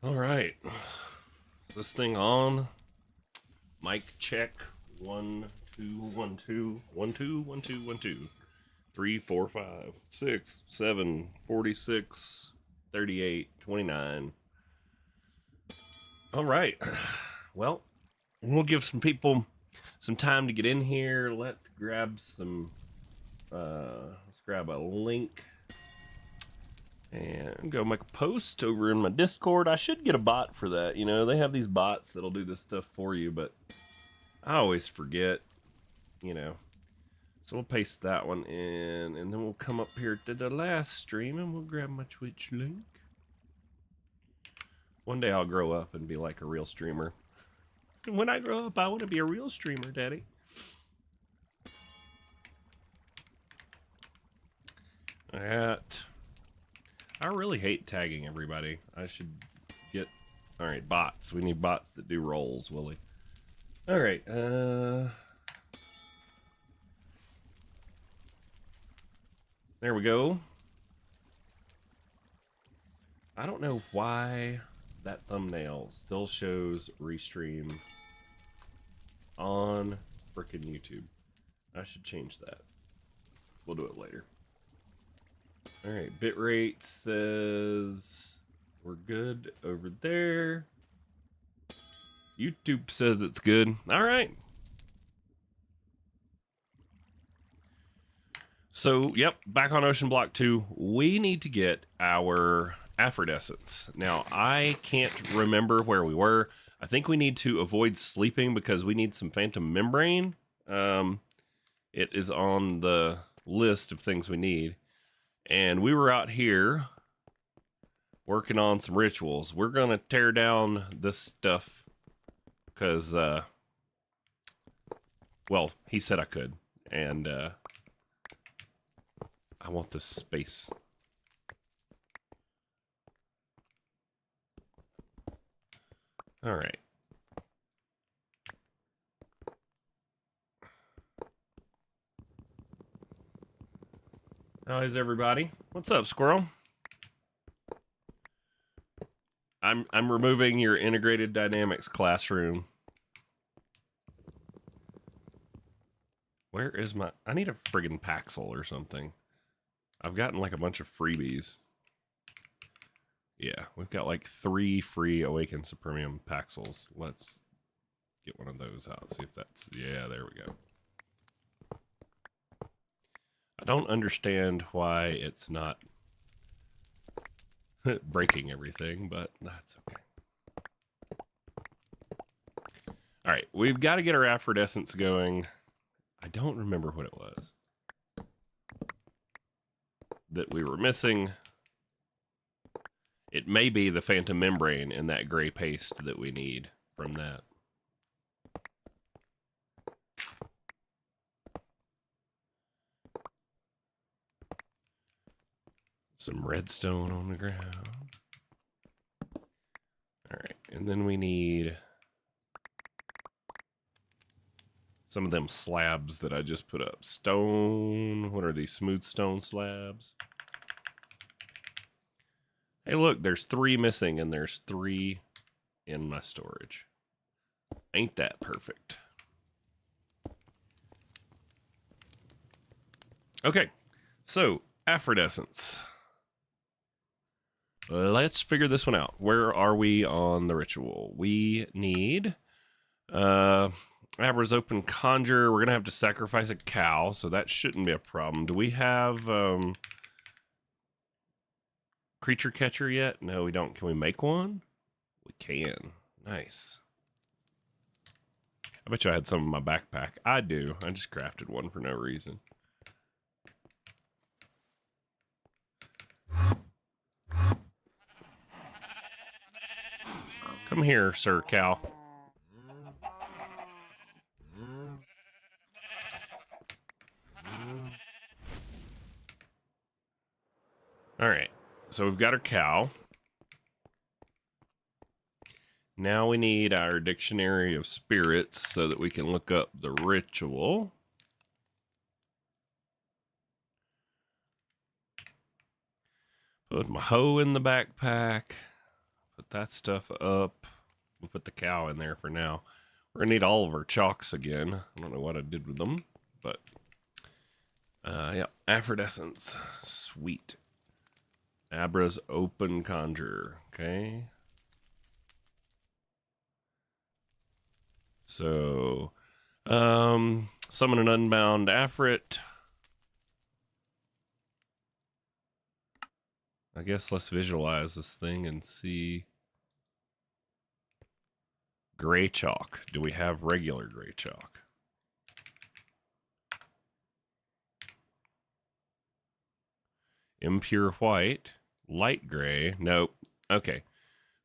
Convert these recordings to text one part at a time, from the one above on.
All right. This thing on. Mic check. 1, 2, 1, 2, 1, 2, 1, 2, 1, 2. 3, 4, 5, 6, 7, 46, 38, 29. All right. Well, we'll give some people some time to get in here. Let's grab some. Let's grab a link and go make a post over in my Discord. I should get a bot for that. You know, they have these bots that'll do this stuff for you, but I always forget, you know. So we'll paste that one in, and then we'll come up here to the last stream, and we'll grab my Twitch link. One day I'll grow up and be like a real streamer. And when I grow up, I want to be a real streamer, Daddy. Alright. I really hate tagging everybody. I should get... Alright, bots. We need bots that do rolls, Willie. Alright, there we go. I don't know why that thumbnail still shows restream on frickin' YouTube. I should change that. We'll do it later. Alright, bitrate says we're good over there. YouTube says it's good. Alright. So, yep, back on Oceanblock 2, we need to get our Aphrodescence. Now, I can't remember where we were. I think we need to avoid sleeping because we need some Phantom Membrane. It is on the list of things we need. And we were out here working on some rituals. We're going to tear down this stuff because, well, he said I could. And I want this space. All right. How is everybody? What's up, Squirrel? I'm removing your integrated dynamics classroom. Where is my... I need a friggin' Paxel or something. I've gotten like a bunch of freebies. Yeah, we've got like 3 free Awakened Supremium Paxels. Let's get one of those out. See if that's... Yeah, there we go. I don't understand why it's not breaking everything, but that's okay. All right, we've got to get our Aphrodescence going. I don't remember what it was that we were missing. It may be the Phantom Membrane and that gray paste that we need from that. Some redstone on the ground. Alright, and then we need some of them slabs that I just put up. Stone, what are these, smooth stone slabs? Hey look, there's 3 missing and there's 3 in my storage. Ain't that perfect? Okay, so Aphrodescence. Let's figure this one out. Where are we on the ritual? We need Abra's Open Conjure. We're gonna have to sacrifice a cow, so that shouldn't be a problem. Do we have Creature Catcher yet? No, we don't. Can we make one? We can. Nice. I bet you I had some in my backpack. I do. I just crafted one for no reason. Come here, Sir Cow. All right, so we've got our cow. Now we need our Dictionary of Spirits so that we can look up the ritual. Put my hoe in the backpack. Put put that stuff up. We'll put the cow in there for now. We're gonna need all of our chalks again. I don't know what I did with them, but yeah, Aphrodescence, sweet. Abra's open conjure, okay. So, summon an unbound Afrit. I guess let's visualize this thing and see. Gray chalk. Do we have regular gray chalk? Impure white. Light gray. Nope. Okay.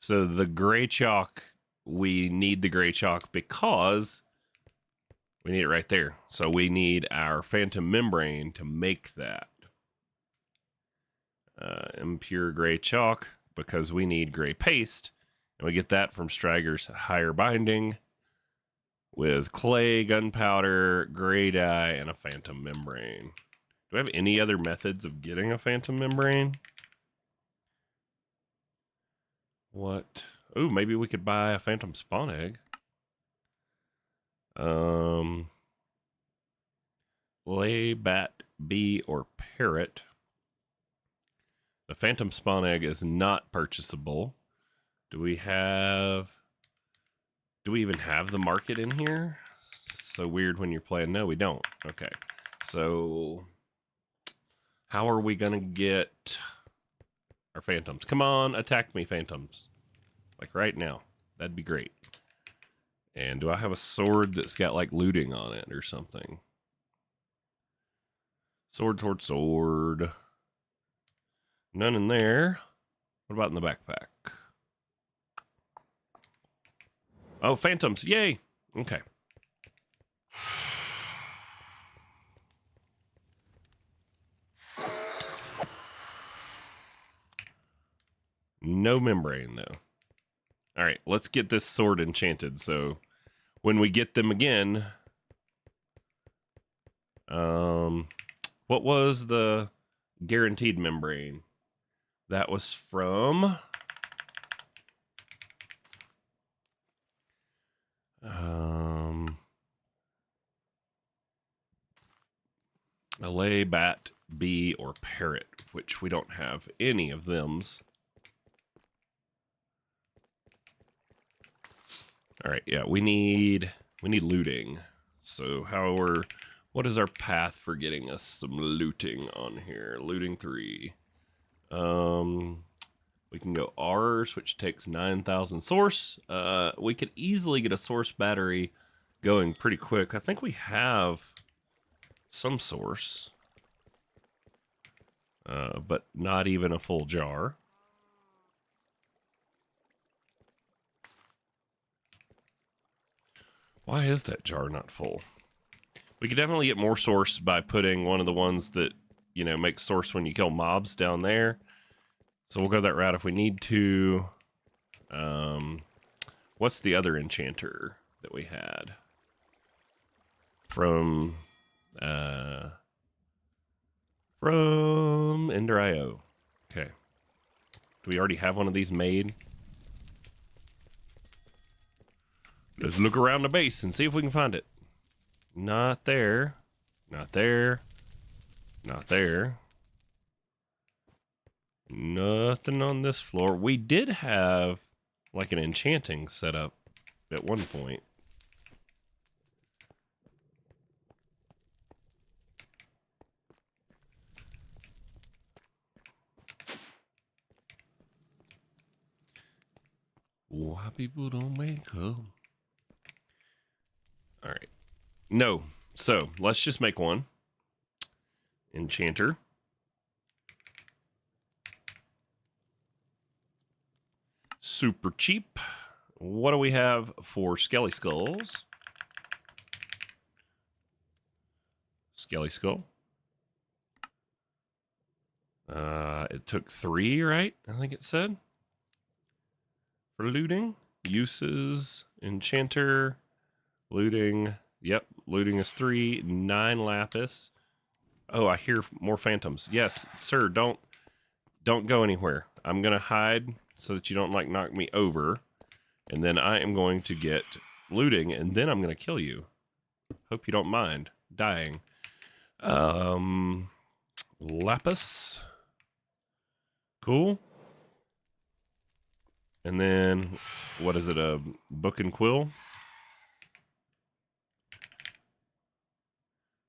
So the gray chalk, we need the gray chalk because we need it right there. So we need our phantom membrane to make that. Impure gray chalk because we need gray paste. And we get that from Striger's higher binding with clay, gunpowder, gray dye, and a phantom membrane. Do we have any other methods of getting a phantom membrane? What? Oh, maybe we could buy a phantom spawn egg. Lay, bat, bee, or parrot. The phantom spawn egg is not purchasable. Do we even have the market in here? So weird when you're playing. No, we don't. Okay. So how are we going to get our phantoms? Come on, attack me, phantoms. Like right now. That'd be great. And do I have a sword that's got like looting on it or something? Sword, sword, sword. None in there. What about in the backpack? Oh, phantoms. Yay. Okay. No membrane, though. All right, let's get this sword enchanted. So when we get them again, what was the guaranteed membrane? That was from a lay, bat, bee, or parrot, which we don't have any of them's. All right, yeah, we need looting. So what is our path for getting us some looting on here? Looting 3. We can go ours, which takes 9,000 source. We could easily get a source battery going pretty quick. I think we have some source, but not even a full jar. Why is that jar not full? We could definitely get more source by putting one of the ones that, you know, makes source when you kill mobs down there. So we'll go that route if we need to. What's the other enchanter that we had? From Ender.io. Okay. Do we already have one of these made? Let's look around the base and see if we can find it. Not there. Not there. Not there. Nothing on this floor. We did have like an enchanting setup at one point. Why people don't wake up? All right. No. So let's just make one. Enchanter. Super cheap. What do we have for Skelly Skulls? Skelly Skull. It took 3, right? I think it said. For looting. Uses. Enchanter. Looting. Yep. Looting is 3. 9 lapis. Oh, I hear more phantoms. Yes, sir. Don't go anywhere. I'm gonna hide so that you don't like knock me over. And then I am going to get looting, and then I'm going to kill you. Hope you don't mind dying. Lapis. Cool. And then, what is it, a book and quill?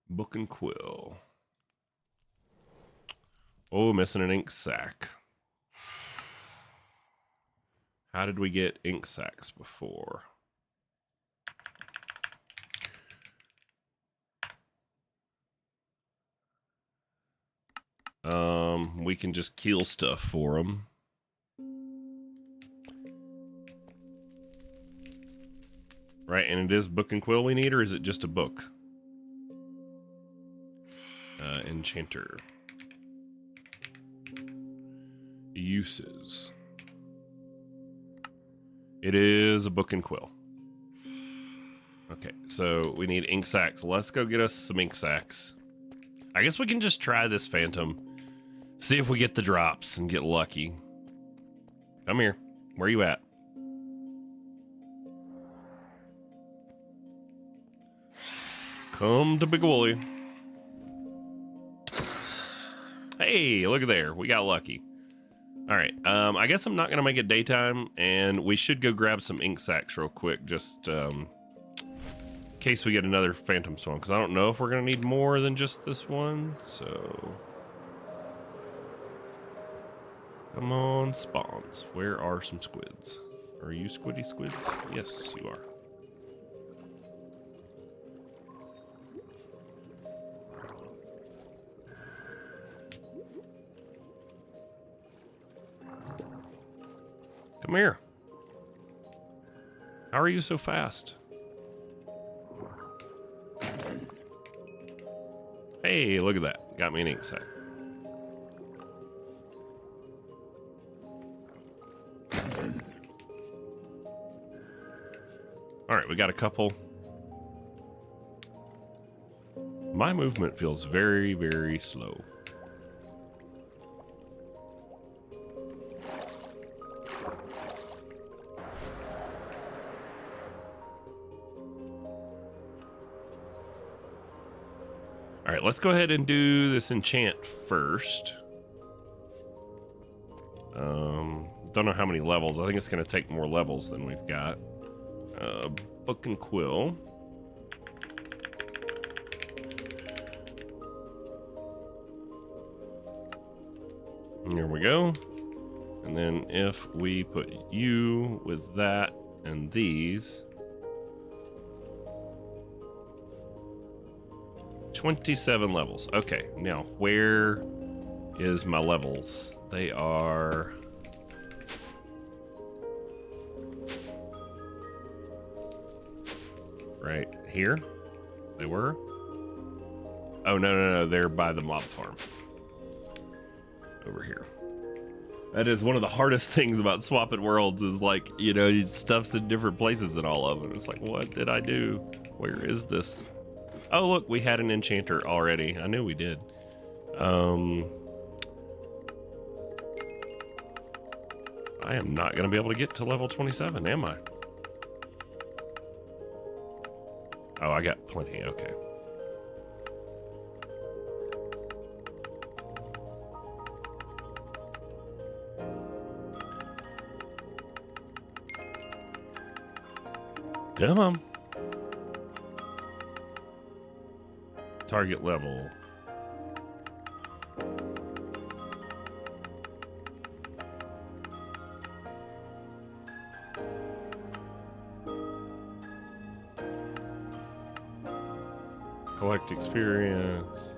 Book and quill. Oh, missing an ink sac. How did we get ink sacs before? We can just kill stuff for them. Right, and it is book and quill we need, or is it just a book? Enchanter. Uses. It is a book and quill. Okay, so we need ink sacs. Let's go get us some ink sacs. I guess we can just try this phantom. See if we get the drops and get lucky. Come here. Where are you at? Come to Big Wooly. Hey, look at there. We got lucky. All right. I guess I'm not going to make it daytime, and we should go grab some ink sacs real quick, just in case we get another phantom swan, because I don't know if we're going to need more than just this one, so... Come on, spawns. Where are some squids? Are you squiddy squids? Yes, you are. Come here. How are you so fast? Hey, look at that. Got me an ink sac. All right, we got a couple. My movement feels very, very slow. All right, let's go ahead and do this enchant first. Don't know how many levels. I think it's going to take more levels than we've got. Book and quill. Here we go. And then if we put you with that and these. 27 levels. Okay, now where is my levels? They are... right here. They were? Oh, no. They're by the mob farm. Over here. That is one of the hardest things about swapping worlds is like, you know, stuff's in different places in all of them. It's like, what did I do? Where is this? Oh, look, we had an enchanter already. I knew we did. I am not going to be able to get to level 27, am I? Oh, I got plenty. Okay. Come on. Target level. Collect experience.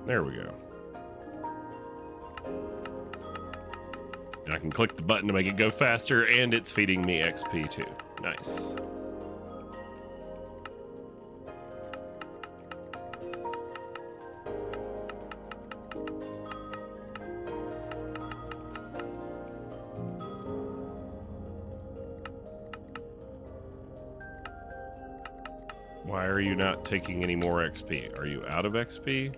There we go. And I can click the button to make it go faster, and it's feeding me XP too. Nice. Why are you not taking any more XP? Are you out of XP?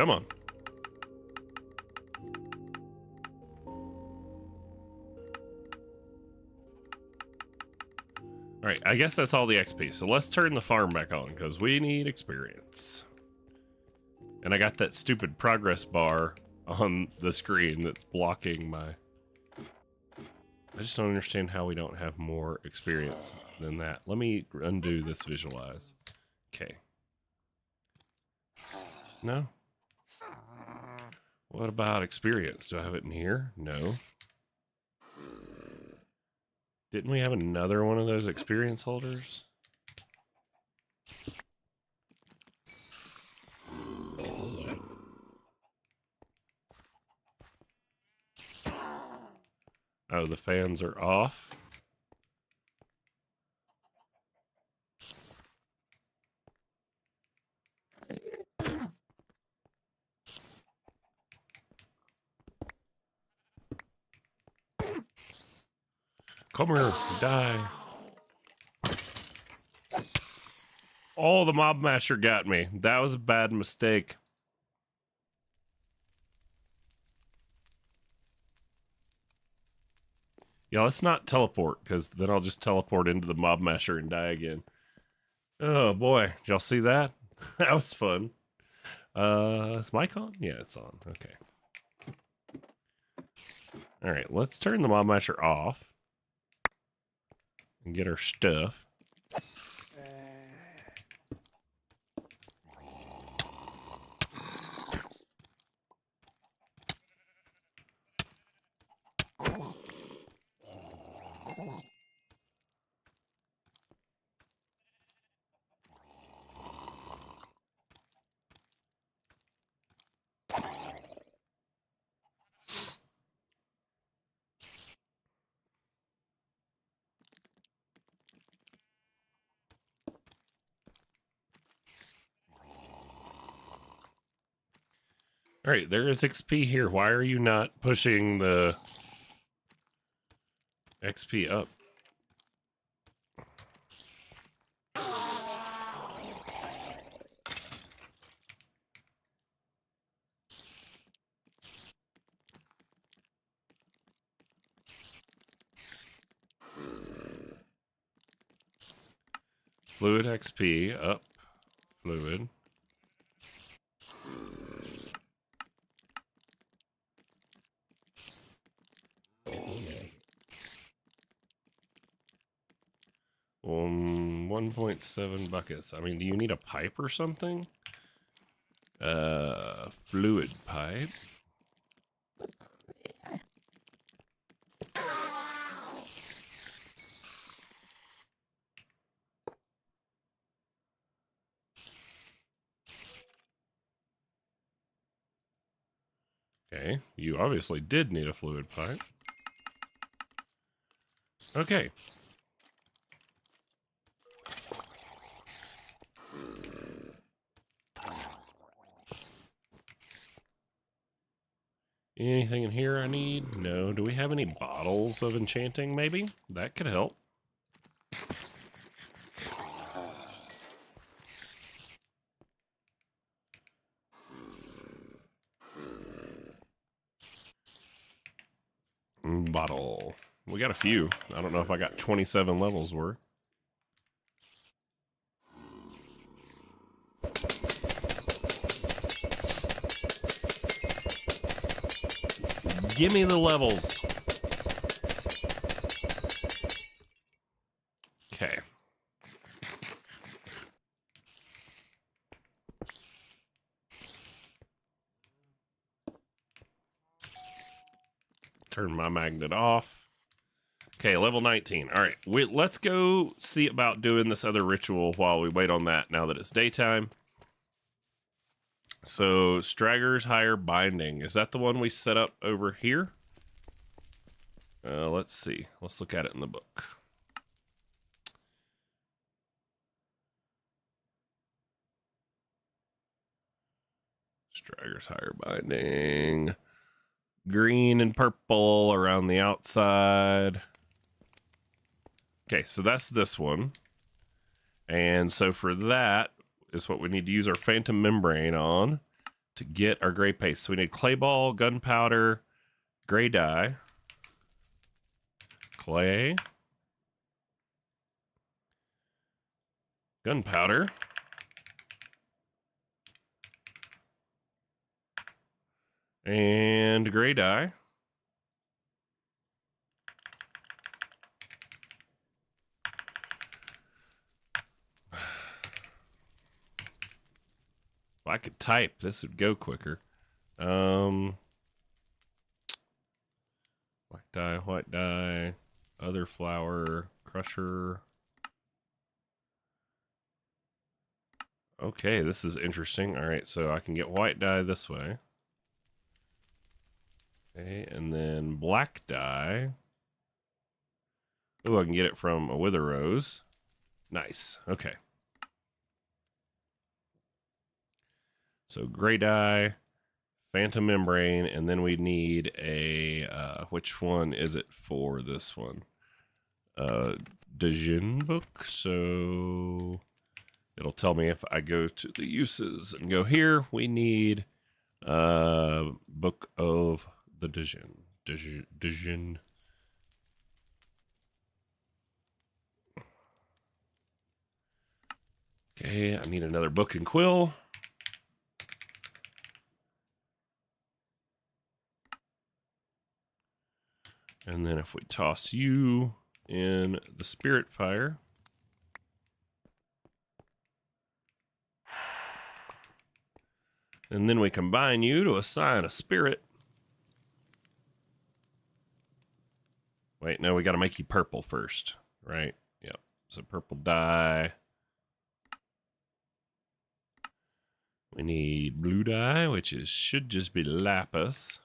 Come on. All right, I guess that's all the XP. So let's turn the farm back on because we need experience. And I got that stupid progress bar on the screen that's blocking my... I just don't understand how we don't have more experience than that. Let me undo this visualize. Okay. No? What about experience? Do I have it in here? No. Didn't we have another one of those experience holders? Oh, the fans are off. Come here, die. Oh, the mob masher got me. That was a bad mistake. Yeah, let's not teleport, because then I'll just teleport into the mob masher and die again. Oh boy, did y'all see that? That was fun. Is mic on? Yeah, it's on. Okay. All right, let's turn the mob masher off and get our stuff. All right, there is XP here. Why are you not pushing the XP up? Fluid XP up. Fluid. Um, 1.7 buckets. I mean, do you need a pipe or something? Fluid pipe. Okay, you obviously did need a fluid pipe. Okay. Anything in here I need? No. Do we have any bottles of enchanting, maybe? That could help. Bottle. We got a few. I don't know if I got 27 levels worth. Give me the levels. Okay. Turn my magnet off. Okay, level 19. All right, let's go see about doing this other ritual while we wait on that now that it's daytime. So, Stragger's Higher Binding. Is that the one we set up over here? Let's see. Let's look at it in the book. Stragger's Higher Binding. Green and purple around the outside. Okay, so that's this one. And so for that is what we need to use our Phantom Membrane on. to get our gray paste. So we need clay ball, gunpowder, gray dye, clay, gunpowder, and gray dye. If I could type, this would go quicker. Black dye, white dye, other flour, crusher. Okay, this is interesting. All right, so I can get white dye this way. Okay, and then black dye. Oh, I can get it from a wither rose. Nice. Okay. So gray dye, phantom membrane, and then we need a which one is it for this one? Dijin book. So it'll tell me if I go to the uses and go here. We need book of the Dijin. Okay, I need another book and quill. And then if we toss you in the spirit fire. And then we combine you to assign a spirit. Wait, no, we got to make you purple first, right? Yep. So purple dye. We need blue dye, which should just be lapis.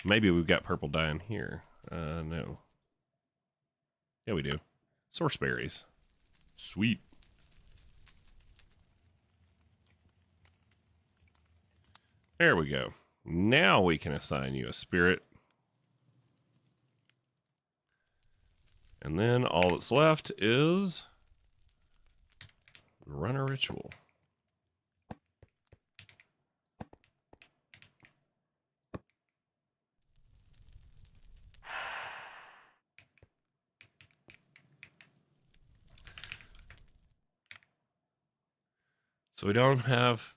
Maybe we've got purple dye in here. No. Yeah, we do. Source berries. Sweet. There we go. Now we can assign you a spirit. And then all that's left is run a ritual. So we have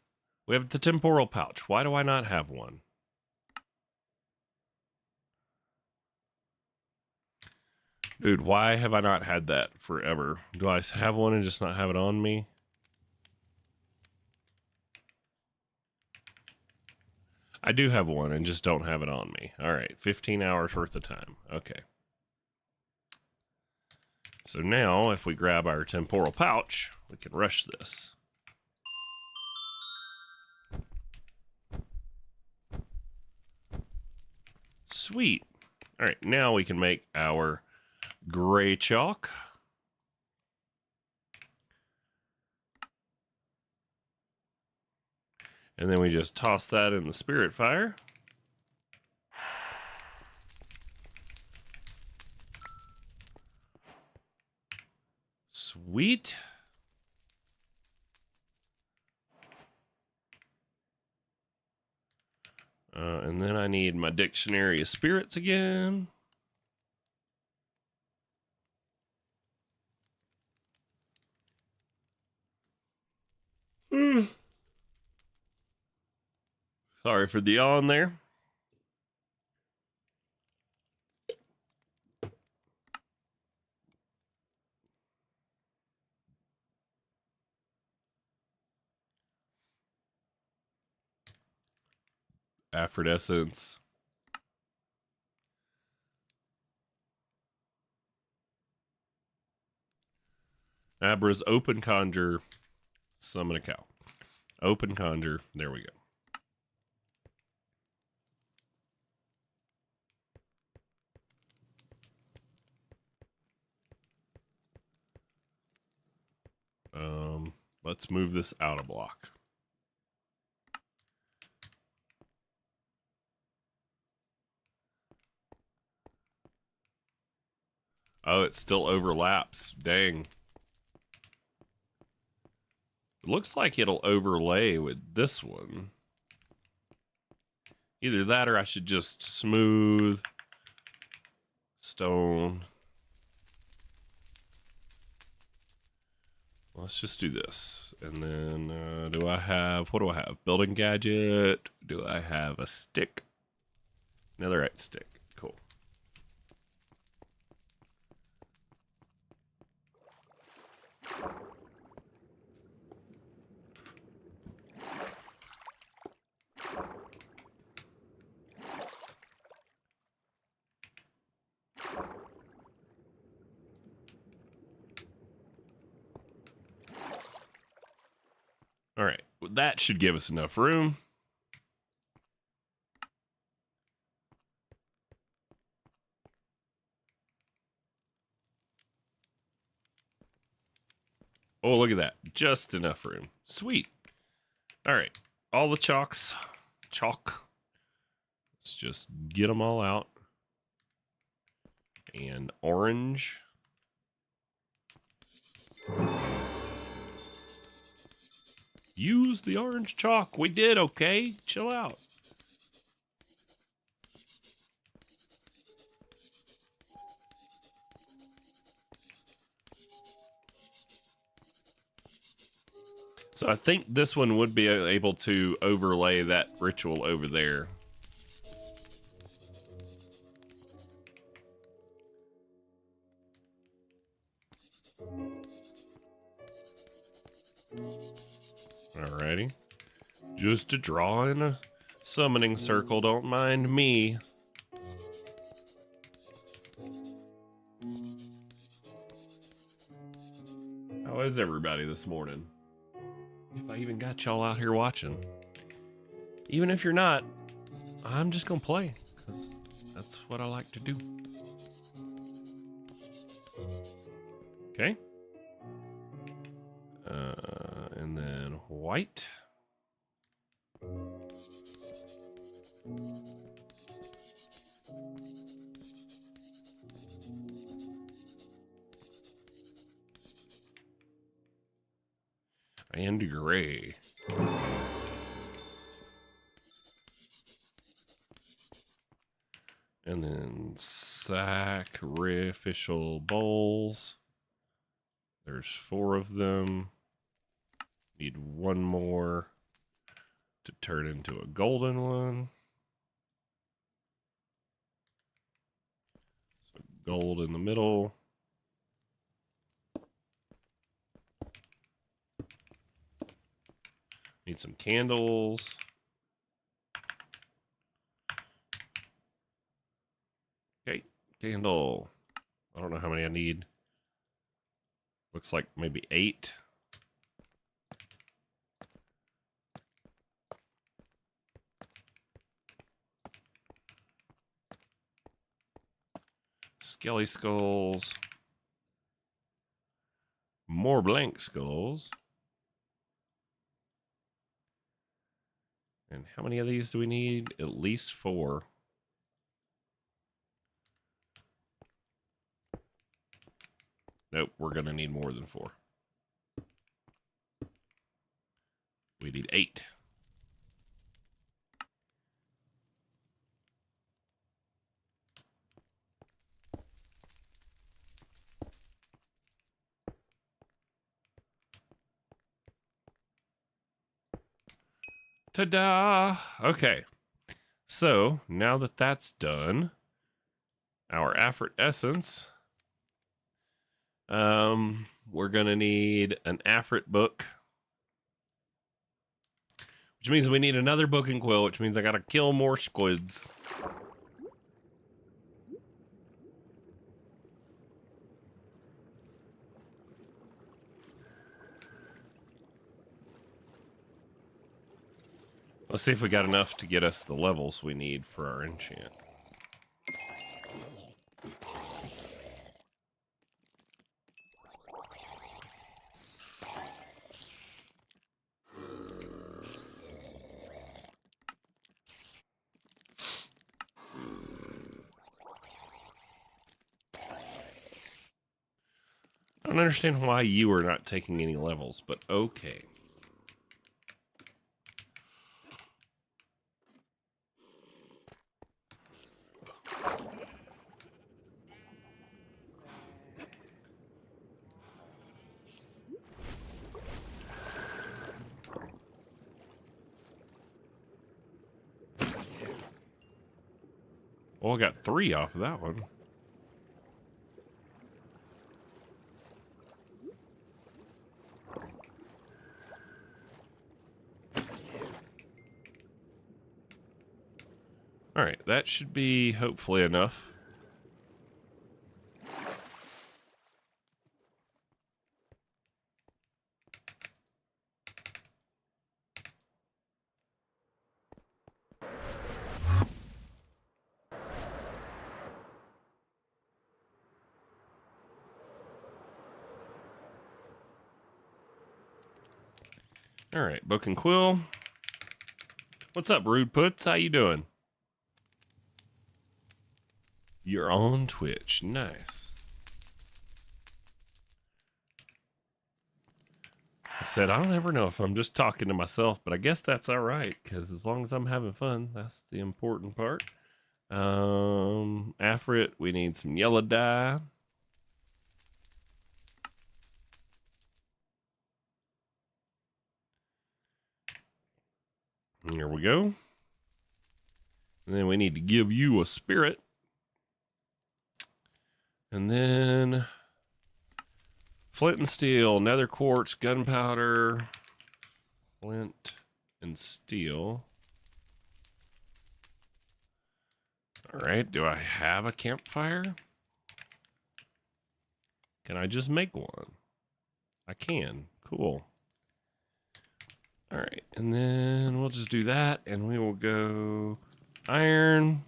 the temporal pouch. Why do I not have one? Dude, why have I not had that forever? Do I have one and just not have it on me? I do have one and just don't have it on me. All right, 15 hours worth of time. Okay. So now, if we grab our temporal pouch, we can rush this. Sweet. All right, now we can make our gray chalk. And then we just toss that in the spirit fire. Sweet. And then I need my dictionary of spirits again. Sorry for the yawn there. Aphrodescence. Abra's open conjure. Summon a cow. Open conjure. There we go. Let's move this out a block. Oh, it still overlaps. Dang. looks like it'll overlay with this one. Either that or I should just smooth stone. Let's just do this. And then what do I have? Building gadget. Do I have a stick? Netherite stick. Cool. All right, well, that should give us enough room. Oh, look at that. Just enough room. Sweet. All right, all the chalk. Let's just get them all out. And orange. Use the orange chalk. We did, okay? Chill out. So I think this one would be able to overlay that ritual over there. Alrighty. Just to draw in a summoning circle, don't mind me. How is everybody this morning? If I even got y'all out here watching. Even if you're not, I'm just gonna play, because that's what I like to do. Okay. And then white. And gray. And then sacrificial bowls. There's 4 of them. Need 1 more to turn into a golden one. So gold in the middle. Need some candles. Okay, candle. I don't know how many I need. Looks like maybe 8. Skelly skulls. More blank skulls. And how many of these do we need? At least 4. Nope, we're going to need more than 4. We need 8. Ta-da! Okay. So, now that that's done, our Afrit Essence, we're going to need an Afrit book, which means we need another book and quill, which means I got to kill more squids. Let's see if we got enough to get us the levels we need for our enchant. I don't understand why you are not taking any levels, but okay. Oh, I got 3 off of that one. All right, that should be hopefully enough. All right, Book and Quill. What's up, Rude Puts? How you doing? You're on Twitch. Nice. I said, I don't ever know if I'm just talking to myself, but I guess that's all right, because as long as I'm having fun, that's the important part. Afrit, we need some yellow dye. Here we go. And then we need to give you a spirit. And then flint and steel, nether quartz, gunpowder, flint and steel. All right, do I have a campfire? Can I just make one? I can. Cool. All right, and then we'll just do that, and we will go iron.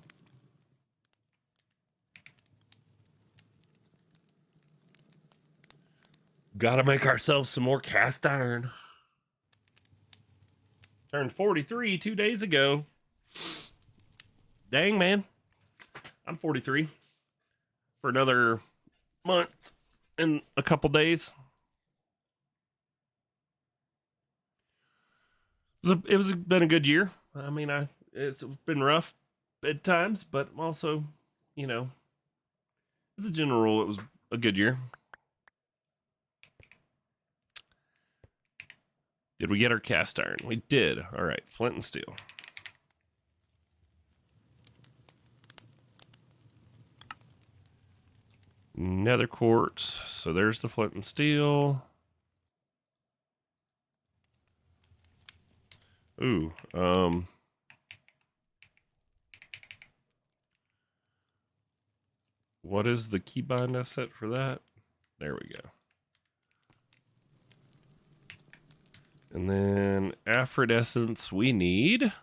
Gotta make ourselves some more cast iron. Turned 43 2 days ago. Dang, man. I'm 43 for another month and a couple days. It was been a good year. I mean, it's been rough at times, but also, you know, as a general rule, it was a good year. Did we get our cast iron? We did. All right, flint and steel. Nether quartz. So there's the flint and steel. Ooh, what is the keybind I set for that? There we go. And then Aphrodescence, we need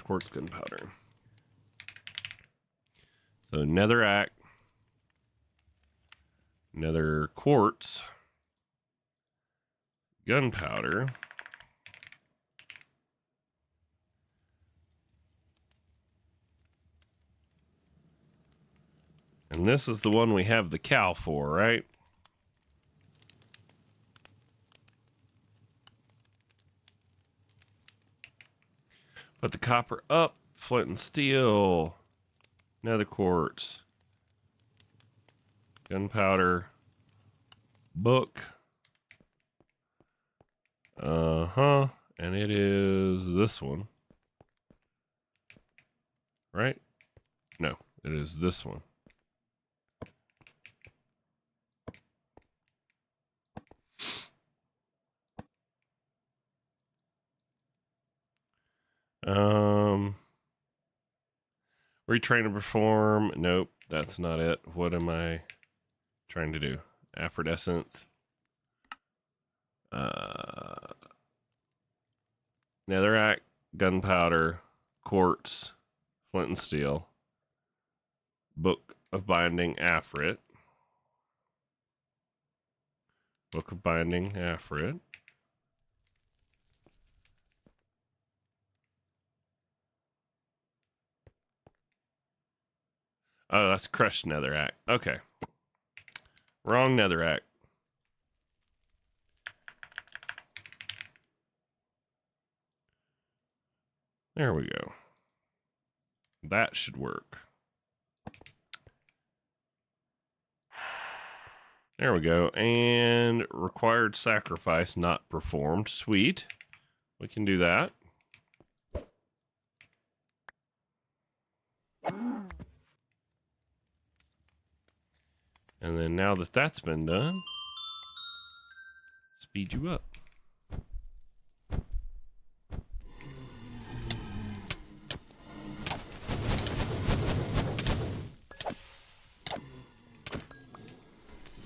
quartz gunpowder. So netherrack, nether quartz, gunpowder, and this is the one we have the cow for, right? Put the copper up, flint and steel, nether quartz, gunpowder, book. And it is this one. Right? No, it is this one. Retrain to perform. Nope, that's not it. What am I trying to do? Aphrodescence. Netherrack, gunpowder, quartz, flint and steel. Book of Binding, Afrit. Book of Binding, Afrit. Oh, that's crushed netherrack. Okay. Wrong netherrack. There we go. That should work. There we go. And required sacrifice not performed. Sweet. We can do that. And then now that that's been done, speed you up.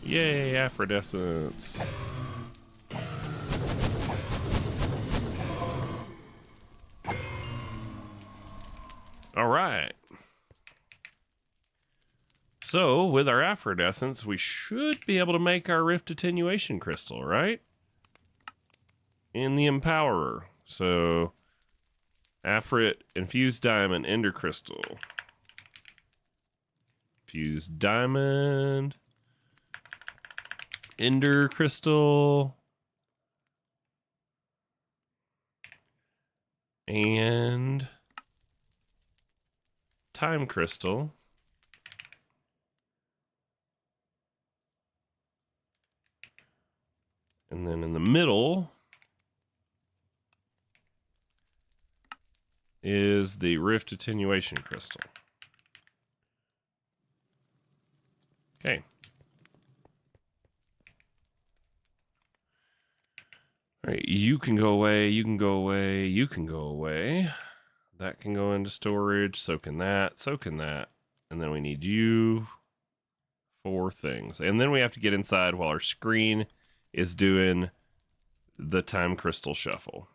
Yay, Aphrodescence. All right. So, with our Aphrodescence, we should be able to make our Rift Attenuation Crystal, right? In the Empowerer. So, Aphrit, Infused Diamond, Ender Crystal. Infused Diamond. Ender Crystal. And Time Crystal. And then in the middle is the Rift Attenuation Crystal. Okay. All right, you can go away, you can go away, you can go away. That can go into storage, so can that, so can that. And then we need you 4 things. And then we have to get inside while our screen is doing the Time Crystal Shuffle.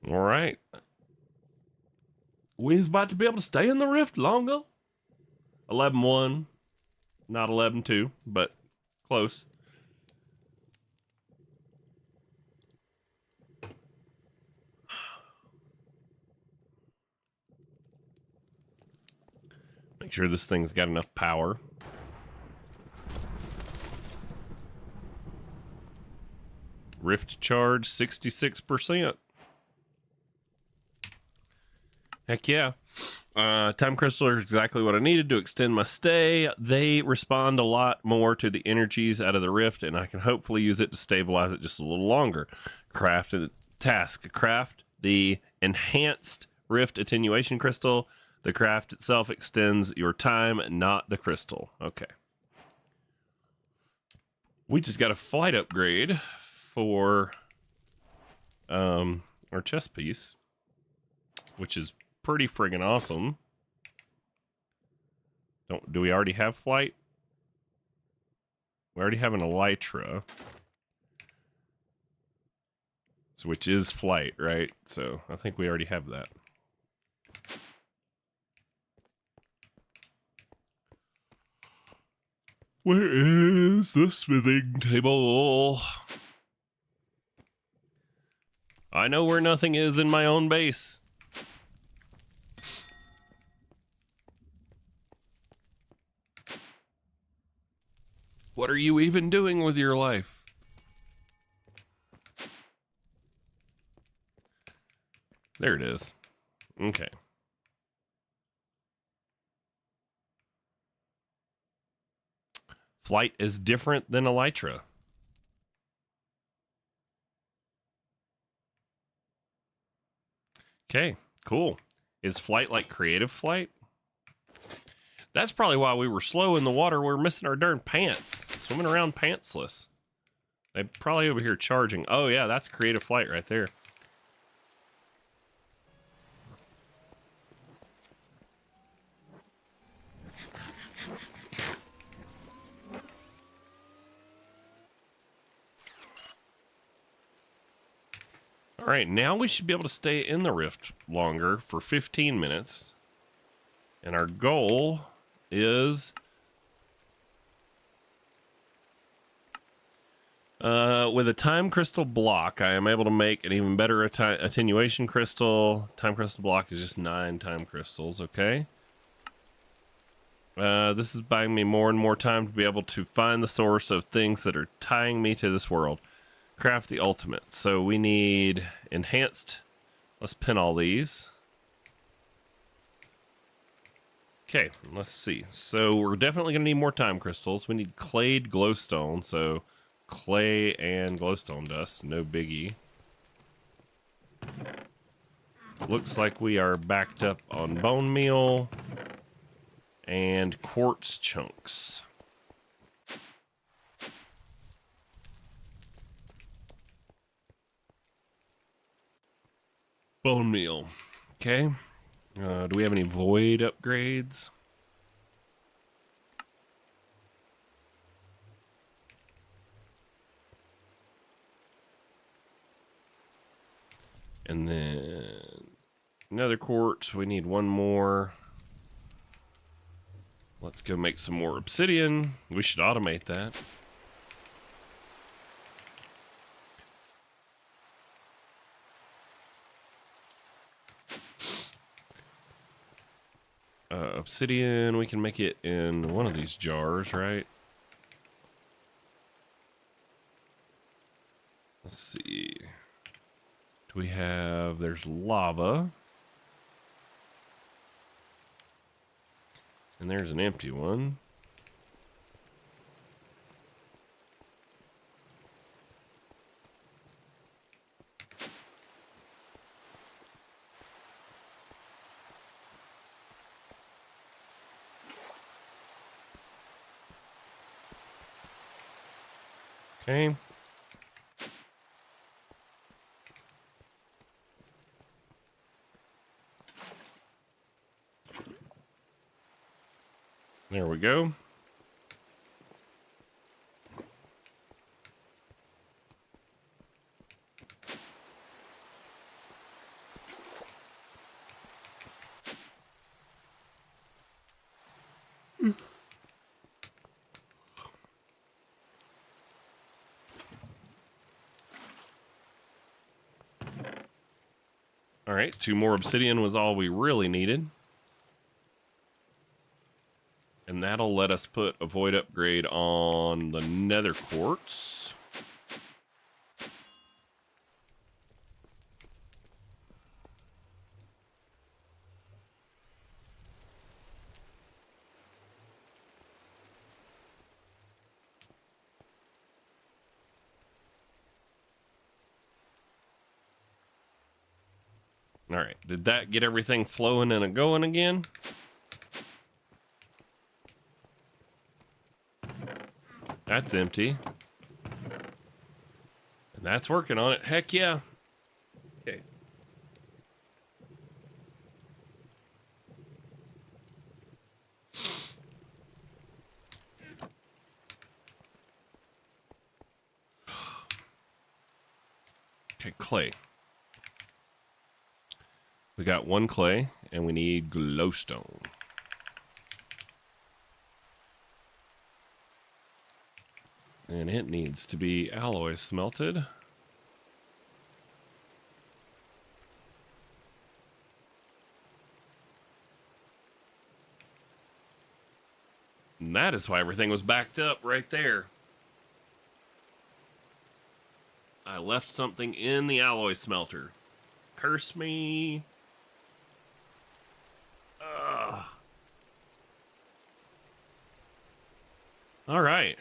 All right. We's about to be able to stay in the rift longer. 11-1, not 11-2, but close. Make sure this thing's got enough power. Rift charge 66%. Heck yeah. Time crystal is exactly what I needed to extend my stay. They respond a lot more to the energies out of the rift, and I can hopefully use it to stabilize it just a little longer. Craft a task. Craft the enhanced rift attenuation crystal. The craft itself extends your time, not the crystal. Okay. We just got a flight upgrade for our chest piece, which is pretty friggin' awesome. Do we already have flight? We already have an elytra, so which is flight, right? So I think we already have that. Where is the smithing table? I know where nothing is in my own base. What are you even doing with your life? There it is. Okay. Flight is different than elytra. Okay, cool. Is flight like creative flight? That's probably why we were slow in the water. We were missing our darn pants. Swimming around pantsless. They're probably over here charging. Oh yeah, that's creative flight right there. All right, now we should be able to stay in the rift longer for 15 minutes. And our goal is with a time crystal block, I am able to make an even better attenuation crystal. Time crystal block is just 9 time crystals, okay? This is buying me more and more time to be able to find the source of things that are tying me to this world. Craft the ultimate. So we need enhanced. Let's pin all these. Okay, let's see. So we're definitely going to need more time crystals. We need clayed glowstone. So clay and glowstone dust. No biggie. Looks like we are backed up on bone meal and quartz chunks. Bone meal. Okay. Do we have any void upgrades? And then another quartz. We need one more. Let's go make some more obsidian. We should automate that. Obsidian, we can make it in one of these jars, right? Let's see. Do we have, there's lava. And there's an empty one. Okay. There we go. All right, 2 more obsidian was all we really needed. And that'll let us put a void upgrade on the nether quartz. All right, did that get everything flowing and going again? That's empty. And that's working on it. Heck yeah. Okay. Okay, clay. We got 1 clay, and we need glowstone. And it needs to be alloy smelted. And that is why everything was backed up right there. I left something in the alloy smelter. Curse me. All right.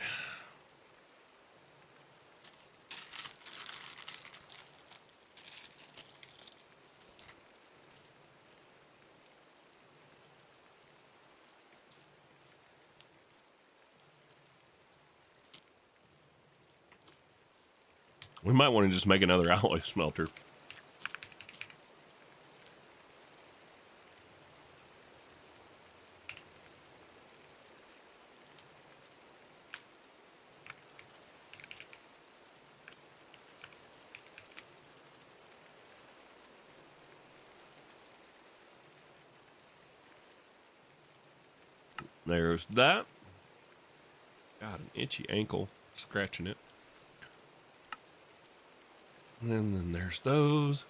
We might want to just make another alloy smelter. There's that. Got an itchy ankle, scratching it. And then there's those.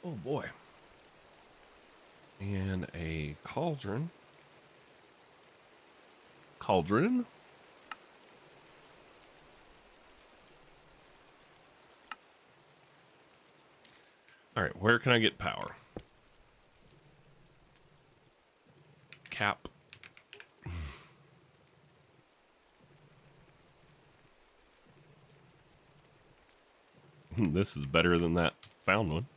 Oh boy. And a cauldron. cauldron. All right, where can I get power? Cap. This is better than that found one.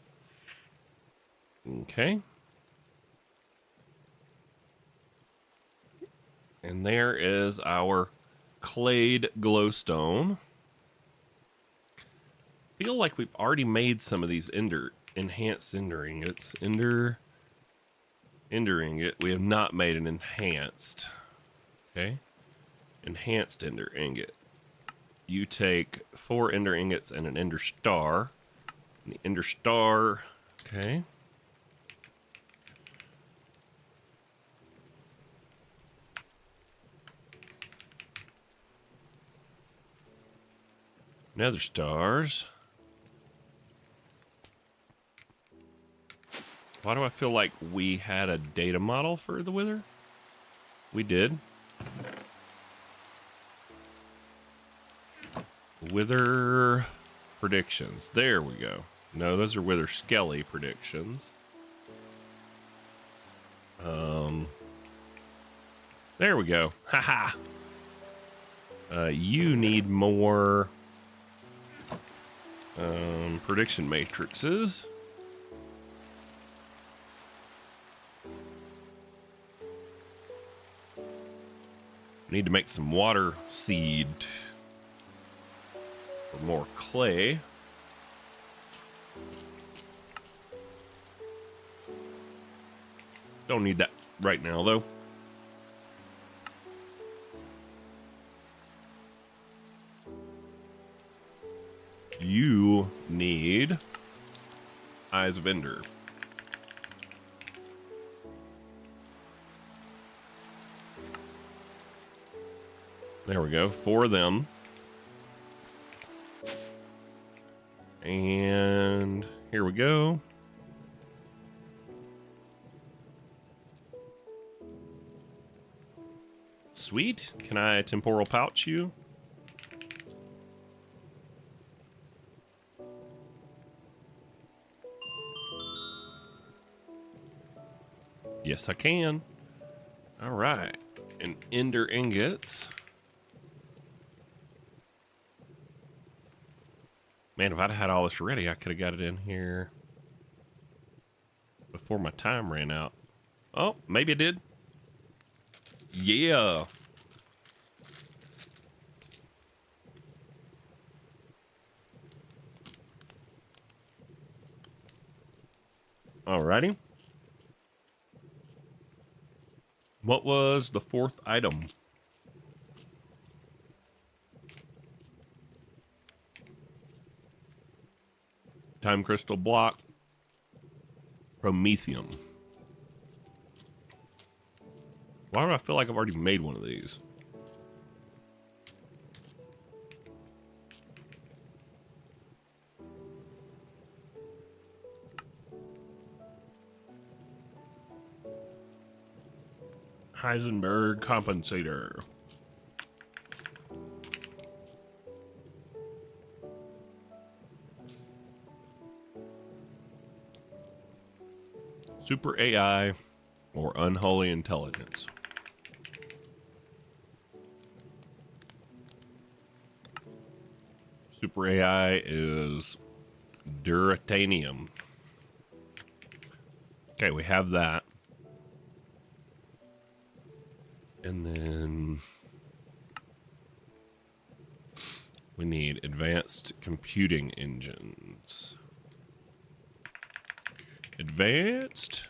Okay. And there is our clayed glowstone. Feel like we've already made some of these enhanced ender ingots. Ender ingot. We have not made an enhanced. Okay. Enhanced ender ingot. You take 4 ender ingots and an ender star. And the ender star. Okay. Nether stars. Why do I feel like we had a data model for the wither? We did. Wither predictions. There we go. No, those are wither skelly predictions. There we go. Haha. You need more prediction matrices. Need to make some water seed for more clay. Don't need that right now, though. You need Eyes of Ender. There we go, 4 of them. And here we go. Sweet. Can I temporal pouch you? Yes, I can. All right. And ender ingots. Man, if I'd had all this ready, I could have got it in here before my time ran out. Oh, maybe I did. Yeah. Alrighty. What was the 4th item? Time crystal block. Promethium. Why do I feel like I've already made one of these? Heisenberg compensator. Super AI or unholy intelligence. Super AI is duratanium. Okay, we have that. And then we need advanced computing engines. Advanced?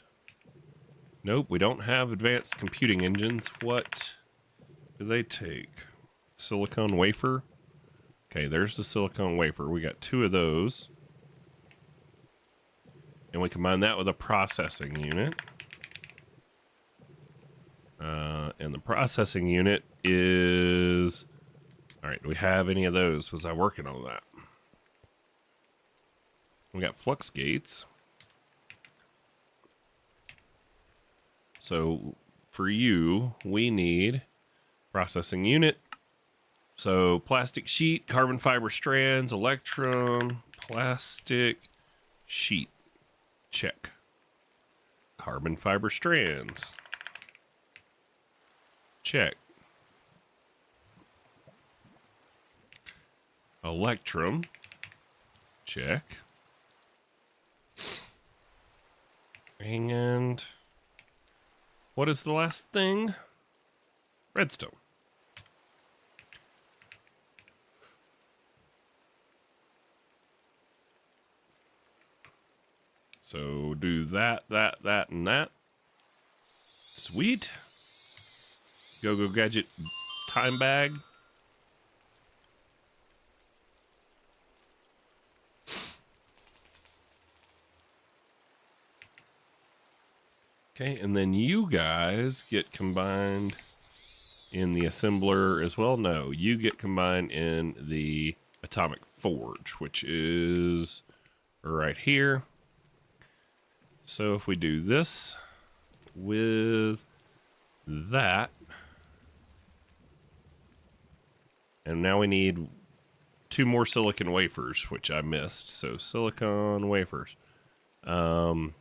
Nope, we don't have advanced computing engines. What do they take? Silicon wafer? Okay, there's the silicon wafer. We got 2 of those. And we combine that with a processing unit. And the processing unit is... All right, do we have any of those? Was I working on that? We got flux gates. So for you, we need Processing unit. So plastic sheet, carbon fiber strands, electrum, plastic sheet. Check. Carbon fiber strands. Check. Electrum. Check. And what is the last thing? Redstone. So do that, and that. Sweet. Go gadget time bag. Okay, and then you guys get combined in the assembler as well. No, you get combined in the atomic forge, which is right here. So if we do this with that, and now we need 2 more silicon wafers, which I missed. So silicon wafers, carbon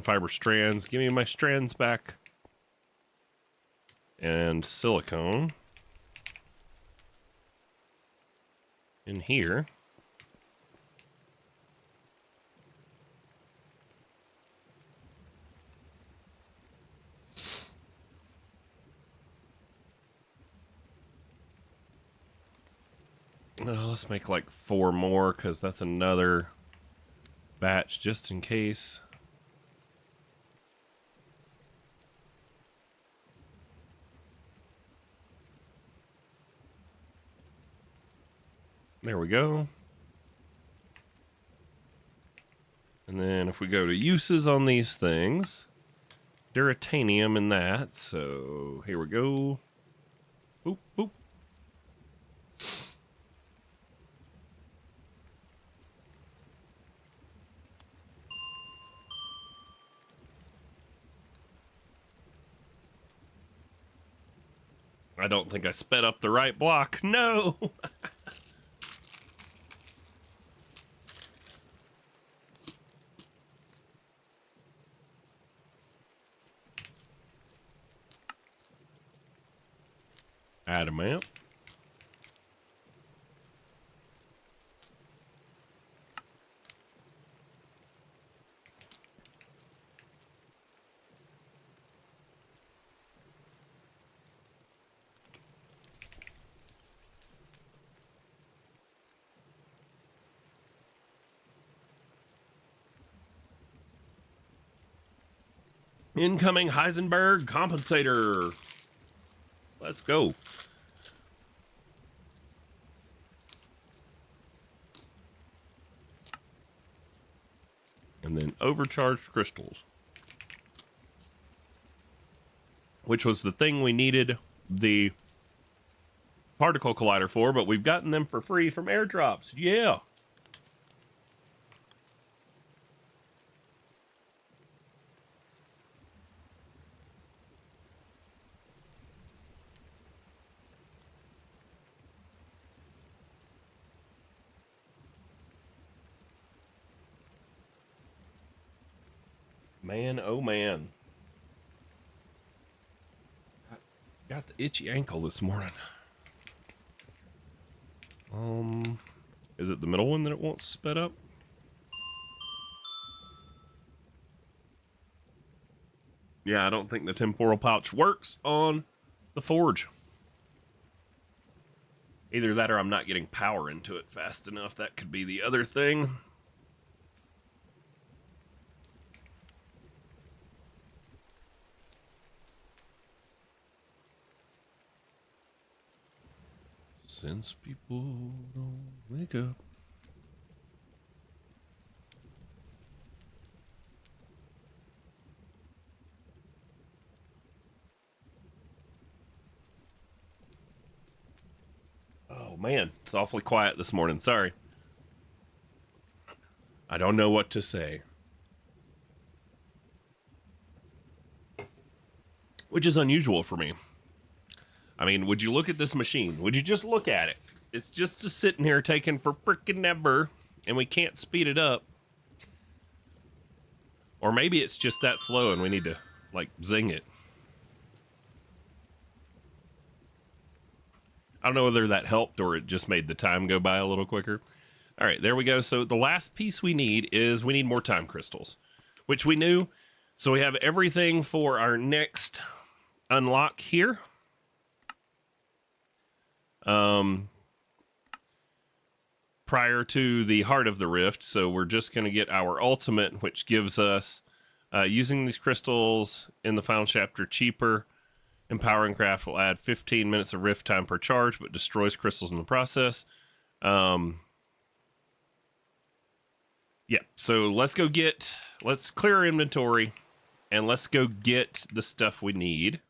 fiber strands. Give me my strands back, and silicone in here. Let's make like 4 more, because that's another batch just in case. There we go. And then if we go to uses on these things, duratanium in that. So here we go. Boop, boop. I don't think I sped up the right block. No. Adamant. Incoming Heisenberg compensator. Let's go. And then overcharged crystals, which was the thing we needed the particle collider for, but we've gotten them for free from airdrops. Yeah. Man, oh man. I got the itchy ankle this morning. Is it the middle one that it won't sped up? Yeah, I don't think the temporal pouch works on the forge. Either that or I'm not getting power into it fast enough. That could be the other thing. Since people don't wake up. Oh man, it's awfully quiet this morning. Sorry. I don't know what to say. Which is unusual for me. I mean, would you look at this machine? Would you just look at it? It's just sitting here taking for freaking ever, and we can't speed it up. Or maybe it's just that slow and we need to, like, zing it. I don't know whether that helped or it just made the time go by a little quicker. All right, there we go. So the last piece we need is we need more time crystals, which we knew. So we have everything for our next unlock here. Prior to the Heart of the Rift. So we're just going to get our ultimate, which gives us using these crystals in the final chapter cheaper. Empowering craft will add 15 minutes of rift time per charge, but destroys crystals in the process. Yeah, so let's clear our inventory and let's go get the stuff we need.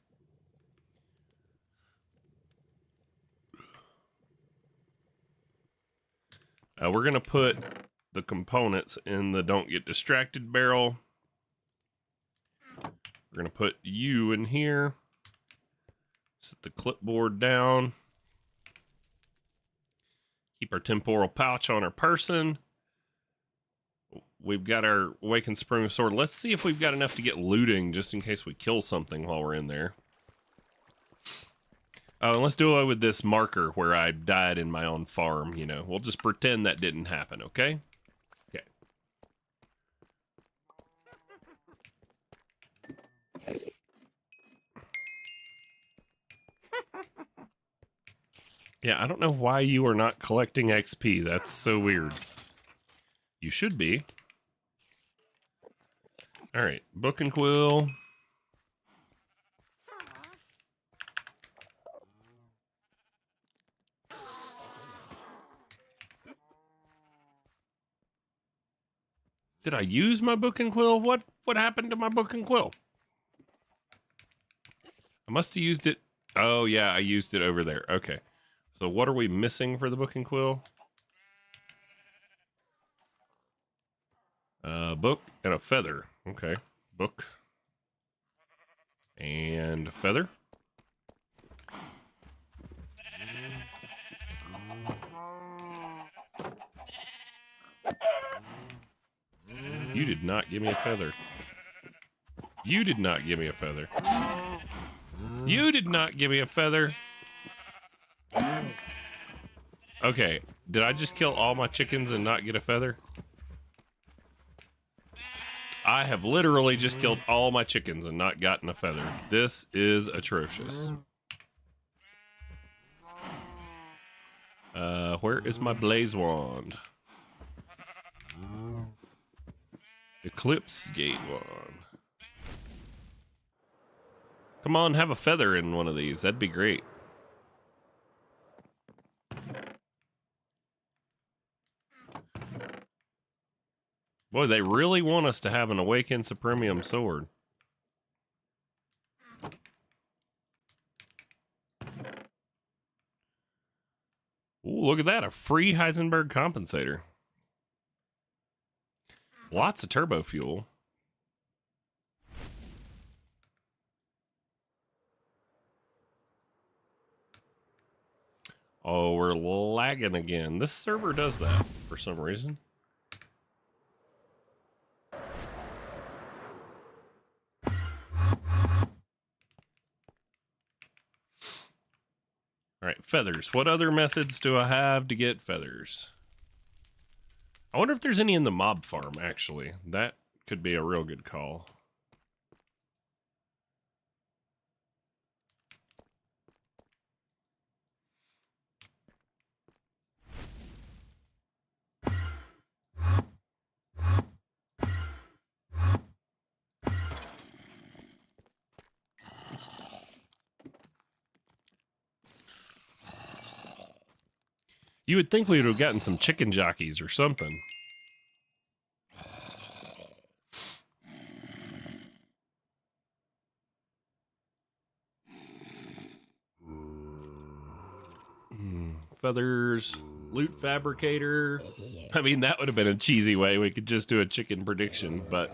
We're going to put the components in the don't get distracted barrel. We're going to put you in here. Set the clipboard down. Keep our temporal pouch on our person. We've got our Awakened Supreme Sword. Let's see if we've got enough to get looting just in case we kill something while we're in there. Oh, and let's do away with this marker where I died in my own farm, you know. We'll just pretend that didn't happen, okay? Okay. Yeah, I don't know why you are not collecting XP. That's so weird. You should be. All right, book and quill. Did I use my book and quill? What happened to my book and quill? I must have used it. Oh, yeah, I used it over there. Okay. So what are we missing for the book and quill? Book and a feather. Okay. Book. And a feather. You did not give me a feather. You did not give me a feather. You did not give me a feather. Okay, did I just kill all my chickens and not get a feather? I have literally just killed all my chickens and not gotten a feather. This is atrocious. Where is my blaze wand? Eclipse gate wand. Come on, have a feather in one of these. That'd be great. Boy, they really want us to have an Awakened Supremium sword. Ooh, look at that. A free Heisenberg compensator. Lots of turbo fuel. Oh, we're lagging again. This server does that for some reason. All right, feathers. What other methods do I have to get feathers? I wonder if there's any in the mob farm, actually. That could be a real good call. You would think we would have gotten some chicken jockeys or something. Feathers, loot fabricator. I mean, that would have been a cheesy way. We could just do a chicken prediction, but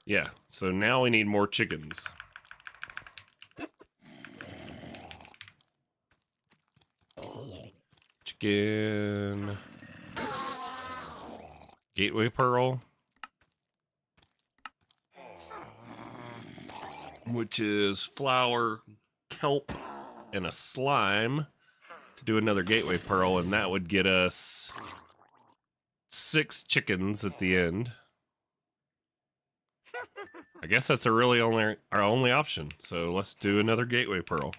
yeah. So now we need more chickens. chicken gateway pearl, which is flour, kelp, and a slime to do another gateway pearl, and that would get us 6 chickens at the end. I guess that's our only option. So let's do another gateway pearl.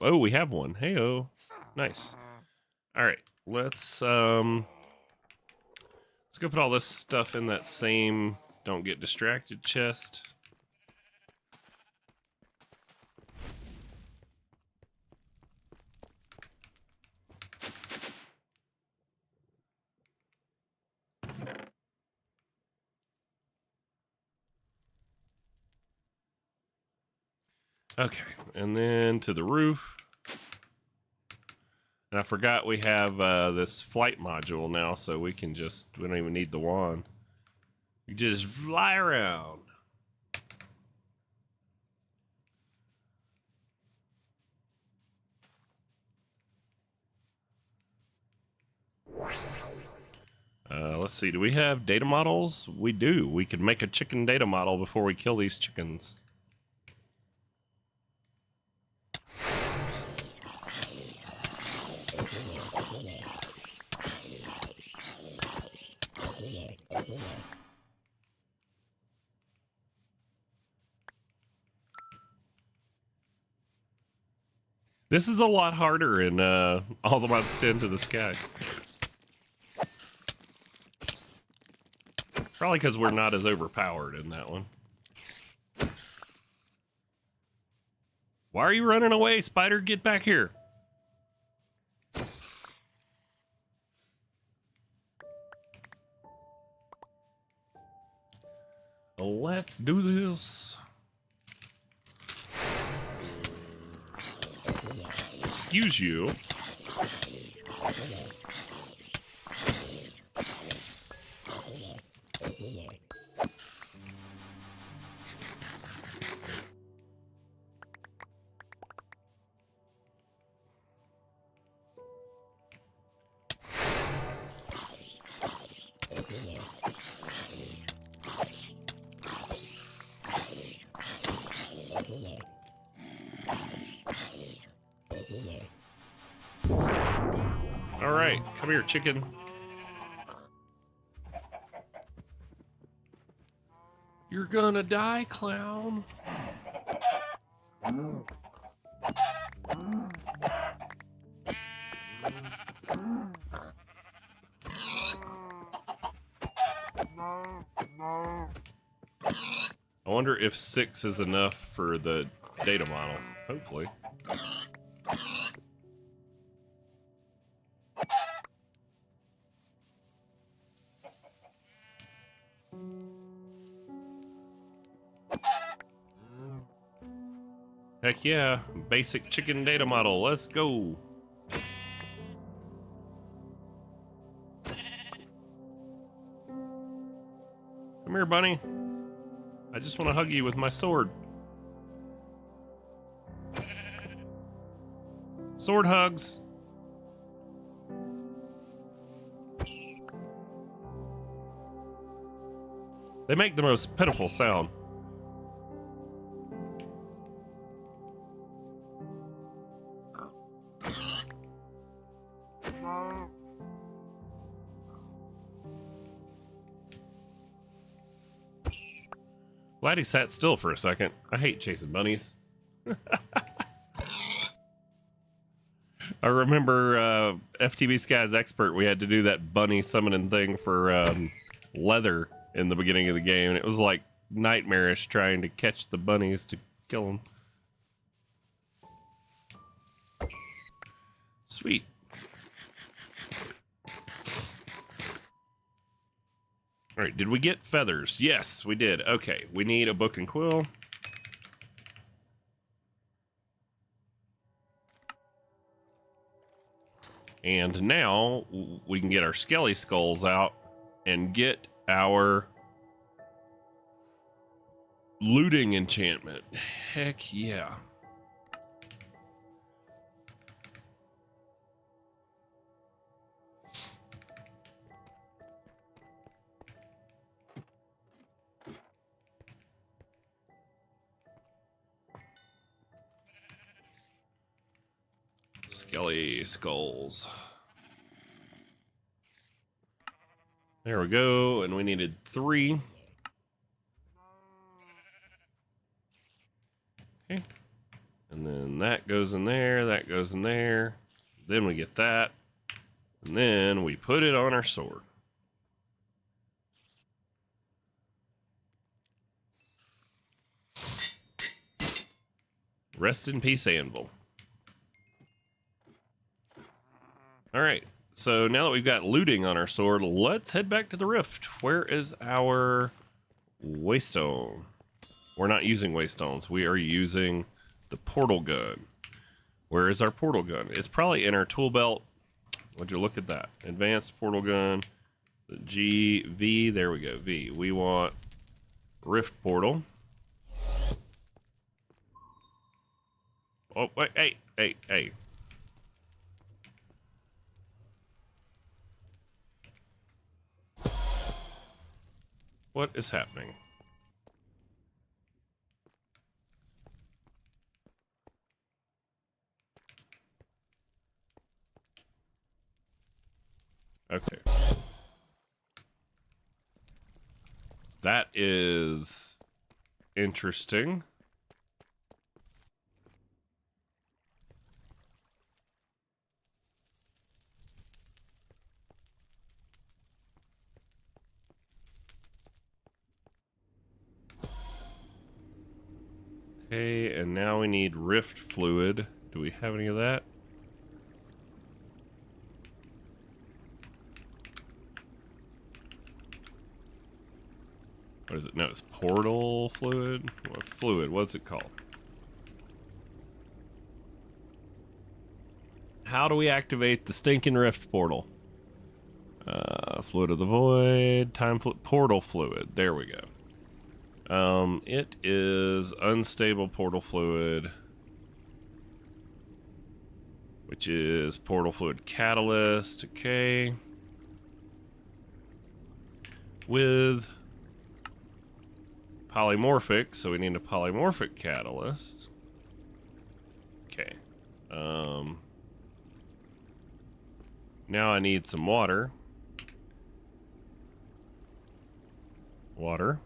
Oh, we have one. Hey-oh. Nice. All right, let's go put all this stuff in that same don't get distracted chest. Okay, and then to the roof. And I forgot we have this flight module now, so we don't even need the wand. You just fly around. Let's see, do we have data models? We do. We could make a chicken data model before we kill these chickens. This is a lot harder in All the Mods Tend to the Sky. Probably because we're not as overpowered in that one. Why are you running away, Spider? Get back here. Let's do this. Excuse you. All right, come here, chicken. You're gonna die, clown. I wonder if 6 is enough for the data model. Hopefully. Heck yeah, basic chicken data model, let's go. Come here, bunny. I just want to hug you with my sword. Sword hugs. They make the most pitiful sound. Glad he sat still for a second. I hate chasing bunnies. I remember FTB Sky's Expert, we had to do that bunny summoning thing for leather in the beginning of the game, and it was like nightmarish trying to catch the bunnies to kill them. Sweet. All right, did we get feathers? Yes, we did. Okay, we need a book and quill. And now we can get our skelly skulls out and get our looting enchantment. Heck yeah. Skelly skulls. There we go, and we needed 3. Okay. And then that goes in there, that goes in there. Then we get that. And then we put it on our sword. Rest in peace, anvil. All right, so now that we've got looting on our sword, let's head back to the rift. Where is our waystone? We're not using waystones. We are using the portal gun. Where is our portal gun? It's probably in our tool belt. Would you look at that? Advanced portal gun. The G, V, there we go, V. We want rift portal. Oh, wait, hey. What is happening? Okay. That is interesting. Okay, and now we need rift fluid. Do we have any of that? What is it? No, it's portal fluid. What fluid? What's it called? How do we activate the stinking rift portal? Fluid of the void, portal fluid. There we go. It is unstable portal fluid, which is portal fluid catalyst. Okay. With polymorphic, so we need a polymorphic catalyst. Okay. Now I need some water. Water.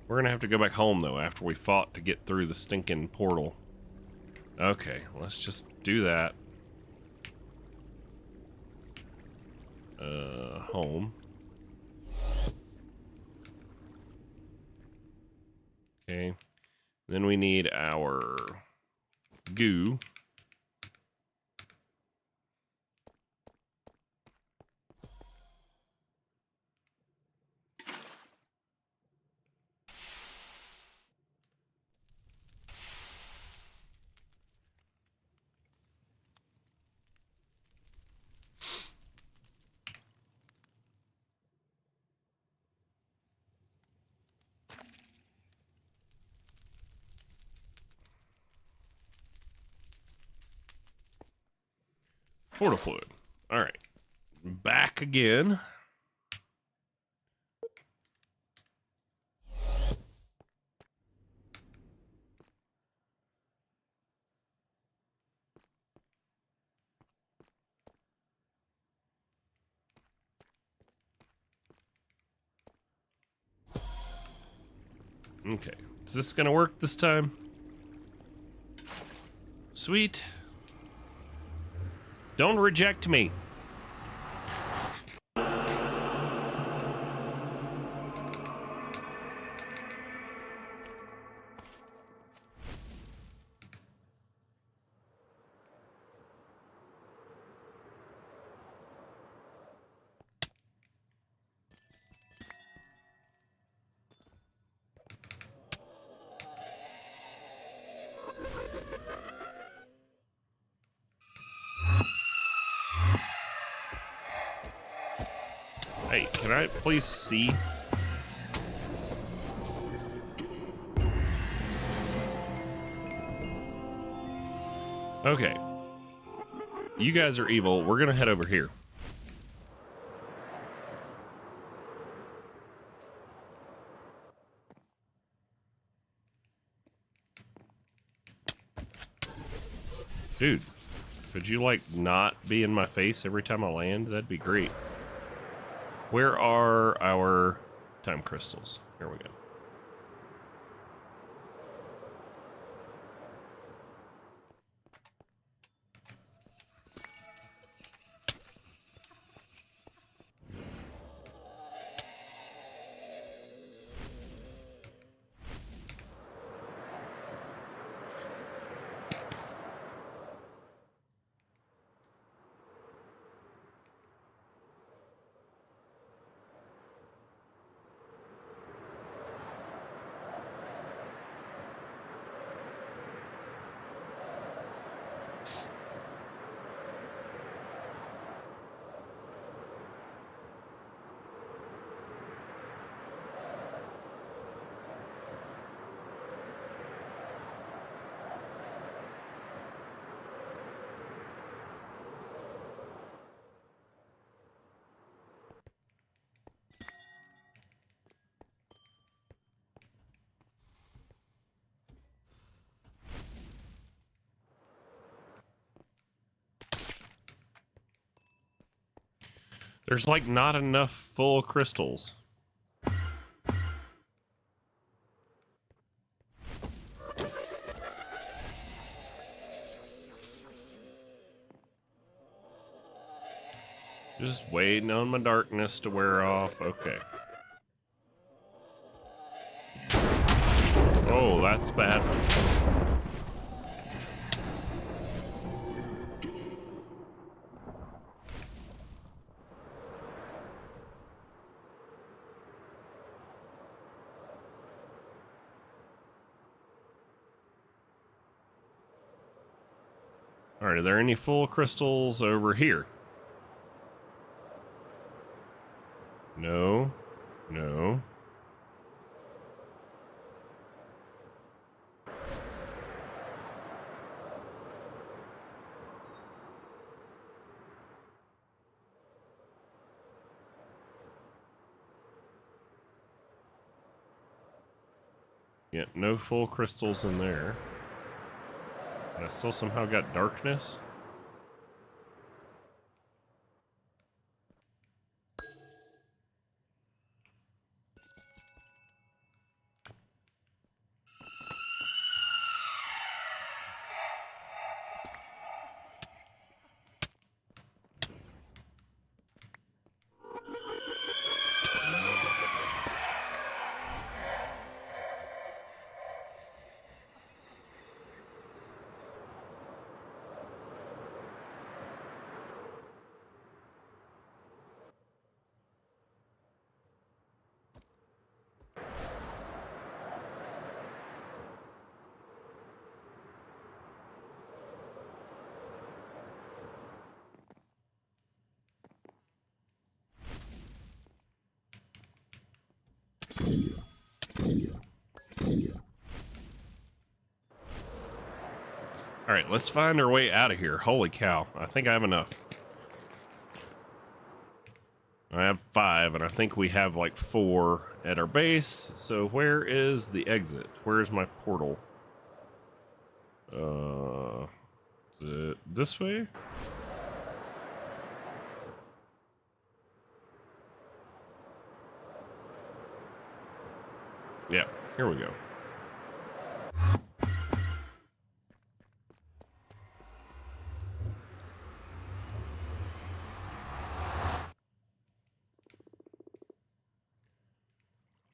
We're gonna have to go back home though after we fought to get through the stinking portal. Okay, let's just do that. Home. Okay. Then we need our goo. Portal fluid. All right. Back again. Okay. Is this gonna work this time? Sweet. Don't reject me. Hey, can I please see? Okay. You guys are evil. We're gonna head over here. Dude, could you, like, not be in my face every time I land? That'd be great. Where are our time crystals? Here we go. There's, like, not enough full crystals. Just waiting on my darkness to wear off. Okay. Oh, that's bad. All right, are there any full crystals over here? No. No. Yeah, no full crystals in there. And I still somehow got darkness. All right, let's find our way out of here. Holy cow. I think I have enough. I have 5, and I think we have like 4 at our base. So where is the exit? Where is my portal? Is it this way? Yeah, here we go.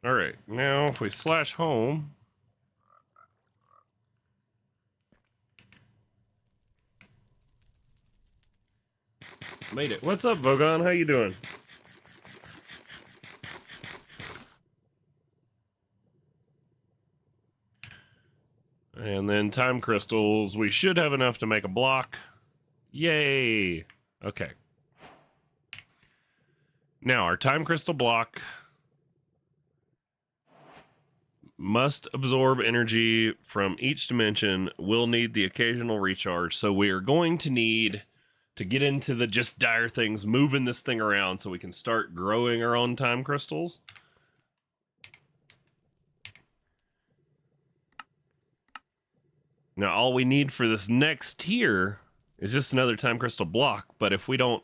All right, now if we slash home, made it. What's up, Vogon? How you doing? And then time crystals. We should have enough to make a block. Yay! Okay. Now, our time crystal block must absorb energy from each dimension, will need the occasional recharge. So we are going to need to get into the just dire things, moving this thing around so we can start growing our own time crystals. Now, all we need for this next tier is just another time crystal block. But if we don't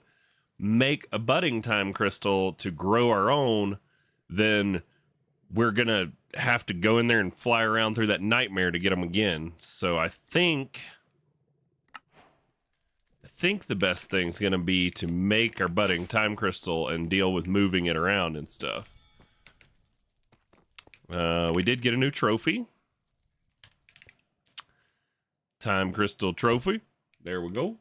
make a budding time crystal to grow our own, then we're going to have to go in there and fly around through that nightmare to get them again. So I think the best thing is going to be to make our budding time crystal and deal with moving it around and stuff. We did get a new trophy. Time crystal trophy. There we go.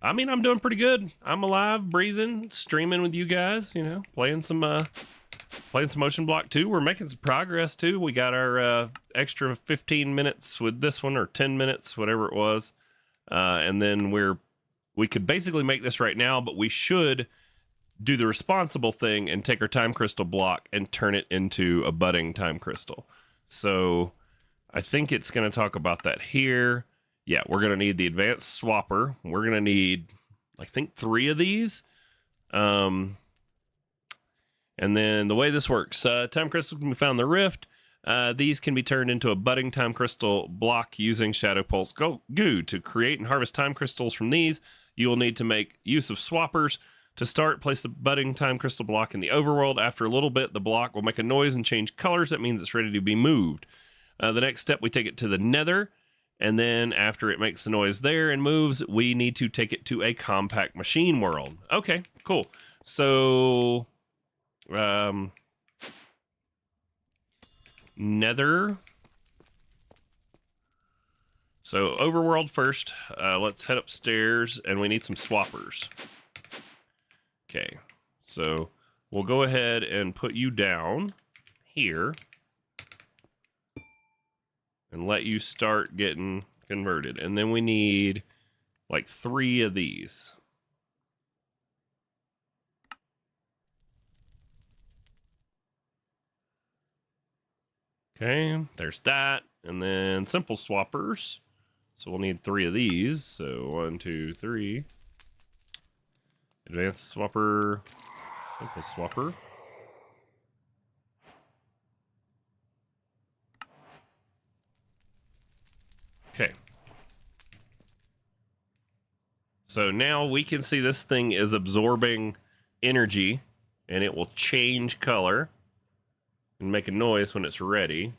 I mean, I'm doing pretty good. I'm alive, breathing, streaming with you guys, you know, playing some Oceanblock 2. We're making some progress too. We got our extra 15 minutes with this one, or 10 minutes, whatever it was. And then we could basically make this right now, but we should do the responsible thing and take our time crystal block and turn it into a budding time crystal. So I think it's going to talk about that here. Yeah, we're going to need the advanced swapper. We're going to need, I think, 3 of these. And then the way this works, time crystals can be found in the rift. These can be turned into a budding time crystal block using Shadow Pulse Goo. To create and harvest time crystals from these, you will need to make use of swappers. To start, place the budding time crystal block in the overworld. After a little bit, the block will make a noise and change colors. That means it's ready to be moved. The next step, we take it to the nether. And then after it makes the noise there and moves, we need to take it to a compact machine world. Okay, cool. So, nether. So overworld first. Let's head upstairs, and we need some swappers. Okay, so we'll go ahead and put you down here and let you start getting converted. And then we need like 3 of these. Okay, there's that. And then simple swappers. So we'll need 3 of these. So 1, 2, 3. Advanced swapper, simple swapper. Okay. So now we can see this thing is absorbing energy, and it will change color and make a noise when it's ready.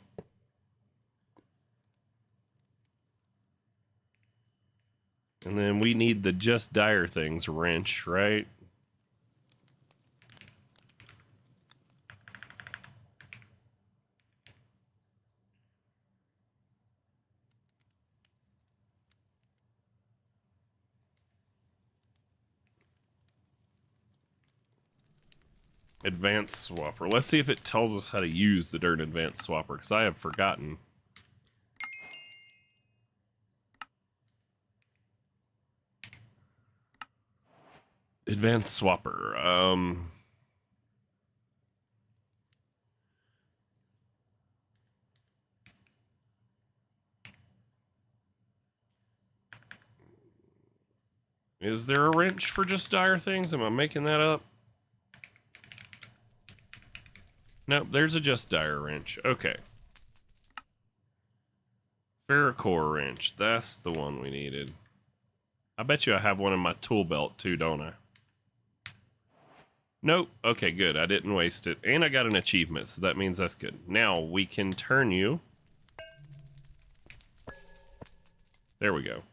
And then we need the Just Dire Things wrench, right? Advanced swapper. Let's see if it tells us how to use the darn advanced swapper, because I have forgotten. Advanced swapper. Is there a wrench for Just Dire Things? Am I making that up? Nope, there's a Just Dire wrench. Okay. Ferrocore wrench. That's the one we needed. I bet you I have one in my tool belt too, don't I? Nope. Okay, good. I didn't waste it. And I got an achievement, so that means that's good. Now we can turn you. There we go.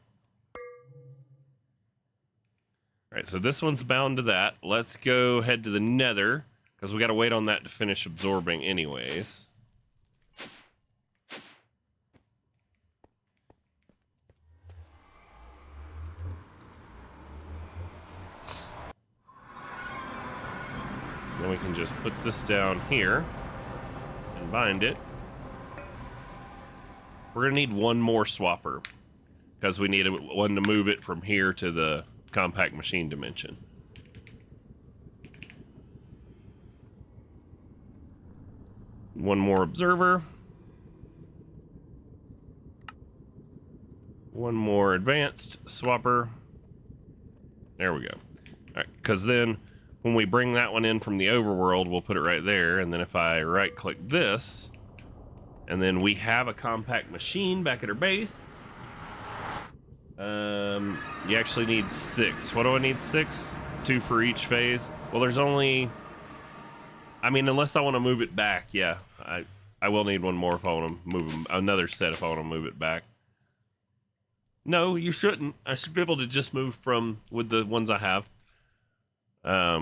Alright, so this one's bound to that. Let's go head to the nether, because we got to wait on that to finish absorbing anyways. Then we can just put this down here and bind it. We're going to need one more swapper, because we need one to move it from here to the compact machine dimension. One more observer. One more advanced swapper. There we go. All right, because then when we bring that one in from the overworld, we'll put it right there. And then if I right click this, And then we have a compact machine back at our base. You actually need 6. What do I need 6? 2 for each phase. Well, there's only... I mean, unless I want to move it back, yeah. I will need one more if I want to move another set if I want to move it back. No, you shouldn't. I should be able to just move from with the ones I have. I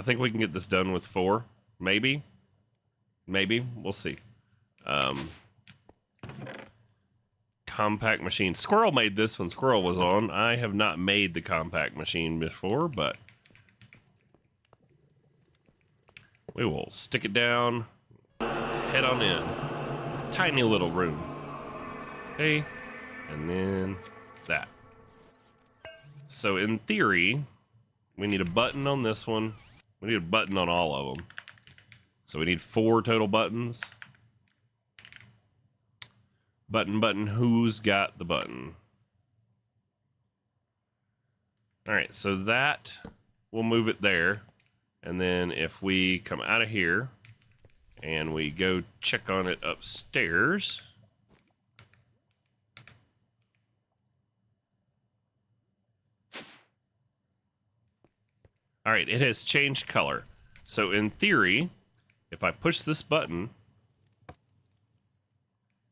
think we can get this done with 4, maybe. Maybe we'll see. Compact machine. Squirrel made this when Squirrel was on. I have not made the compact machine before, but we will stick it down. Head on in. Tiny little room. Okay, and then that. So in theory, we need a button on this one. We need a button on all of them. So we need 4 total buttons. Button, who's got the button? All right, so that, we'll move it there. And then if we come out of here and we go check on it upstairs. All right, it has changed color. So in theory, if I push this button,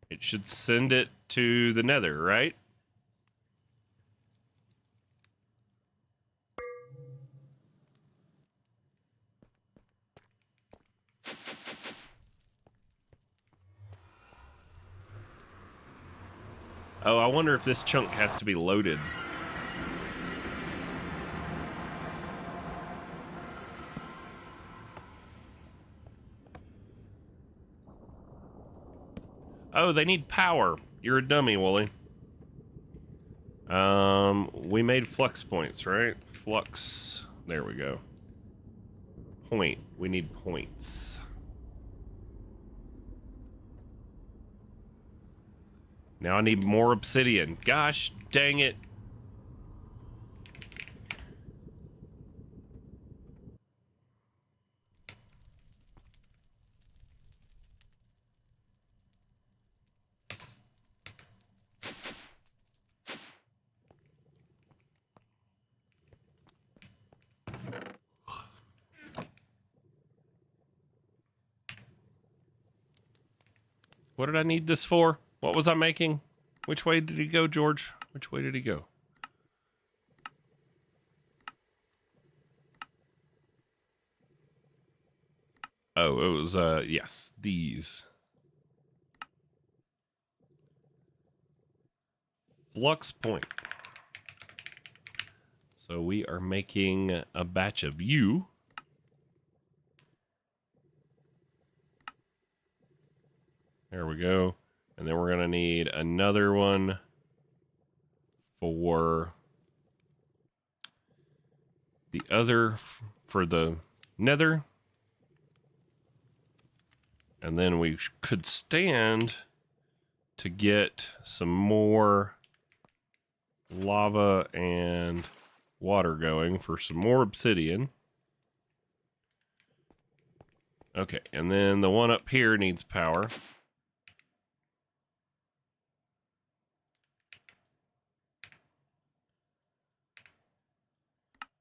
it should send it to the Nether, right? Oh, I wonder if this chunk has to be loaded. Oh, they need power. You're a dummy, Wooly. We made flux points, right? Flux. There we go. Point. We need points. Now I need more obsidian. Gosh, dang it. What did I need this for? What was I making? Which way did he go, George? Which way did he go? Oh, it was, yes, these. Flux point. So we are making a batch of you. There we go. And then we're going to need another one for the other, for the Nether. And then we could stand to get some more lava and water going for some more obsidian. Okay, and then the one up here needs power.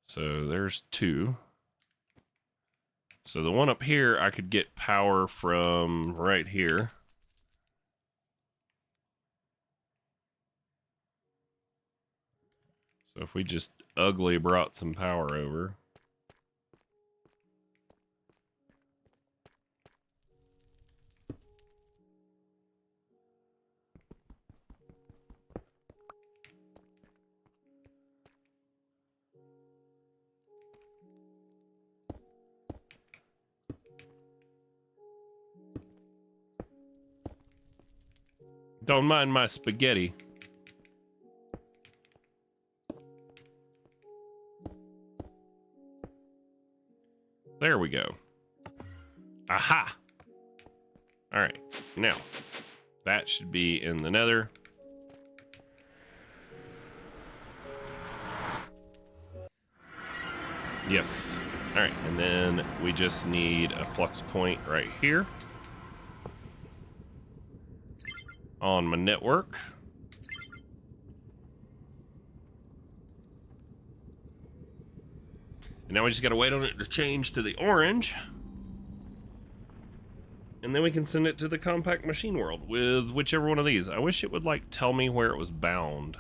So there's 2. So the one up here, I could get power from right here. So if we just ugly brought some power over. Don't mind my spaghetti. There we go. Aha! Alright, now, that should be in the Nether. Yes. Alright, and then we just need a flux point right here. on my network. And now we just gotta wait on it to change to the orange. And then we can send it to the compact machine world with whichever one of these. I wish it would like tell me where it was bound.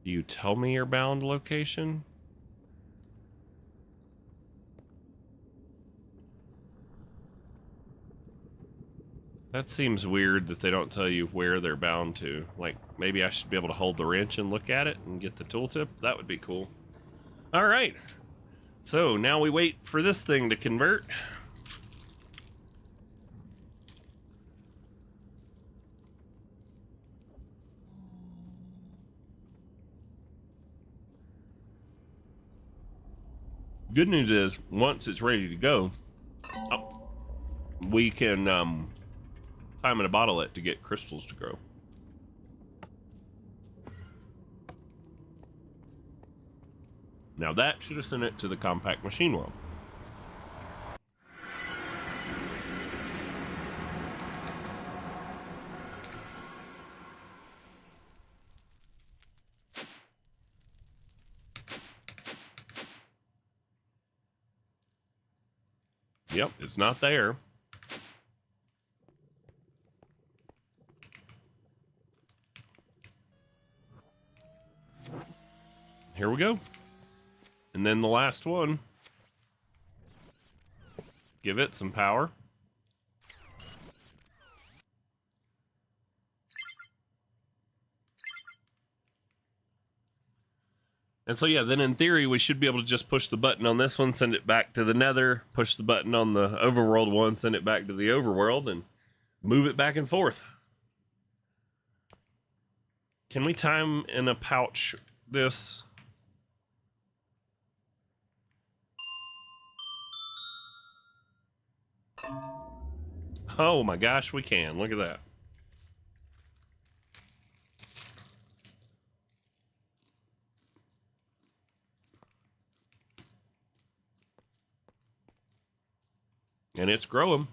Do you tell me your bound location? That seems weird that they don't tell you where they're bound to. Like, maybe I should be able to hold the wrench and look at it and get the tooltip. That would be cool. All right. So now we wait for this thing to convert. Good news is, once it's ready to go, we can time it a bottle it to get crystals to grow. Now that should have sent it to the compact machine world. Yep, it's not there. Here we go. And then the last one. Give it some power. And so yeah, then in theory we should be able to just push the button on this one, send it back to the nether, push the button on the overworld one, send it back to the overworld, and move it back and forth. Can we time in a pouch this? Oh my gosh, we can. Look at that. And it's growing.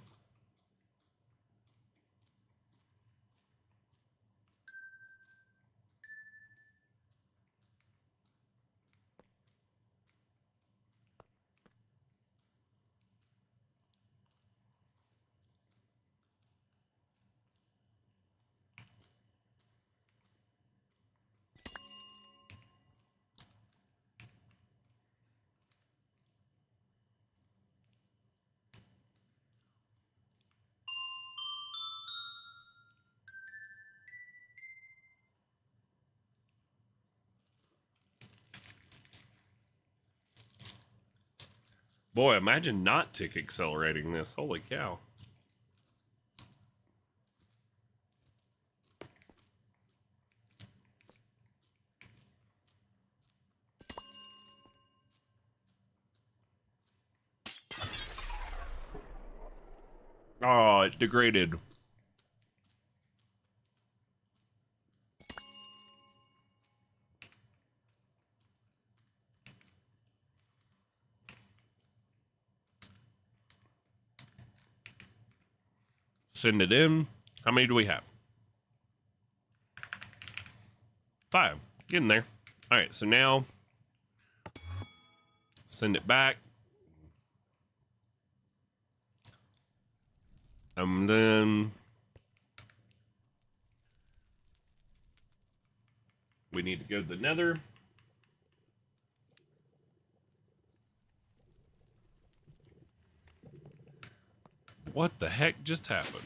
Boy, imagine not tick accelerating this. Holy cow. Oh, it degraded. Send it in. How many do we have? 5. Getting there. All right, so now send it back. And then we need to go to the nether. What the heck just happened?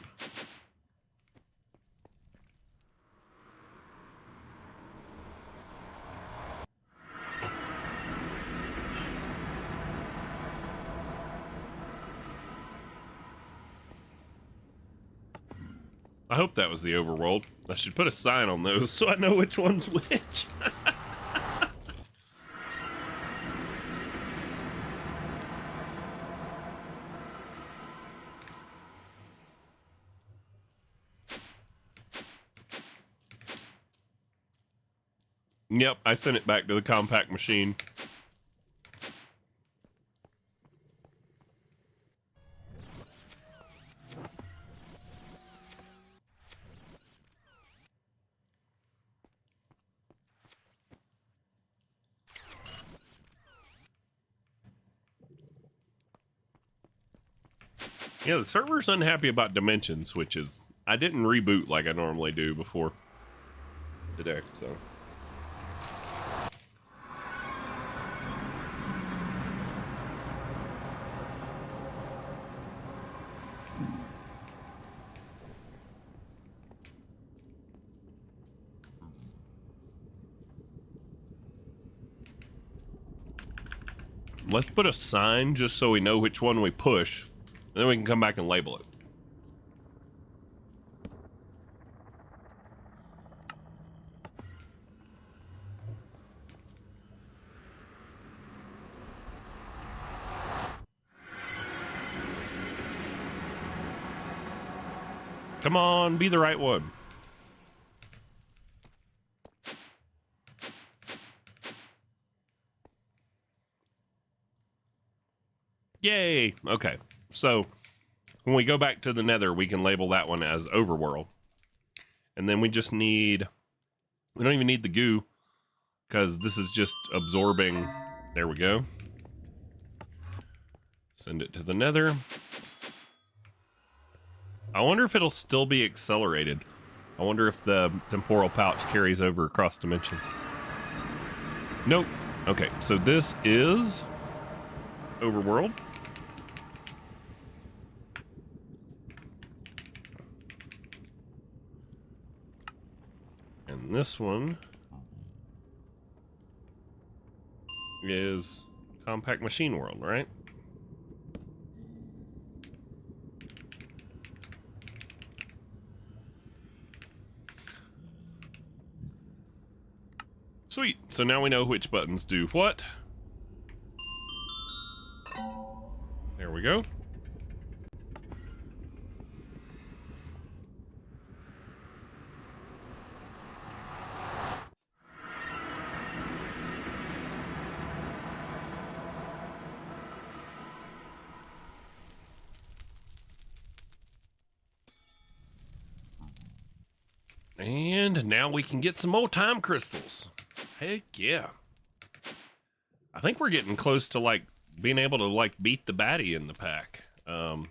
I hope that was the overworld. I should put a sign on those so I know which one's which. Yep, I sent it back to the compact machine. Yeah, the server's unhappy about dimension switches. I didn't reboot like I normally do before today, so. Let's put a sign just so we know which one we push, and then we can come back and label it. Come on, be the right one. Yay! Okay, so when we go back to the Nether, we can label that one as Overworld. And then we just need... We don't even need the goo, because this is just absorbing... There we go. Send it to the Nether. I wonder if it'll still be accelerated. I wonder if the temporal pouch carries over across dimensions. Nope. Okay, so this is Overworld. And this one is Compact Machine World, right? Sweet. So now we know which buttons do what. There we go. And now we can get some more time crystals. Heck yeah. I think we're getting close to like being able to like beat the baddie in the pack. I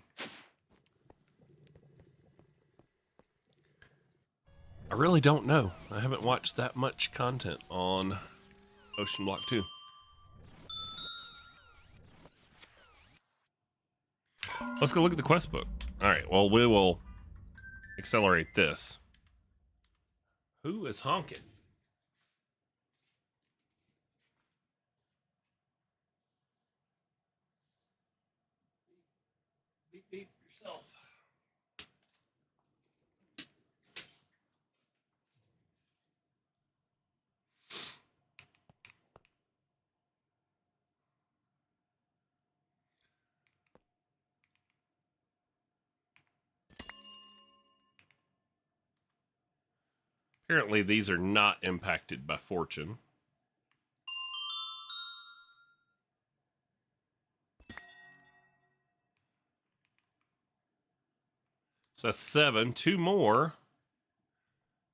really don't know. I haven't watched that much content on Oceanblock 2. Let's go look at the quest book. Alright, well, we will accelerate this. Who is honking? Beep, beep yourself. Apparently these are not impacted by fortune. So that's 7, 2 more.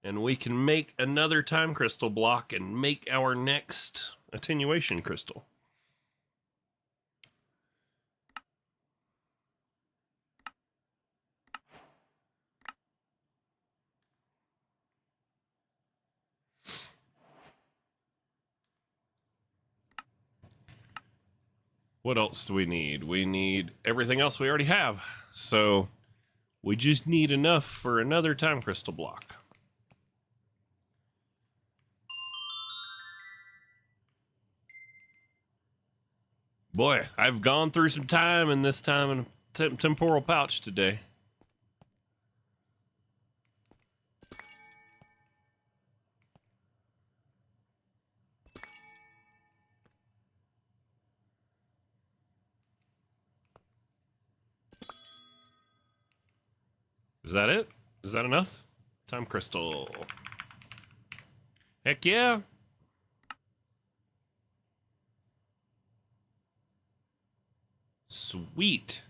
And we can make another time crystal block and make our next attenuation crystal. What else do we need? We need everything else we already have. So we just need enough for another time crystal block. Boy, I've gone through some time in this time in temporal pouch today. Is that it? Is that enough? Time crystal. Heck yeah. Sweet.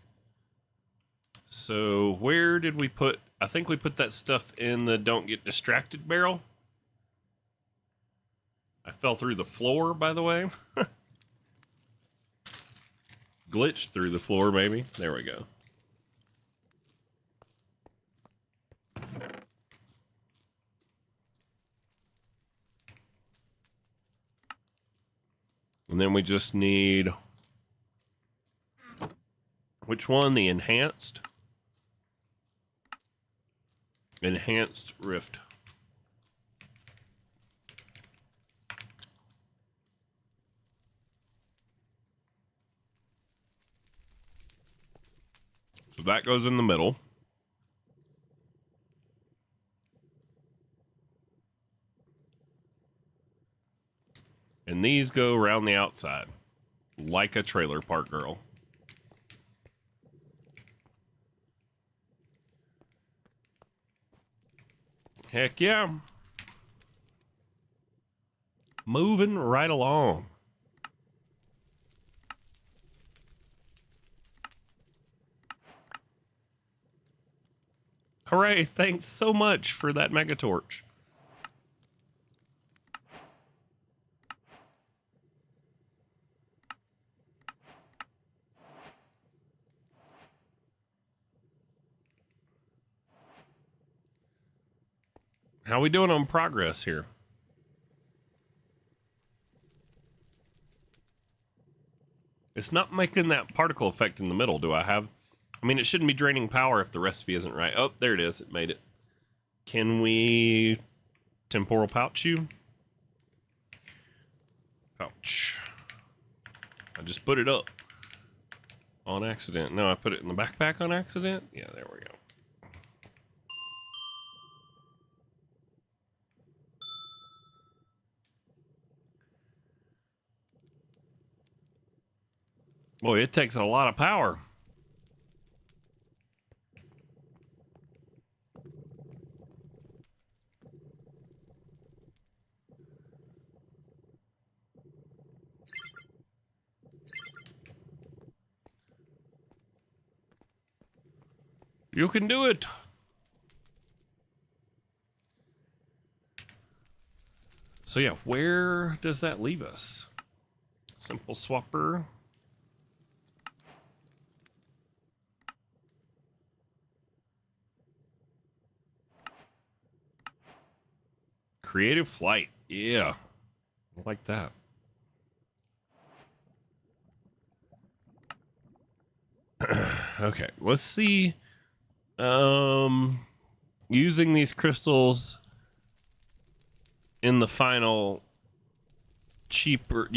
So where did we put... I think we put that stuff in the don't get distracted barrel. I fell through the floor, by the way. Glitched through the floor, maybe. There we go. And then we just need, which one? The enhanced? Enhanced rift. So that goes in the middle. And these go around the outside, like a trailer park girl. Heck yeah. Moving right along. Hooray, thanks so much for that mega torch. How we doing on progress here? It's not making that particle effect in the middle. Do I have... I mean, it shouldn't be draining power if the recipe isn't right. Oh, there it is. It made it. Can we temporal pouch you? Pouch. I just put it up on accident. No, I put it in the backpack on accident. Yeah, there we go. Boy, it takes a lot of power. You can do it. So yeah, where does that leave us? Simple swapper. Creative flight. Yeah. I like that. Okay, let's see. Using these crystals in the final cheaper,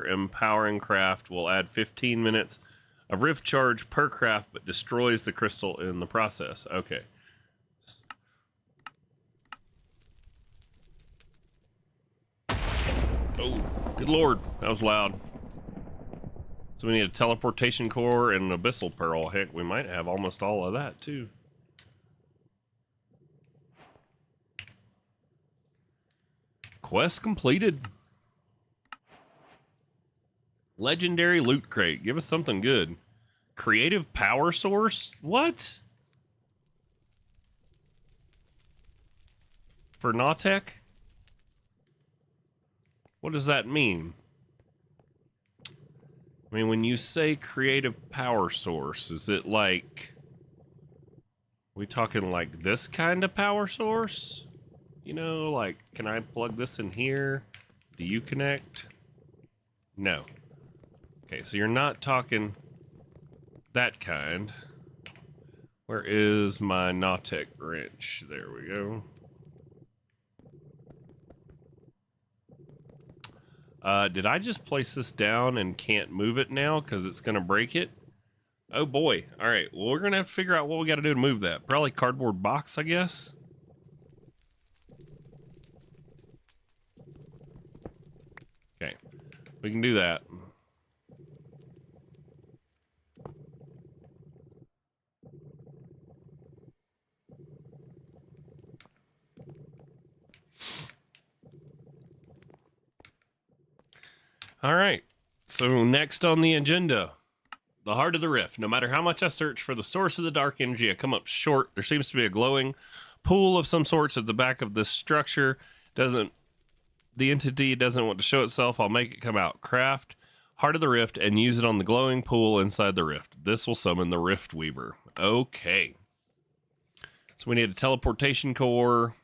empowering craft will add 15 minutes of rift charge per craft, but destroys the crystal in the process. Okay. Oh, good lord, that was loud. So we need a teleportation core and an abyssal pearl. Heck, we might have almost all of that too. Quest completed. Legendary loot crate. Give us something good. Creative power source? What? For Nautek? What does that mean? I mean, when you say creative power source, is it like... we talking like this kind of power source? You know, like, can I plug this in here? Do you connect? No. Okay, so you're not talking that kind. Where is my Nautek wrench? There we go. Did I just place this down and can't move it now because it's going to break it? Oh boy. All right. Well, we're going to have to figure out what we got to do to move that. Probably cardboard box, I guess. Okay. We can do that. All right. So next on the agenda, the heart of the rift. No matter how much I search for the source of the dark energy, I come up short. There seems to be a glowing pool of some sorts at the back of this structure. The entity doesn't want to show itself. I'll make it come out. Craft heart of the rift and use it on the glowing pool inside the rift. This will summon the rift weaver. Okay. So we need a teleportation core.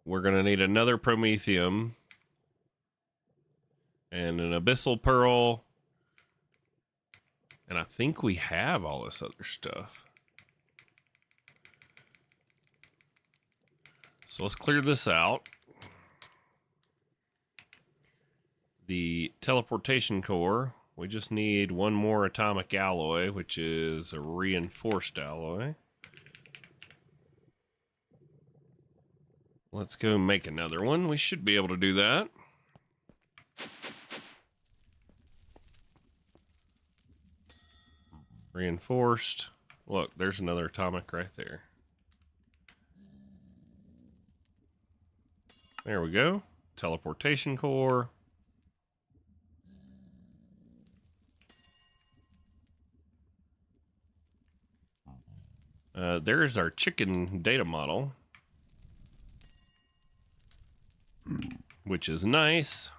we're going to need another promethium and an abyssal pearl. And I think we have all this other stuff. So let's clear this out. The teleportation core. We just need one more atomic alloy, which is a reinforced alloy. Let's go make another one. We should be able to do that. Reinforced. Look, there's another atomic right there. There we go. Teleportation core. There's our chicken data model, which is nice.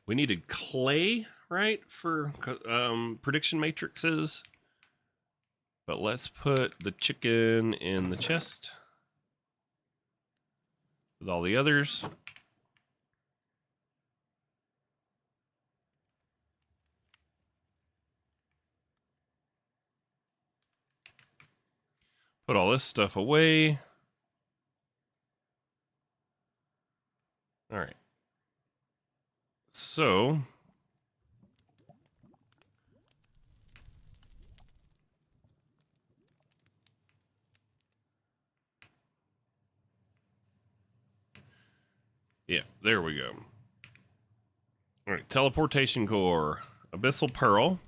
We needed clay, right, for prediction matrices. But let's put the chicken in the chest with all the others. Put all this stuff away. All right. So yeah, there we go. All right, teleportation core, abyssal pearl.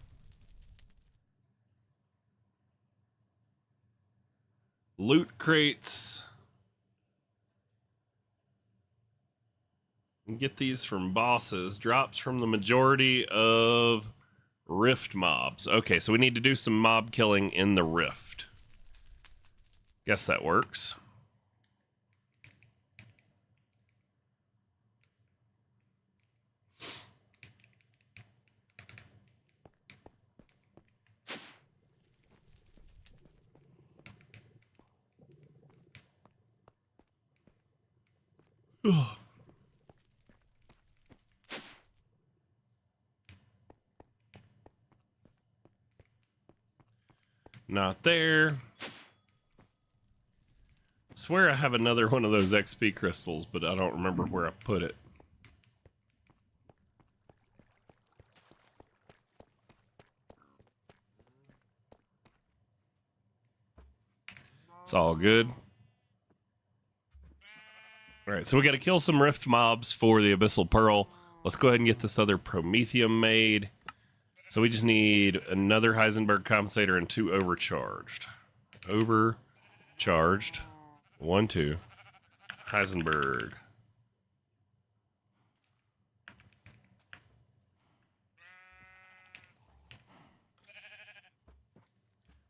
Loot crates. Get these from bosses. Drops from the majority of rift mobs. Okay, so we need to do some mob killing in the rift. Guess that works. Not there. Swear I have another one of those XP crystals, but I don't remember where I put it. It's all good. Alright, so we gotta kill some rift mobs for the abyssal pearl. Let's go ahead and get this other promethium made. So we just need another Heisenberg compensator and 2 overcharged. Overcharged. 1, 2. Heisenberg.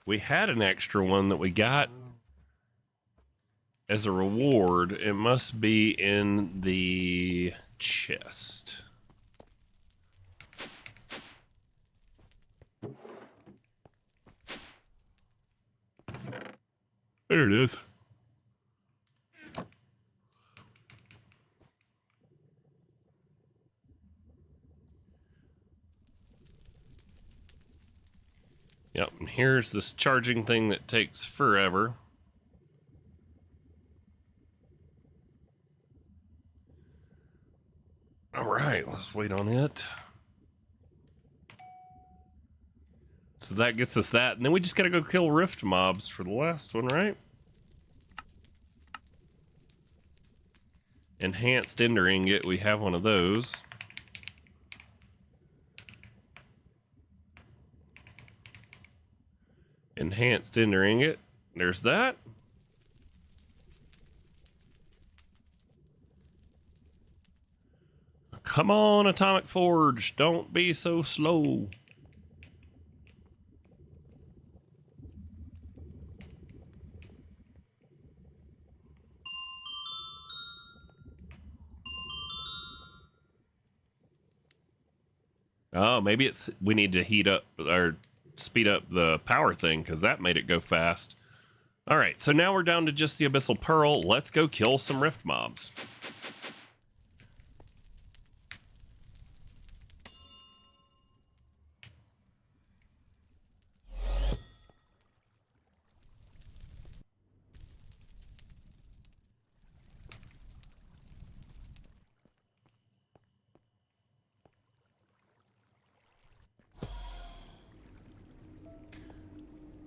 We had an extra one that we got as a reward. It must be in the chest. There it is. Yep, and here's this charging thing that takes forever. All right, let's wait on it. So that gets us that, and then we just gotta go kill rift mobs for the last one, right? Enhanced ender ingot, we have one of those. Enhanced ender ingot, there's that. Come on, Atomic Forge, don't be so slow. Oh, maybe it's we need to heat up or speed up the power thing because that made it go fast. All right, so now we're down to just the Abyssal Pearl. Let's go kill some Rift mobs.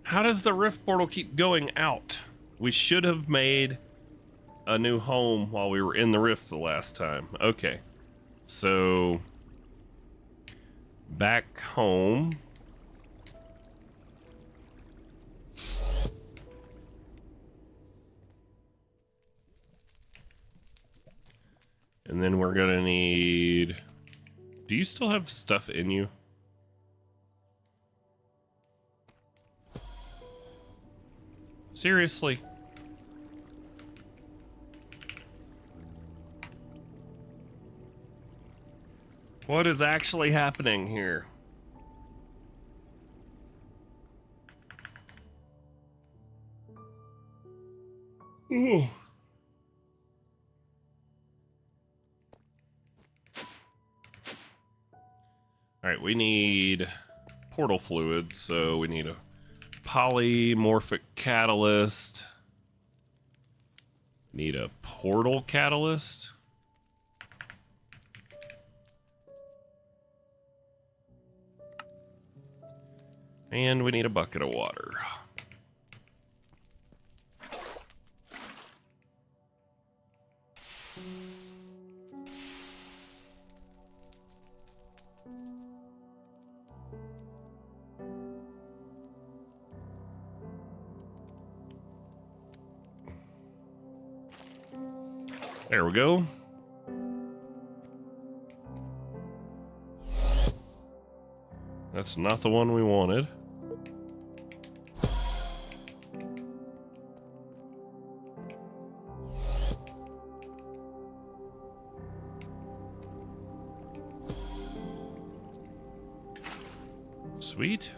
How does the Rift portal keep going out? We should have made a new home while we were in the Rift the last time. Okay. So back home. And then we're gonna need... Do you still have stuff in you? Seriously? What is actually happening here? Ooh. All right, we need portal fluid, so we need a polymorphic catalyst. Need a portal catalyst. And we need a bucket of water. There we go. That's not the one we wanted. Sweet.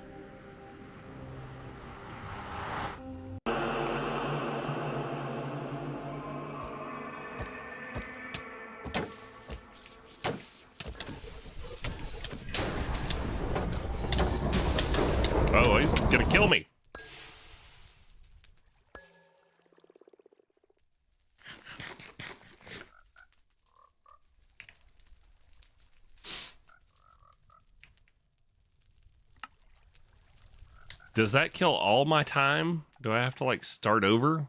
Oh, he's gonna kill me. Does that kill all my time? Do I have to, like, start over?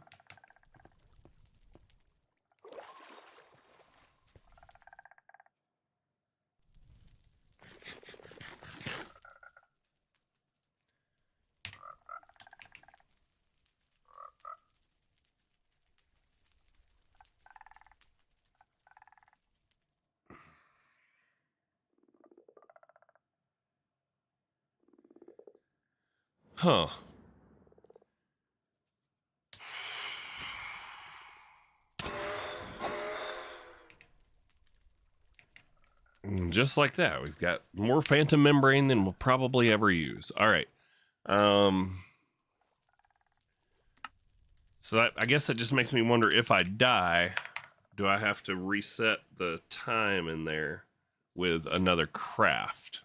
Huh. Just like that, we've got more phantom membrane than we'll probably ever use. All right. So that, I guess that just makes me wonder, if I die, do I have to reset the time in there with another craft?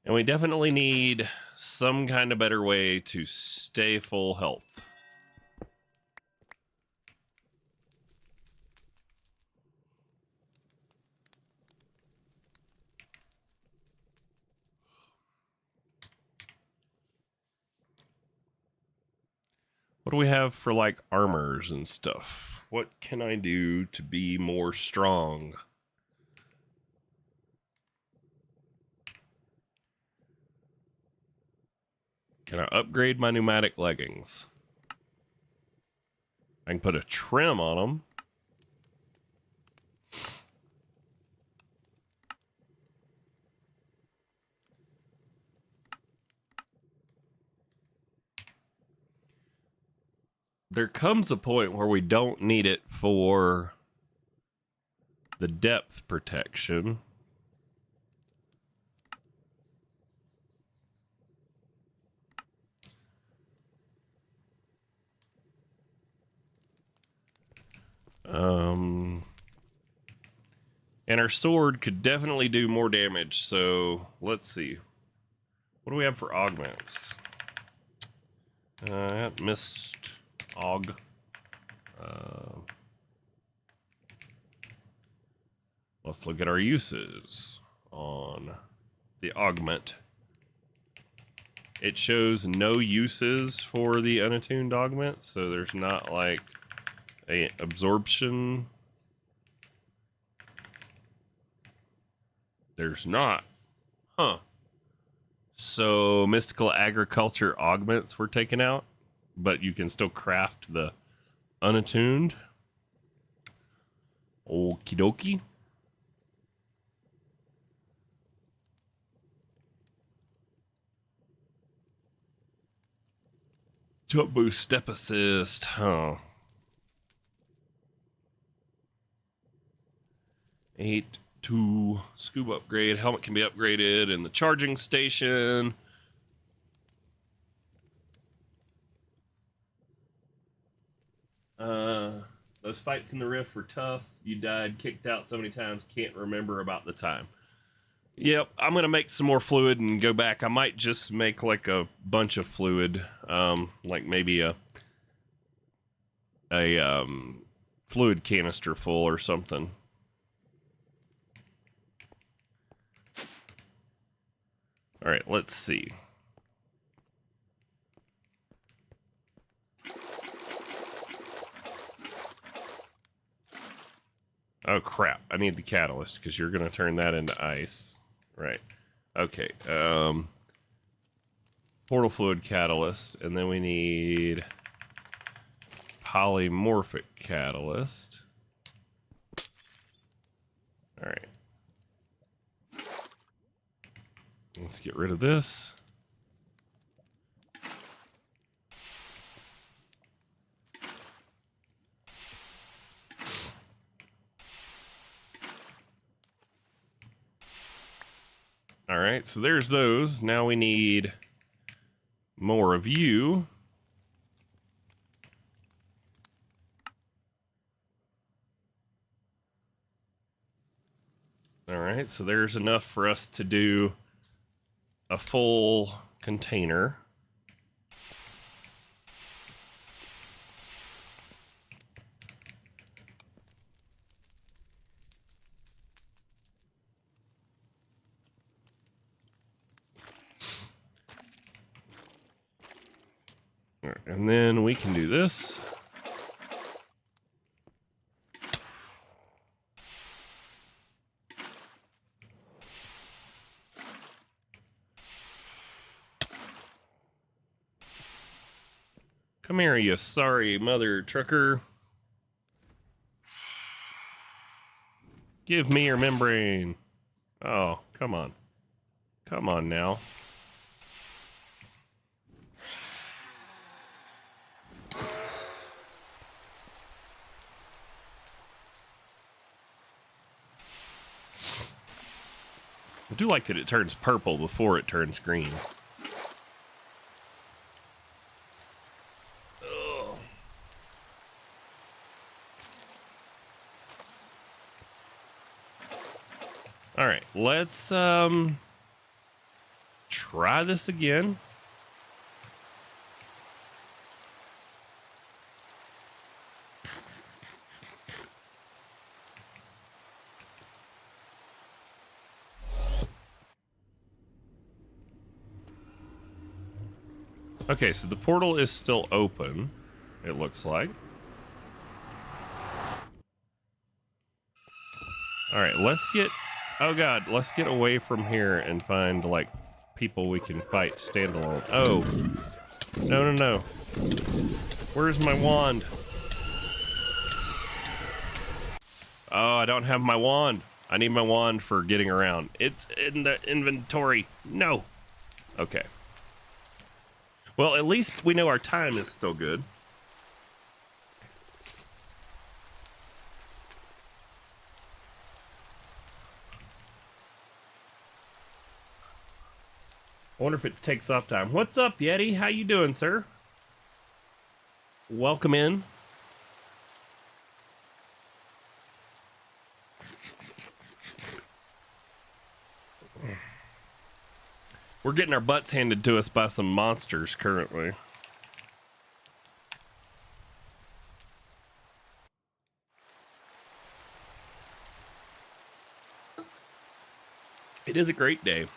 And we definitely need some kind of better way to stay full health. What do we have for, like, armors and stuff? What can I do to be more strong? Can I upgrade my pneumatic leggings? I can put a trim on them. There comes a point where we don't need it for the depth protection. And our sword could definitely do more damage, so let's see. What do we have for augments? Mist aug. Let's look at our uses on the augment. It shows no uses for the unattuned augment, so there's not like a absorption. There's not. Huh. So mystical agriculture augments were taken out, but you can still craft the unattuned. Okie dokie. Jump boost, step assist, huh? 8-2 scuba upgrade. Helmet can be upgraded in the charging station. Those fights in the rift were tough. You died, kicked out so many times, can't remember about the time. Yep, I'm gonna make some more fluid and go back. I might just make like a bunch of fluid, like maybe a fluid canister full or something. All right, let's see. Oh crap, I need the catalyst because you're gonna turn that into ice. Right. Okay. Portal fluid catalyst, and then we need polymorphic catalyst. All right. Let's get rid of this. All right, so there's those. Now we need more of you. All right, so there's enough for us to do a full container. And then we can do this. Come here, you sorry mother trucker. Give me your membrane. Oh, come on. Come on now. I do like that it turns purple before it turns green. Ugh. All right, let's try this again. Okay, so the portal is still open, it looks like. Alright, let's get... Oh god, let's get away from here and find, like, people we can fight standalone. Oh. No, no, no. Where's my wand? Oh, I don't have my wand. I need my wand for getting around. It's in the inventory. No. Okay. Well, at least we know our time is still good. I wonder if it takes off time. What's up, Yeti? How you doing, sir? Welcome in. We're getting our butts handed to us by some monsters currently. It is a great day.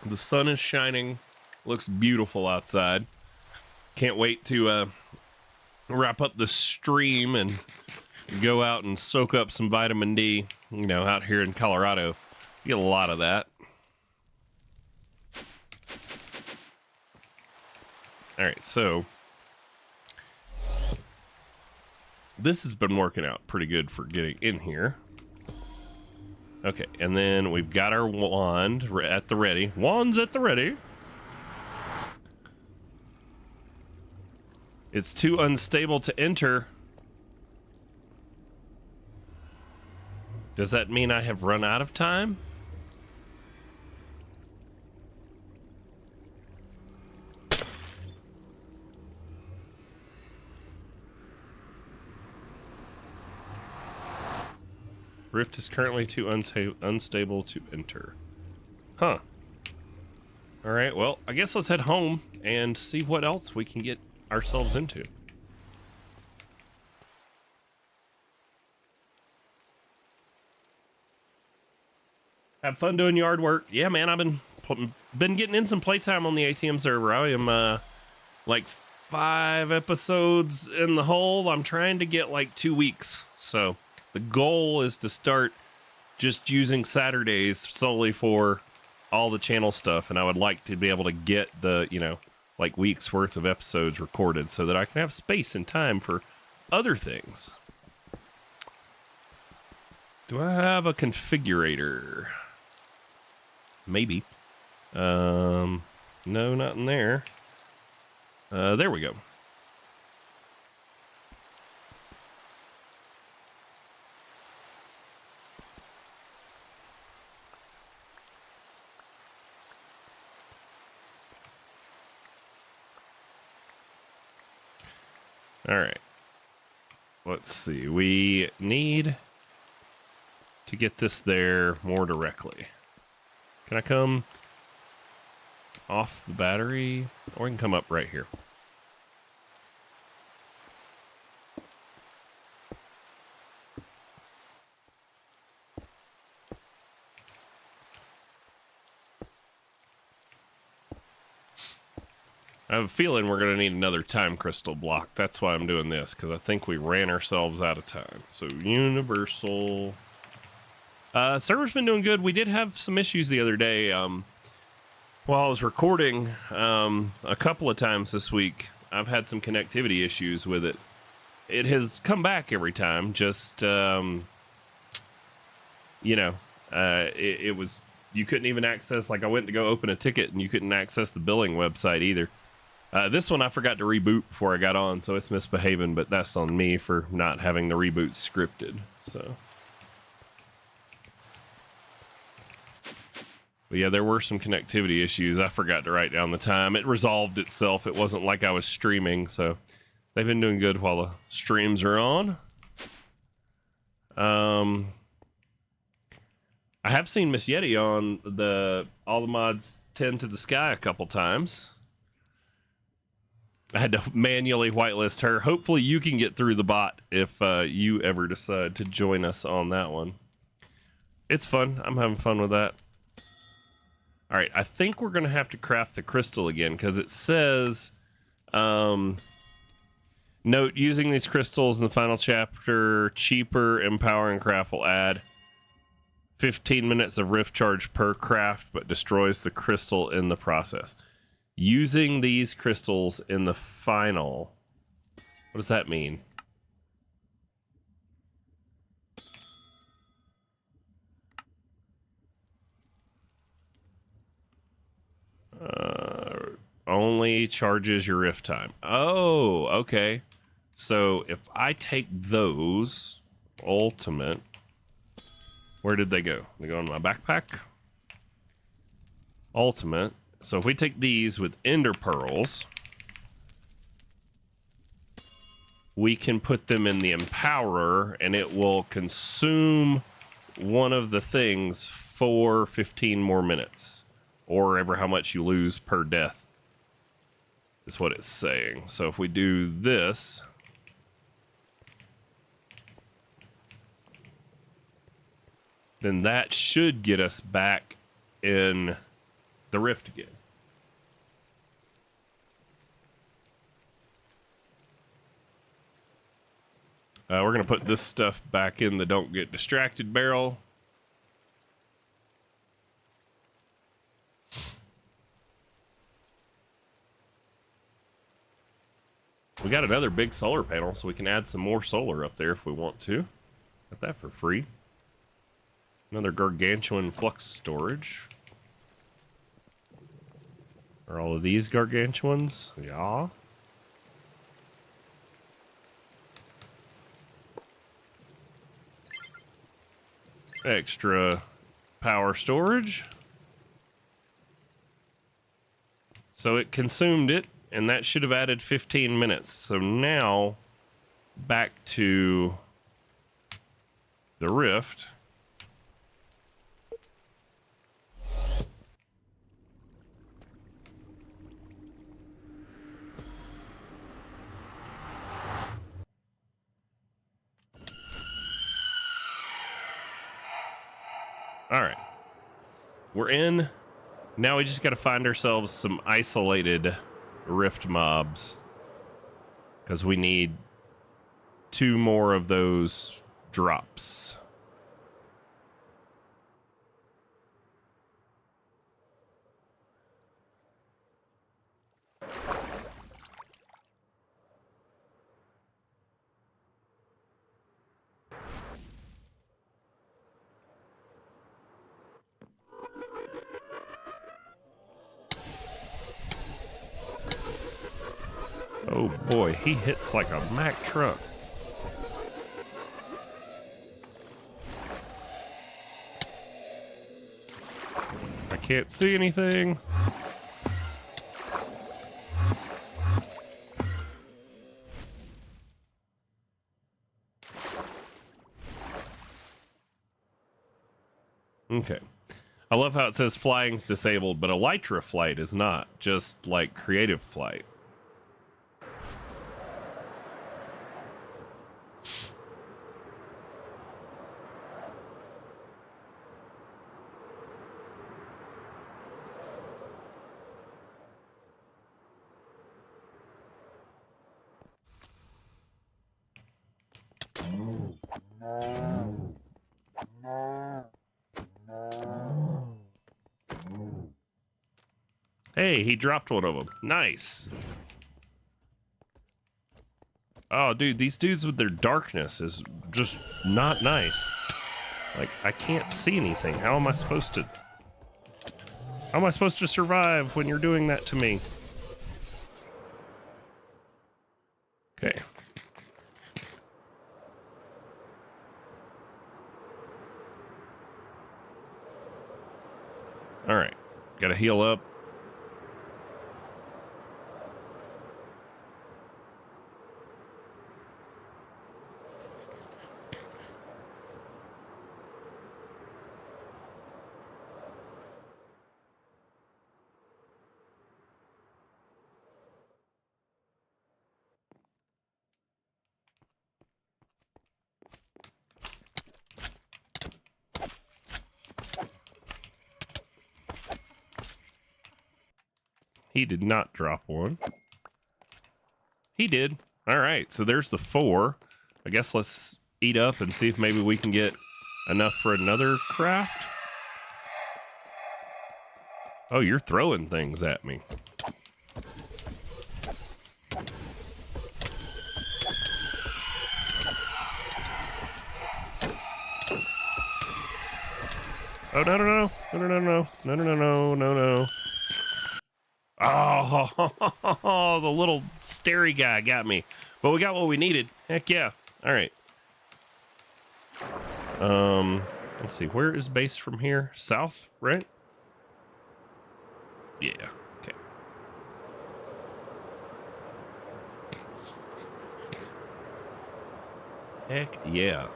The sun is shining. Looks beautiful outside. Can't wait to wrap up the stream and go out and soak up some vitamin D. You know, out here in Colorado, you get a lot of that. All right, so this has been working out pretty good for getting in here. Okay, and then we've got our wand at the ready. Wand's at the ready. It's too unstable to enter. Does that mean I have run out of time? Rift is currently too unstable to enter. Huh. Alright, well, I guess let's head home and see what else we can get ourselves into. Have fun doing yard work. Yeah, man, I've been getting in some playtime on the ATM server. I am like 5 episodes in the hole. I'm trying to get like 2 weeks. So the goal is to start just using Saturdays solely for all the channel stuff, and I would like to be able to get the, you know, like weeks worth of episodes recorded so that I can have space and time for other things. Do I have a configurator? Maybe. No, not in there. There we go. All right. Let's see. We need to get this there more directly. Can I come off the battery? Or I can come up right here. I have a feeling we're going to need another time crystal block. That's why I'm doing this, because I think we ran ourselves out of time. So, universal. Server's been doing good. We did have some issues the other day. While I was recording a couple of times this week, I've had some connectivity issues with it. It has come back every time. Just, you know, it was, you couldn't even access, like I went to go open a ticket and you couldn't access the billing website either. This one I forgot to reboot before I got on, so it's misbehaving, but that's on me for not having the reboot scripted, so. But yeah, there were some connectivity issues. I forgot to write down the time. It resolved itself. It wasn't like I was streaming, so they've been doing good while the streams are on. I have seen Miss Yeti on the All the Mods 10 to the Sky a couple times. I had to manually whitelist her. Hopefully you can get through the bot if you ever decide to join us on that one. It's fun. I'm having fun with that. All right, I think we're going to have to craft the crystal again because it says, note, using these crystals in the final chapter, cheaper, empowering craft will add 15 minutes of rift charge per craft, but destroys the crystal in the process. Using these crystals in the final. What does that mean? Only charges your rift time. Oh, okay. So if I take those ultimate, where did they go? They go in my backpack. Ultimate. So if we take these with ender pearls, we can put them in the empowerer and it will consume one of the things for 15 more minutes. or ever how much you lose per death is what it's saying. So if we do this, then that should get us back in the rift again. We're going to put this stuff back in the don't get distracted barrel. We got another big solar panel, so we can add some more solar up there if we want to. Got that for free. Another gargantuan flux storage. Are all of these gargantuans? Yeah. Extra power storage. So it consumed it, and that should have added 15 minutes. So now, back to the rift. All right. We're in. Now we just got to find ourselves some isolated rift mobs, because we need 2 more of those drops. Oh boy, he hits like a Mack truck. I can't see anything. Okay. I love how it says flying's disabled, but elytra flight is not, just like creative flight. Hey, he dropped one of them. Nice. Oh, dude, these dudes with their darkness is just not nice. Like, I can't see anything. How am I supposed to... How am I supposed to survive when you're doing that to me? Okay. Alright. Gotta heal up. He did not drop one. He did. All right, so there's the 4. I guess let's eat up and see if maybe we can get enough for another craft. Oh, you're throwing things at me. Oh, no, no, no, no, no, no, no, no, no, no, no. Oh, the little starey guy got me. But we got what we needed. Heck yeah. All right. Let's see. Where is base from here? South, right? Yeah. Okay. Heck yeah.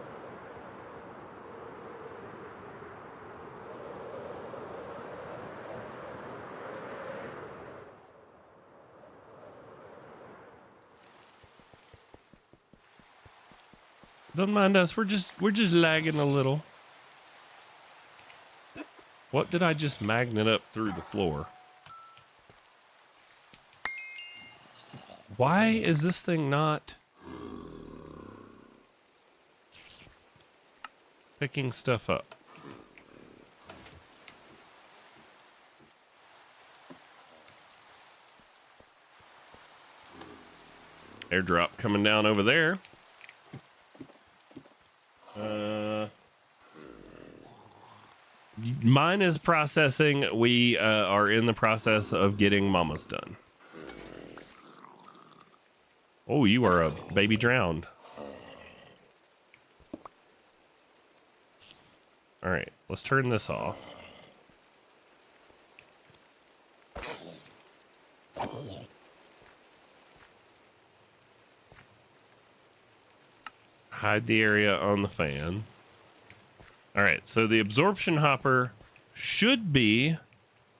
Don't mind us. We're just lagging a little. What did I just magnet up through the floor? Why is this thing not picking stuff up? Airdrop coming down over there. Mine is processing. We are in the process of getting Mama's done. Oh, you are a baby drowned. All right, let's turn this off. Hide the area on the fan. All right, so the absorption hopper should be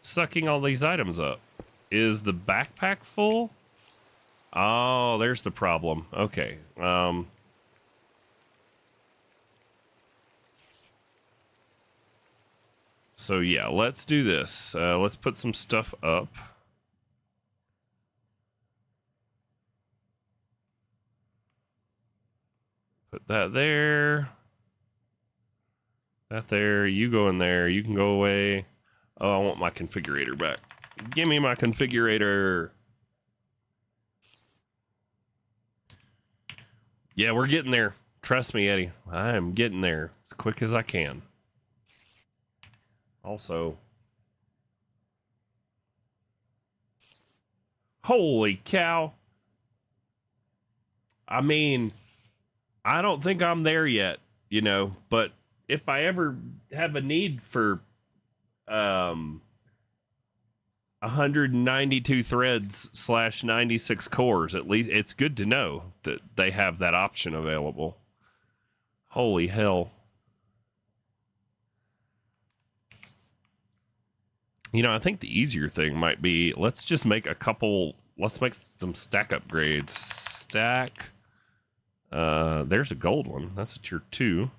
sucking all these items up. Is the backpack full? Oh, there's the problem. Okay. So yeah, let's do this. Let's put some stuff up. Put that there. That there. You go in there. You can go away. Oh, I want my configurator back. Give me my configurator. Yeah, we're getting there. Trust me, Eddie. I am getting there as quick as I can. Also, holy cow. I mean, I don't think I'm there yet, you know, but if I ever have a need for 192 threads / 96 cores, at least it's good to know that they have that option available. Holy hell. You know, I think the easier thing might be, let's just make let's make some stack upgrades. Stack. There's a gold one. That's a tier 2.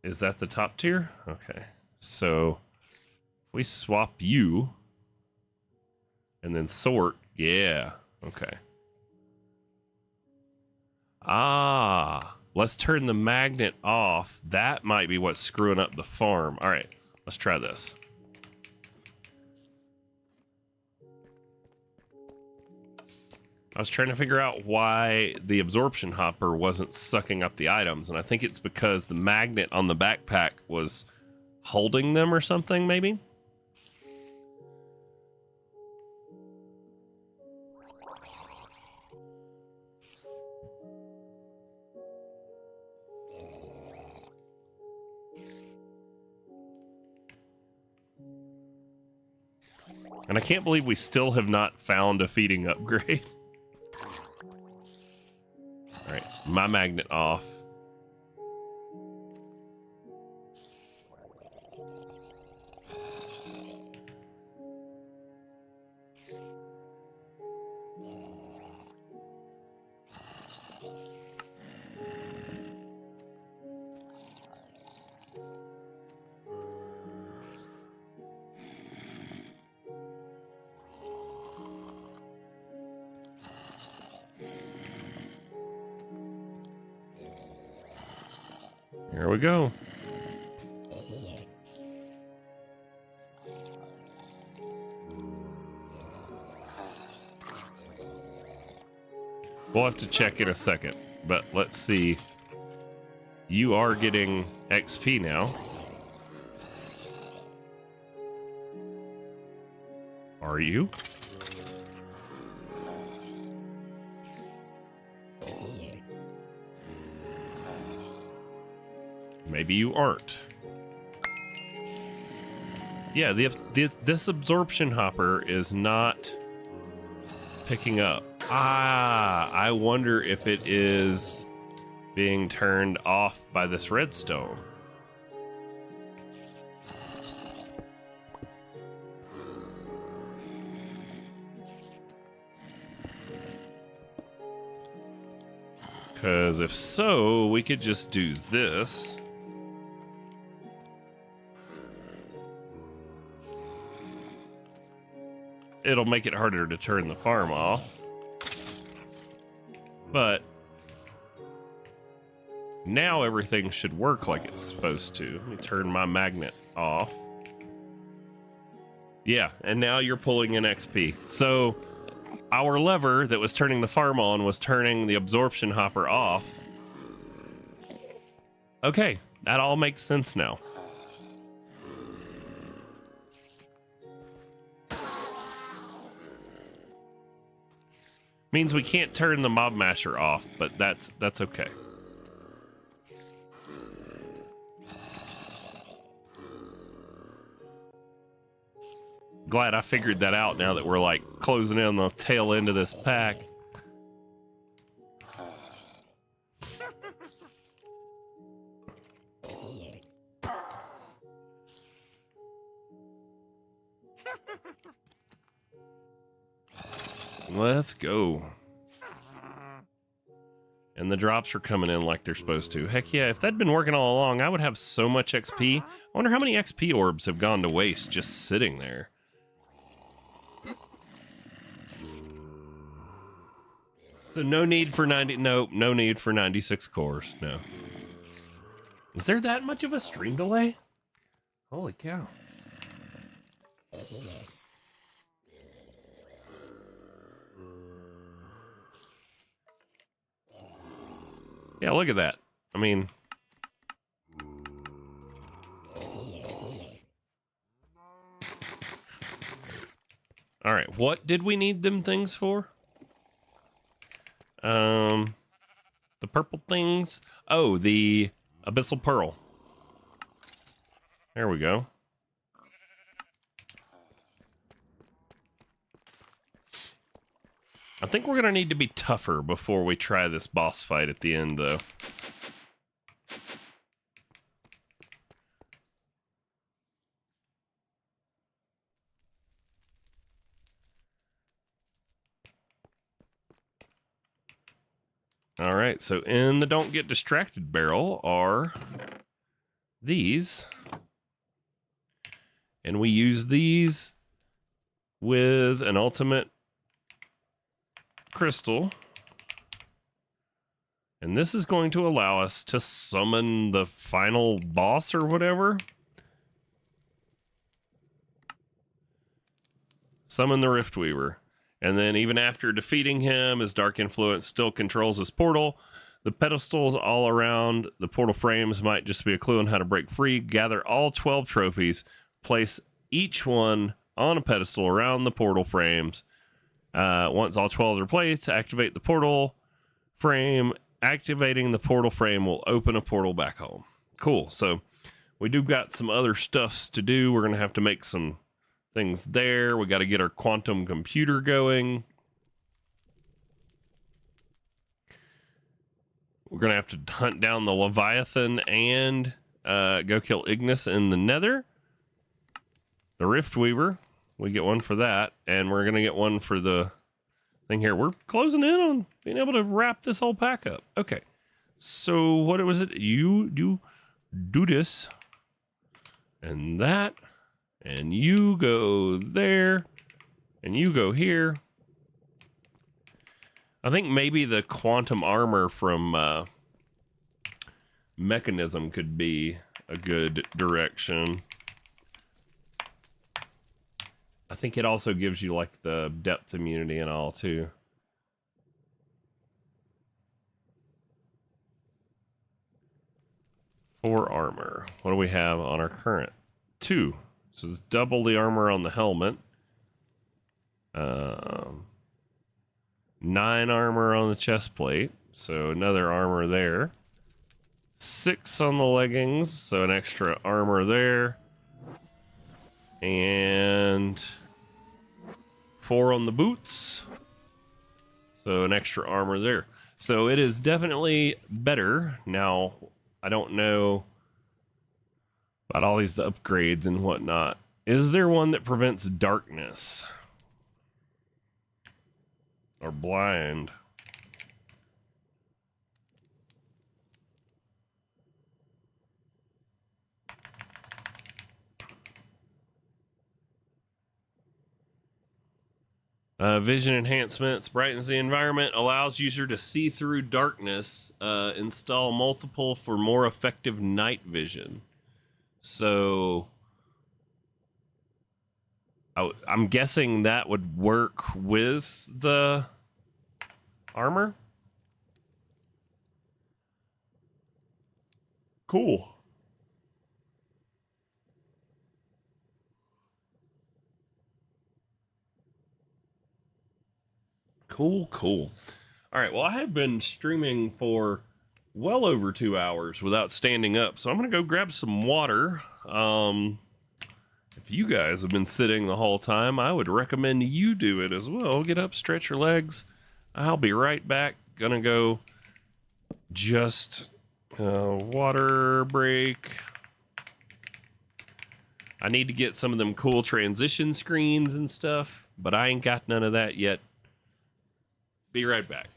Is that the top tier? Okay. So if we swap you and then sort, yeah. Okay. Ah, let's turn the magnet off. That might be what's screwing up the farm. All right, let's try this. I was trying to figure out why the absorption hopper wasn't sucking up the items, and I think it's because the magnet on the backpack was holding them or something, maybe? And I can't believe we still have not found a feeding upgrade. All right, my magnet off. Here we go. We'll have to check in a second, but let's see. You are getting XP now. Are you? Maybe you aren't. Yeah, this absorption hopper is not picking up. Ah, I wonder if it is being turned off by this redstone. Because if so, we could just do this. It'll make it harder to turn the farm off. But now everything should work like it's supposed to. Let me turn my magnet off. Yeah, and now you're pulling in XP. So our lever that was turning the farm on was turning the absorption hopper off. Okay, that all makes sense now. Means we can't turn the mob masher off, but that's okay. Glad I figured that out now that we're like closing in on the tail end of this pack. Let's go. And the drops are coming in like they're supposed to. Heck yeah, if that'd been working all along, I would have so much XP. I wonder how many XP orbs have gone to waste just sitting there. So no need for 90, no need for 96 cores, no. Is there that much of a stream delay? Holy cow. Yeah, look at that. I mean... Alright, what did we need them things for? The purple things. Oh, the Abyssal Pearl. There we go. I think we're gonna need to be tougher before we try this boss fight at the end, though. All right, so in the Don't Get Distracted barrel are these. And we use these with an ultimate crystal. And this is going to allow us to summon the final boss or whatever. Summon the Riftweaver. And then even after defeating him, his dark influence still controls his portal. The pedestals all around the portal frames might just be a clue on how to break free. Gather all 12 trophies. Place each one on a pedestal around the portal frames. Once all 12 are placed, activate the portal frame. Activating the portal frame will open a portal back home. Cool. So we do got some other stuffs to do. We're going to have to make some things there. We got to get our quantum computer going. We're going to have to hunt down the Leviathan and go kill Ignis in the Nether. The Riftweaver, we get one for that, and we're going to get one for the thing here. We're closing in on being able to wrap this whole pack up. Okay, so what was it? You do this and that, and you go there, and you go here. I think maybe the quantum armor from Mechanism could be a good direction. I think it also gives you like the depth immunity and all too. For armor, what do we have on our current? 2. So it's double the armor on the helmet. 9 armor on the chest plate, so another armor there. 6 on the leggings, so an extra armor there. And 4 on the boots, so an extra armor there. So it is definitely better. Now, I don't know about all these upgrades and whatnot. Is there one that prevents darkness? Or blind? Vision enhancements brightens the environment, allows user to see through darkness. Install multiple for more effective night vision. So I'm guessing that would work with the armor. Cool. Cool. All right, well, I have been streaming for well over 2 hours without standing up, so I'm gonna go grab some water. If you guys have been sitting the whole time, I would recommend you do it as well. Get up, stretch your legs. I'll be right back. Gonna go just water break. I need to get some of them cool transition screens and stuff, but I ain't got none of that yet. Be right back.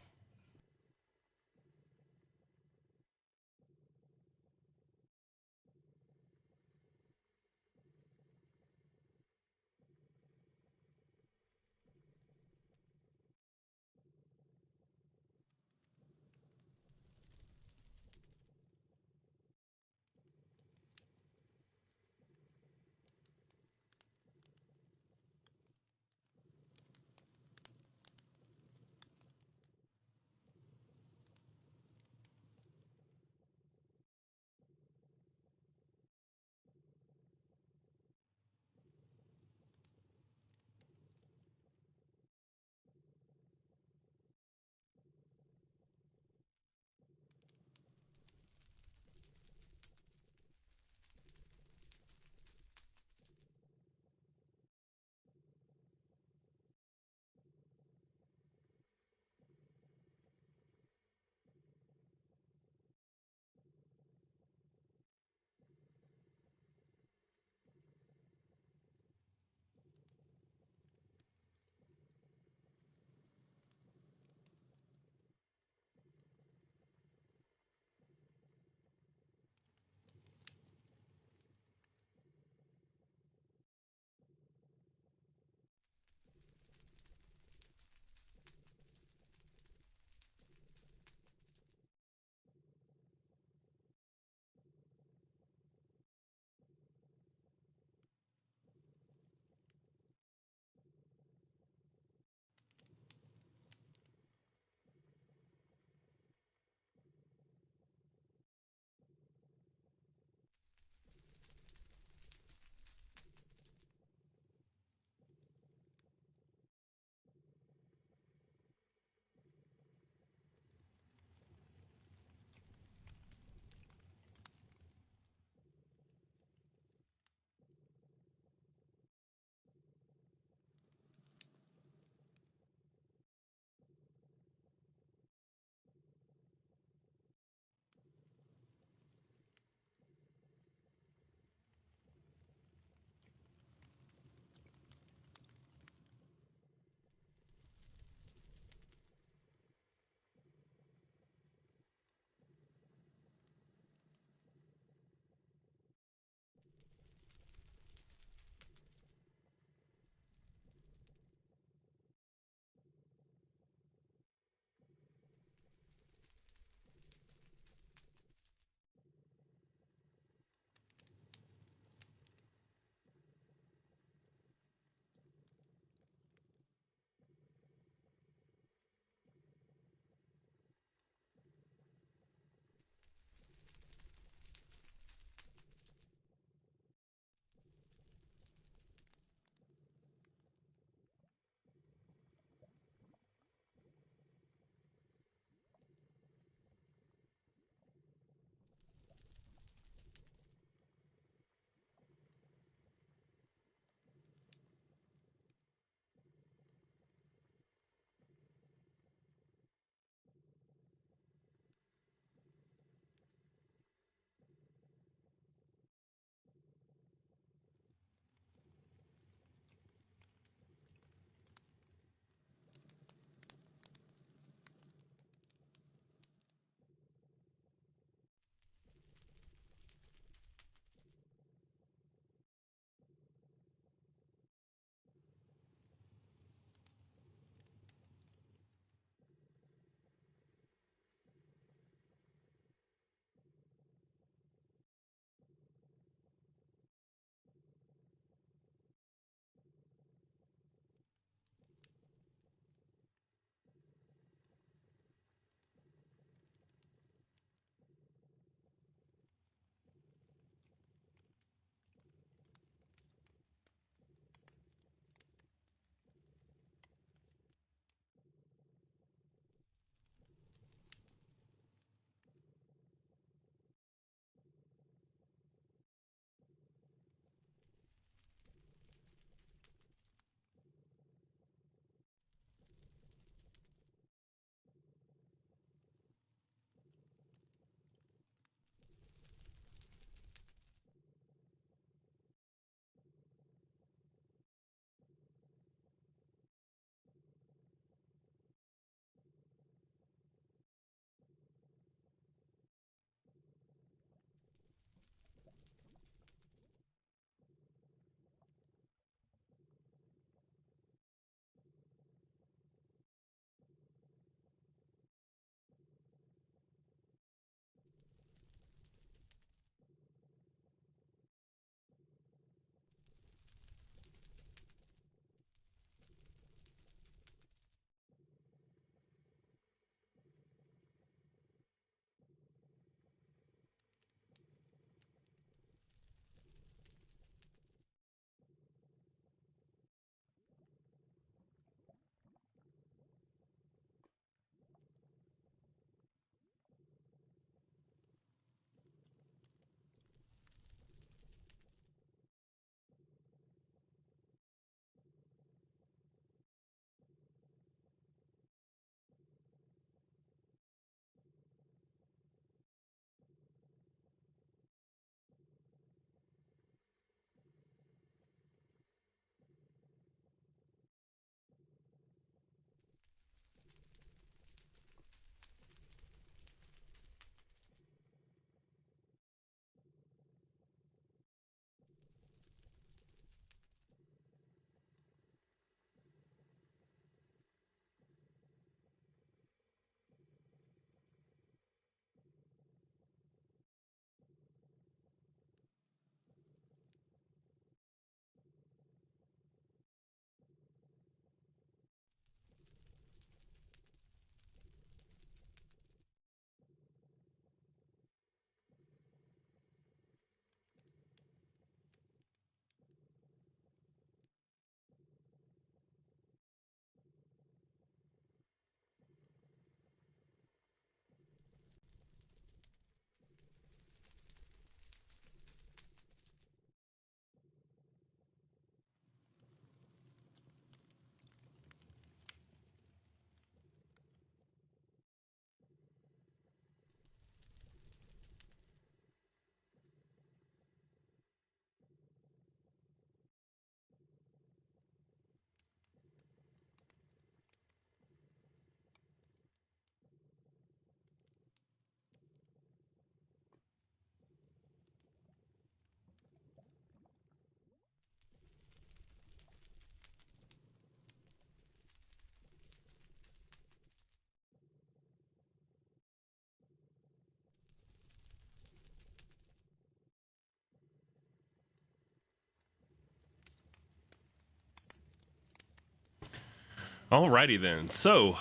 Alrighty then. So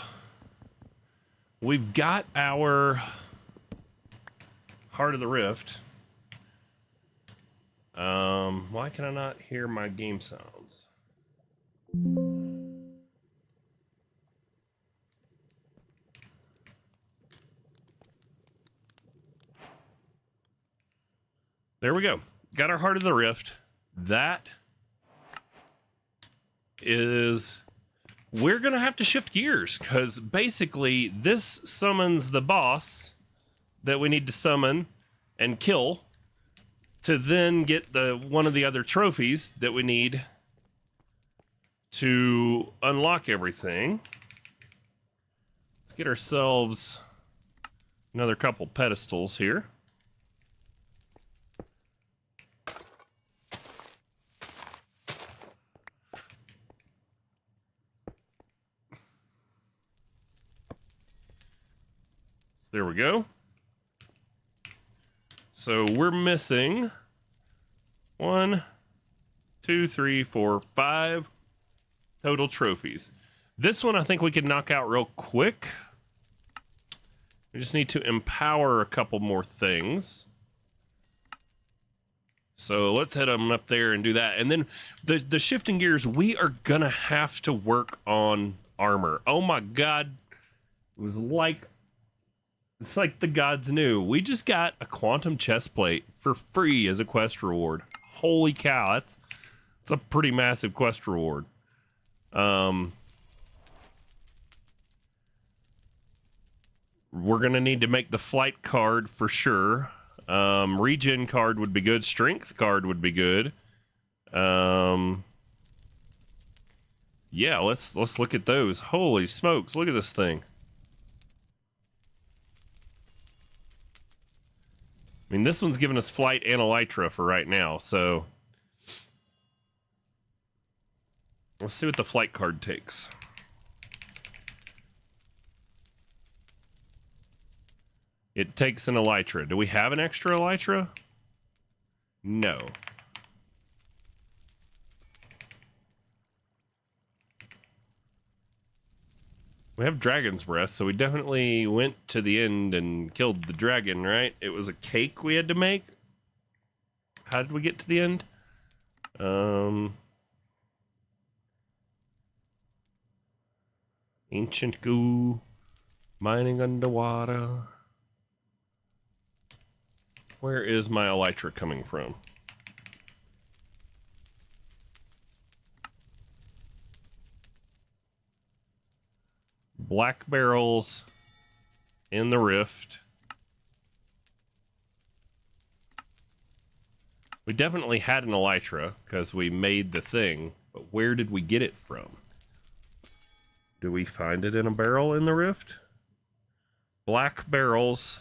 we've got our Heart of the Rift. Why can I not hear my game sounds? There we go. Got our Heart of the Rift. That is... We're going to have to shift gears, because basically this summons the boss that we need to summon and kill to then get one of the other trophies that we need to unlock everything. Let's get ourselves another couple pedestals here. There we go. So we're missing 1, 2, 3, 4, 5 total trophies. This one I think we can knock out real quick. We just need to empower a couple more things. So let's head on up there and do that. And then the shifting gears, we are gonna have to work on armor. Oh my god. It was like... It's like the gods knew. We just got a quantum chest plate for free as a quest reward. Holy cow, that's a pretty massive quest reward. We're gonna need to make the flight card for sure. Regen card would be good. Strength card would be good. Yeah, let's look at those. Holy smokes, look at this thing. I mean, this one's giving us flight and elytra for right now, so let's see what the flight card takes. It takes an elytra. Do we have an extra elytra? No. We have dragon's breath, so we definitely went to the end and killed the dragon, right? It was a cake we had to make. How did we get to the end? Ancient goo, mining underwater. Where is my elytra coming from? Black barrels in the rift. We definitely had an elytra because we made the thing, but where did we get it from? Do we find it in a barrel in the rift? Black barrels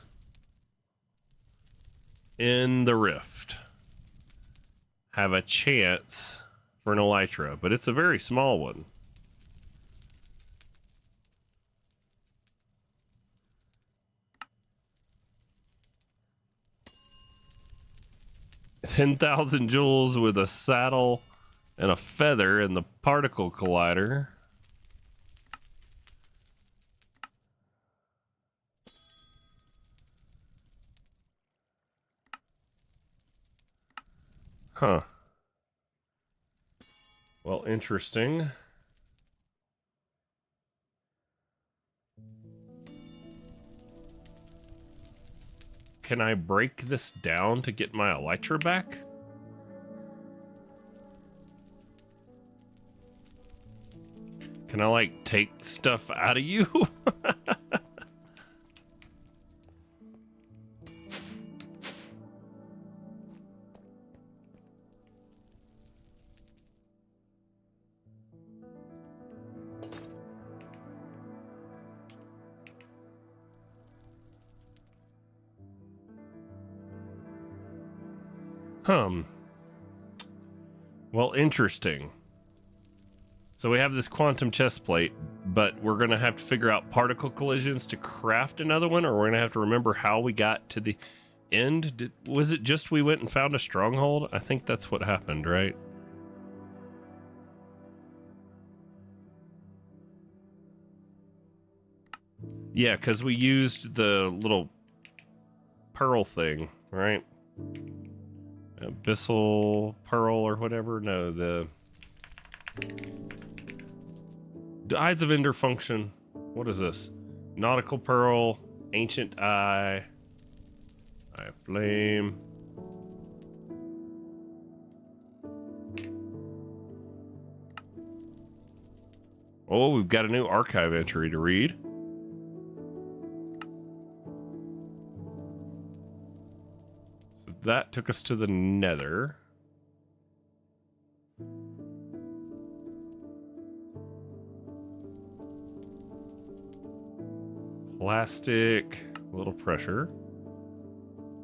in the rift have a chance for an elytra, but it's a very small one. $10,000 joules with a saddle and a feather in the particle collider. Huh. Well, interesting. Can I break this down to get my elytra back? Can I, like, take stuff out of you? Well, interesting. So we have this quantum chest plate, but we're going to have to figure out particle collisions to craft another one, or we're going to have to remember how we got to the end. Was it just we went and found a stronghold? I think that's what happened, right? Yeah, because we used the little pearl thing, right? Abyssal pearl or whatever. No, the Eyes of Ender function. What is this? Nautical pearl, ancient eye of flame. Oh, we've got a new archive entry to read. So that took us to the Nether. Plastic, a little pressure.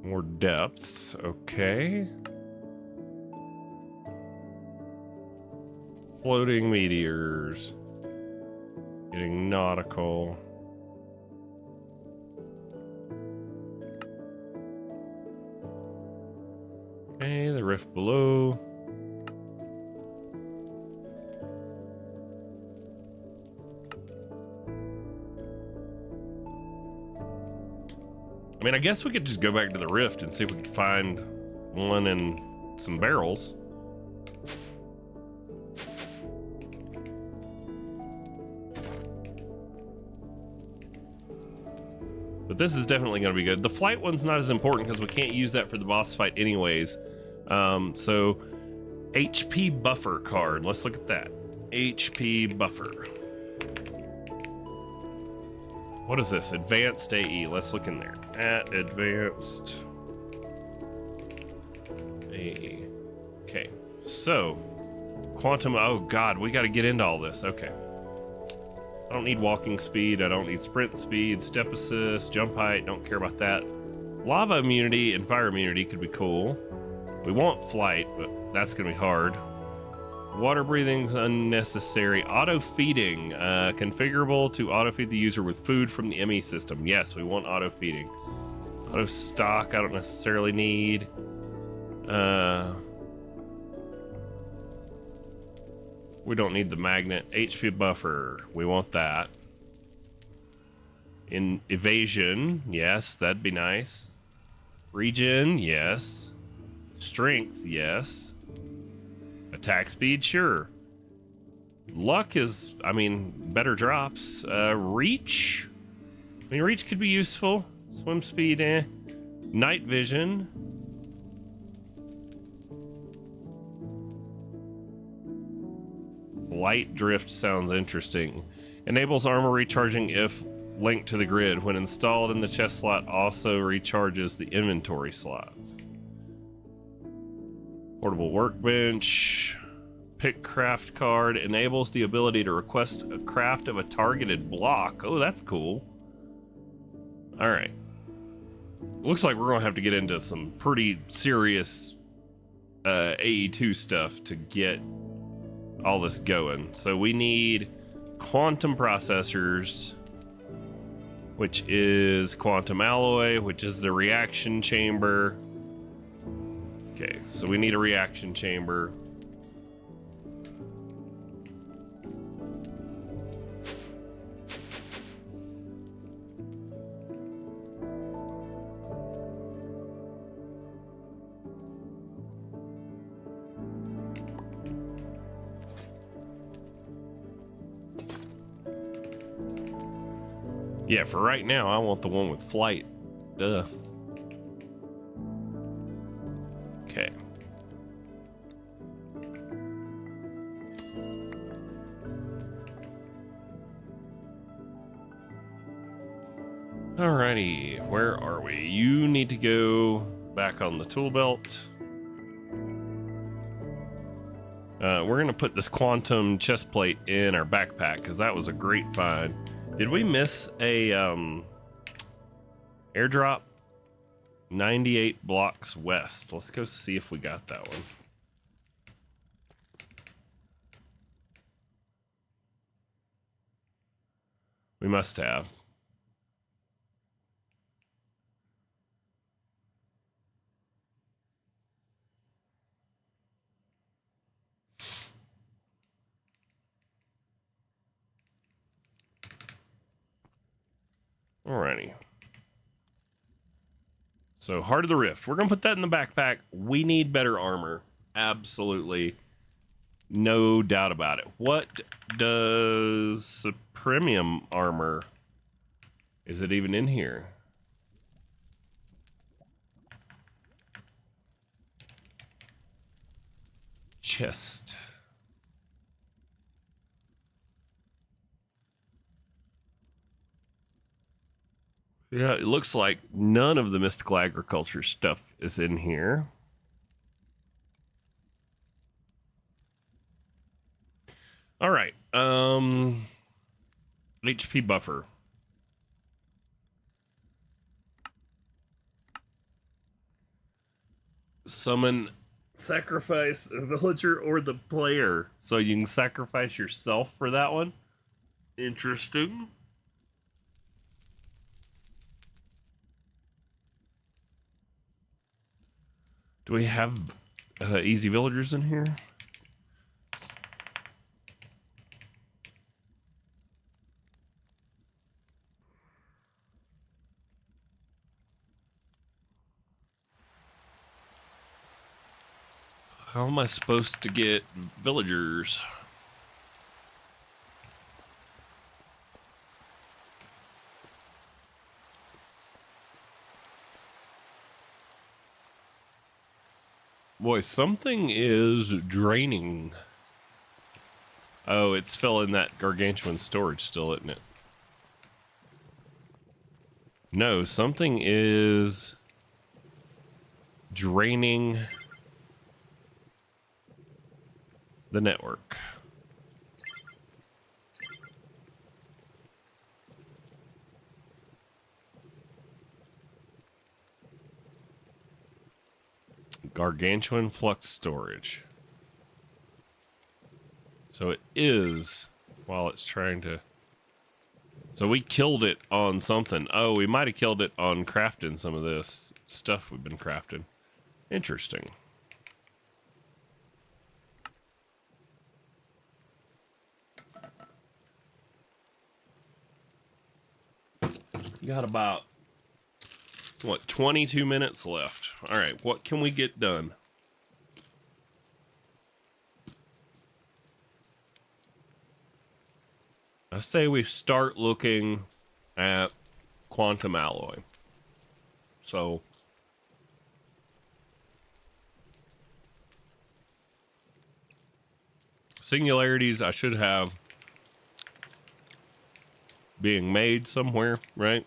More depths, okay. Floating meteors. Getting nautical. Okay, the rift below. I mean, I guess we could just go back to the rift and see if we could find one in some barrels. But this is definitely going to be good. The flight one's not as important because we can't use that for the boss fight anyways. So, HP buffer card. Let's look at that. HP buffer. What is this? Advanced AE. Let's look in there. At advanced AE. Okay. So, quantum. Oh, God. We got to get into all this. Okay. I don't need walking speed. I don't need sprint speed, step assist, jump height. Don't care about that. Lava immunity and fire immunity could be cool. We want flight, but that's going to be hard. Water breathing's unnecessary. Auto feeding, configurable to auto feed the user with food from the ME system. Yes, we want auto feeding. Auto stock, I don't necessarily need. We don't need the magnet. HP buffer, we want that. In evasion, yes, that'd be nice. Regen, yes. Strength, yes. Attack speed, sure. Luck is, I mean, better drops. Reach. I mean, reach could be useful. Swim speed, eh. Night vision. Light drift sounds interesting. Enables armor recharging if linked to the grid. When installed in the chest slot, also recharges the inventory slots. Portable workbench. Pick craft card. Enables the ability to request a craft of a targeted block. Oh, that's cool. Alright. Looks like we're going to have to get into some pretty serious AE2 stuff to get all this going. So we need quantum processors, which is quantum alloy, which is the reaction chamber. Okay, so we need a reaction chamber. Yeah, for right now, I want the one with flight. Duh. Okay. Alrighty, where are we? You need to go back on the tool belt. We're gonna put this quantum chest plate in our backpack because that was a great find. Did we miss a airdrop? 98 blocks west. Let's go see if we got that one. We must have. Alrighty. So, Heart of the Rift. We're going to put that in the backpack. We need better armor. Absolutely. No doubt about it. What does premium armor? Is it even in here? Chest. Yeah, it looks like none of the mystical agriculture stuff is in here. All right. HP buffer. Summon, sacrifice a villager or the player. So you can sacrifice yourself for that one. Interesting. Do we have easy villagers in here? How am I supposed to get villagers? Boy, something is draining. Oh, it's filling that gargantuan storage still, isn't it? No, something is draining the network. Gargantuan flux storage. So it is while it's trying to... So we killed it on something. Oh, we might have killed it on crafting some of this stuff we've been crafting. Interesting. Got about, what, 22 minutes left. All right, what can we get done? I say we start looking at quantum alloy. So singularities I should have being made somewhere, right?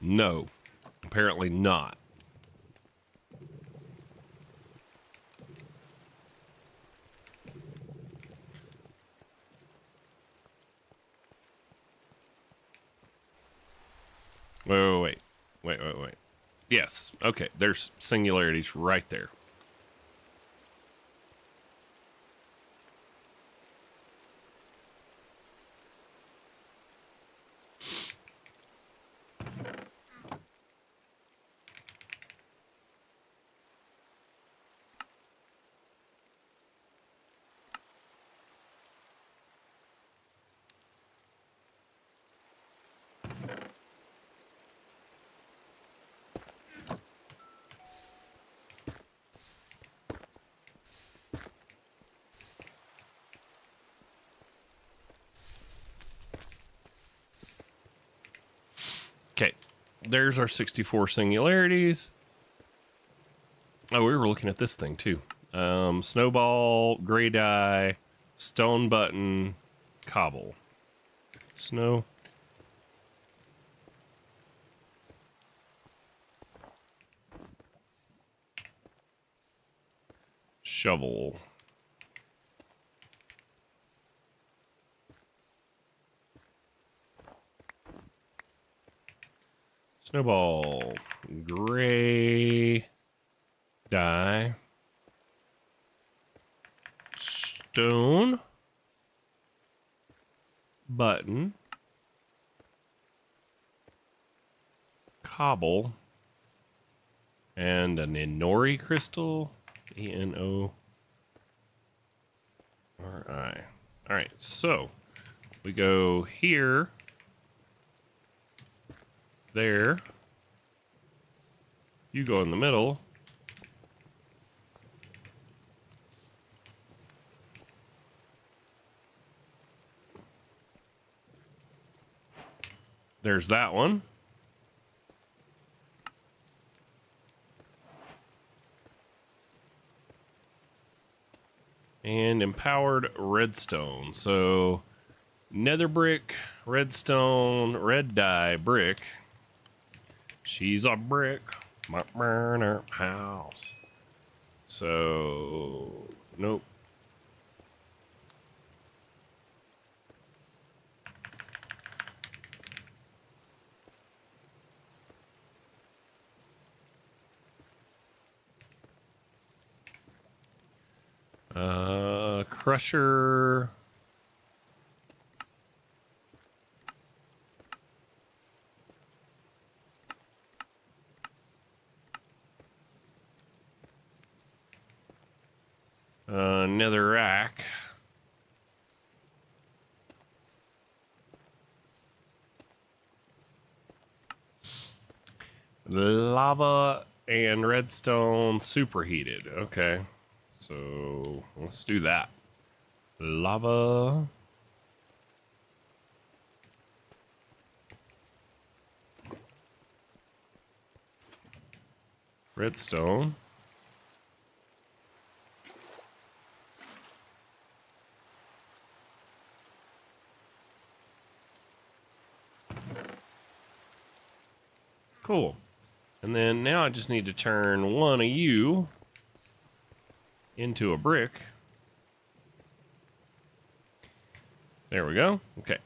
No, apparently not. Wait. Yes, okay, there's singularities right there. Okay, there's our 64 singularities. Oh, we were looking at this thing too. Snowball, gray dye, stone button, cobble. Snow. Shovel. Snowball, gray dye, stone, button, cobble, And an Inori crystal. ENORI. All right, so we go here, there. You go in the middle. There's that one. And empowered redstone. So nether brick, redstone, red dye, brick. She's a brick. My burner house. So nope. Crusher. Nether rack. Lava and redstone superheated. Okay. So let's do that. Lava. Redstone. Cool. And then now I just need to turn one of you into a brick. There we go. Okay.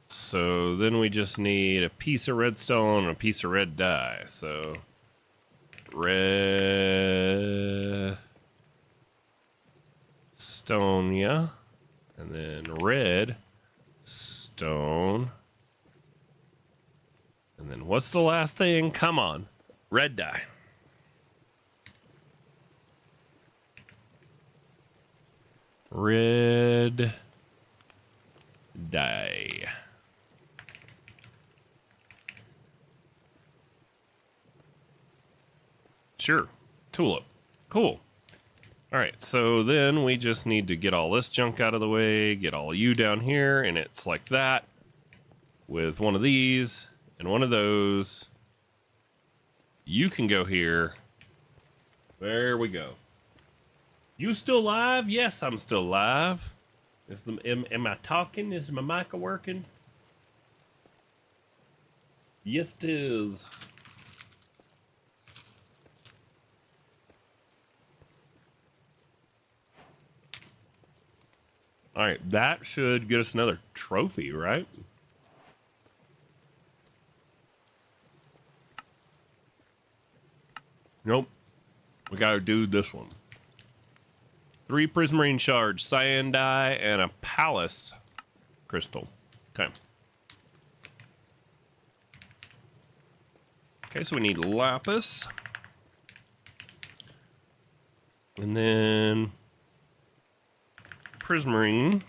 So then we just need a piece of redstone and a piece of red dye. So red stone, yeah. And then red stone. And then what's the last thing? Come on. Red dye. Red dye. Sure. Tulip. Cool. All right, so then we just need to get all this junk out of the way, get all you down here, and it's like that with one of these and one of those. You can go here. There we go. You still live? Yes, I'm still live. Am I talking? Is my mic working? Yes, it is. All right, that should get us another trophy, right? Nope. We gotta do this one. 3 prismarine shards, cyan dye, and a palace crystal. Okay. Okay, so we need lapis. And then prismarine.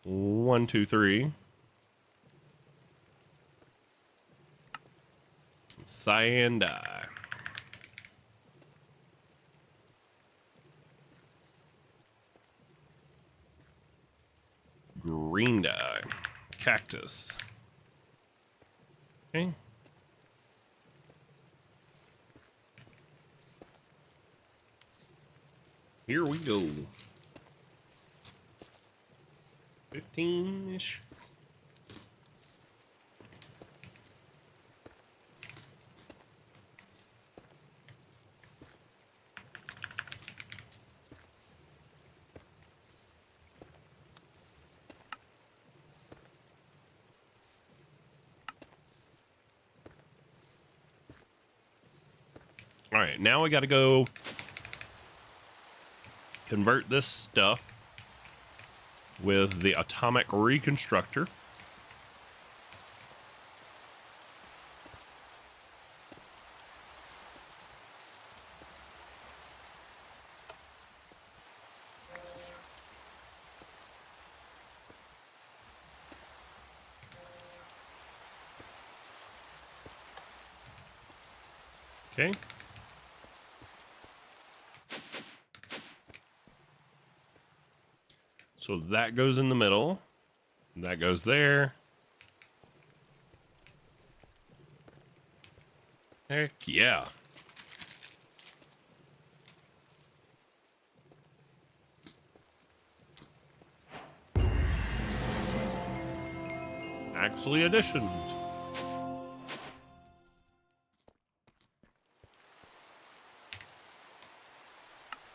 1, 2, 3. Cyan dye. Green dye. Cactus. Okay. Here we go. 15-ish. All right, now we got to go convert this stuff with the atomic reconstructor. Okay. So that goes in the middle. That goes there. Heck yeah. Actually additions.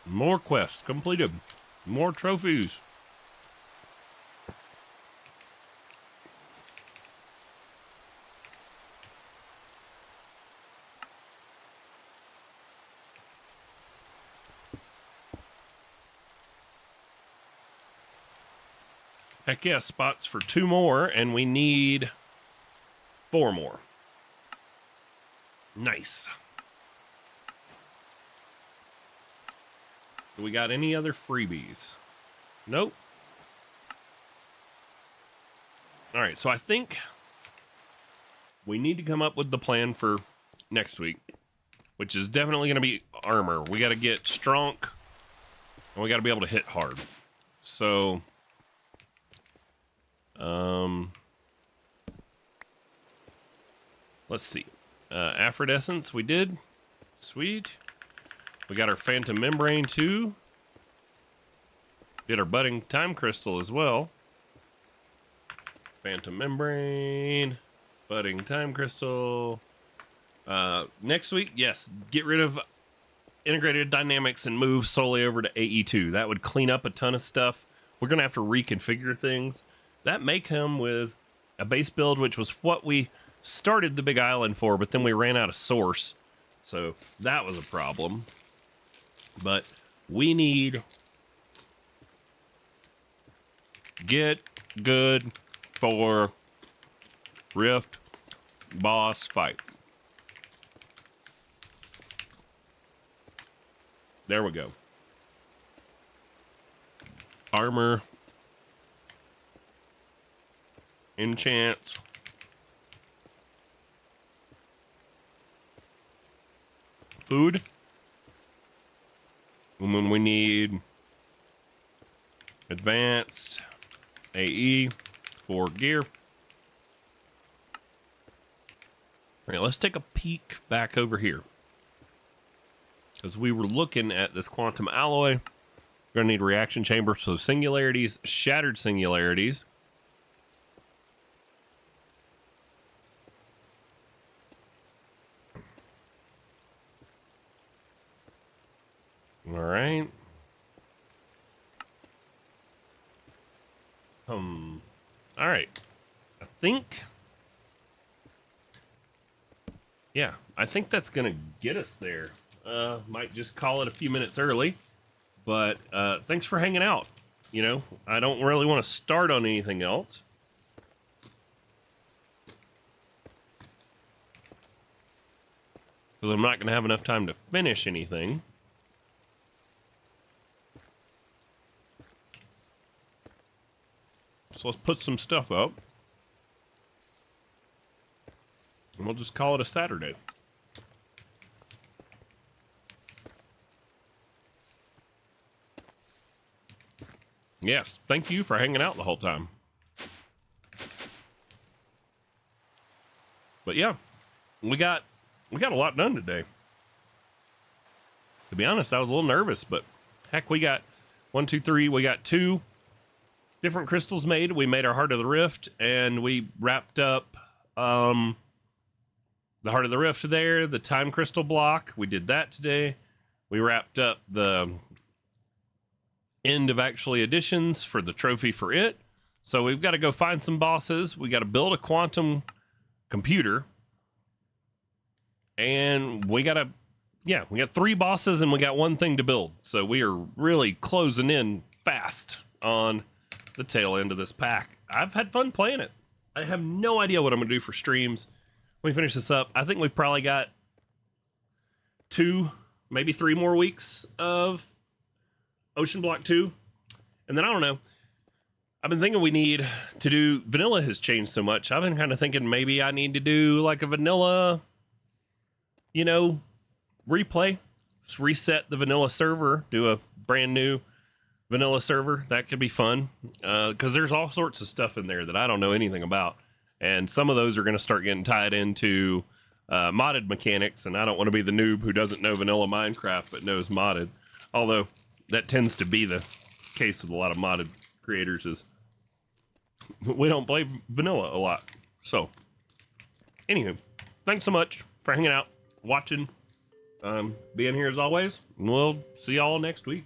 More quests completed. More trophies. Heck yeah, spots for 2 more, and we need 4 more. Nice. Do we got any other freebies? Nope. All right, so I think we need to come up with the plan for next week, which is definitely going to be armor. We got to get strong, and we got to be able to hit hard. So, let's see. Aphrodescence, we did. Sweet. We got our Phantom Membrane, too. Did our Budding Time Crystal as well. Phantom Membrane. Budding Time Crystal. Next week, yes, get rid of Integrated Dynamics and move solely over to AE2. That would clean up a ton of stuff. We're going to have to reconfigure things. That may come with a base build, which was what we started the Big Island for, but then we ran out of source. So that was a problem. But we need get good for Rift boss fight. There we go. Armor. Enchants. Food. And then we need advanced AE for gear. All right, let's take a peek back over here. Because we were looking at this quantum alloy. We're going to need a reaction chamber. So singularities, shattered singularities. All right. All right. I think. Yeah, I think that's going to get us there. Might just call it a few minutes early, but thanks for hanging out. You know, I don't really want to start on anything else. Because I'm not going to have enough time to finish anything. So let's put some stuff up. And we'll just call it a Saturday. Yes, thank you for hanging out the whole time. But yeah, we got a lot done today. To be honest, I was a little nervous, but heck, we got 1, 2, 3. We got 2 different crystals made. We made our Heart of the Rift, and we wrapped up the Heart of the Rift there, the Time Crystal block. We did that today. We wrapped up the end of actually additions for the trophy for it. So we've got to go find some bosses. We got to build a quantum computer. And we got 3 bosses and we got 1 thing to build. So we are really closing in fast on the tail end of this pack. I've had fun playing it. I have no idea what I'm going to do for streams. When we finish this up, I think we've probably got 2, maybe 3 more weeks of Oceanblock 2. And then I don't know. I've been thinking we need to do... Vanilla has changed so much. I've been kind of thinking maybe I need to do like a vanilla, you know, replay, just reset the vanilla server, do a brand new vanilla server. That could be fun, because there's all sorts of stuff in there that I don't know anything about, and some of those are going to start getting tied into modded mechanics, and I don't want to be the noob who doesn't know vanilla Minecraft but knows modded, although that tends to be the case with a lot of modded creators, is we don't play vanilla a lot. So anywho, thanks so much for hanging out, watching, being here as always. We'll see y'all next week.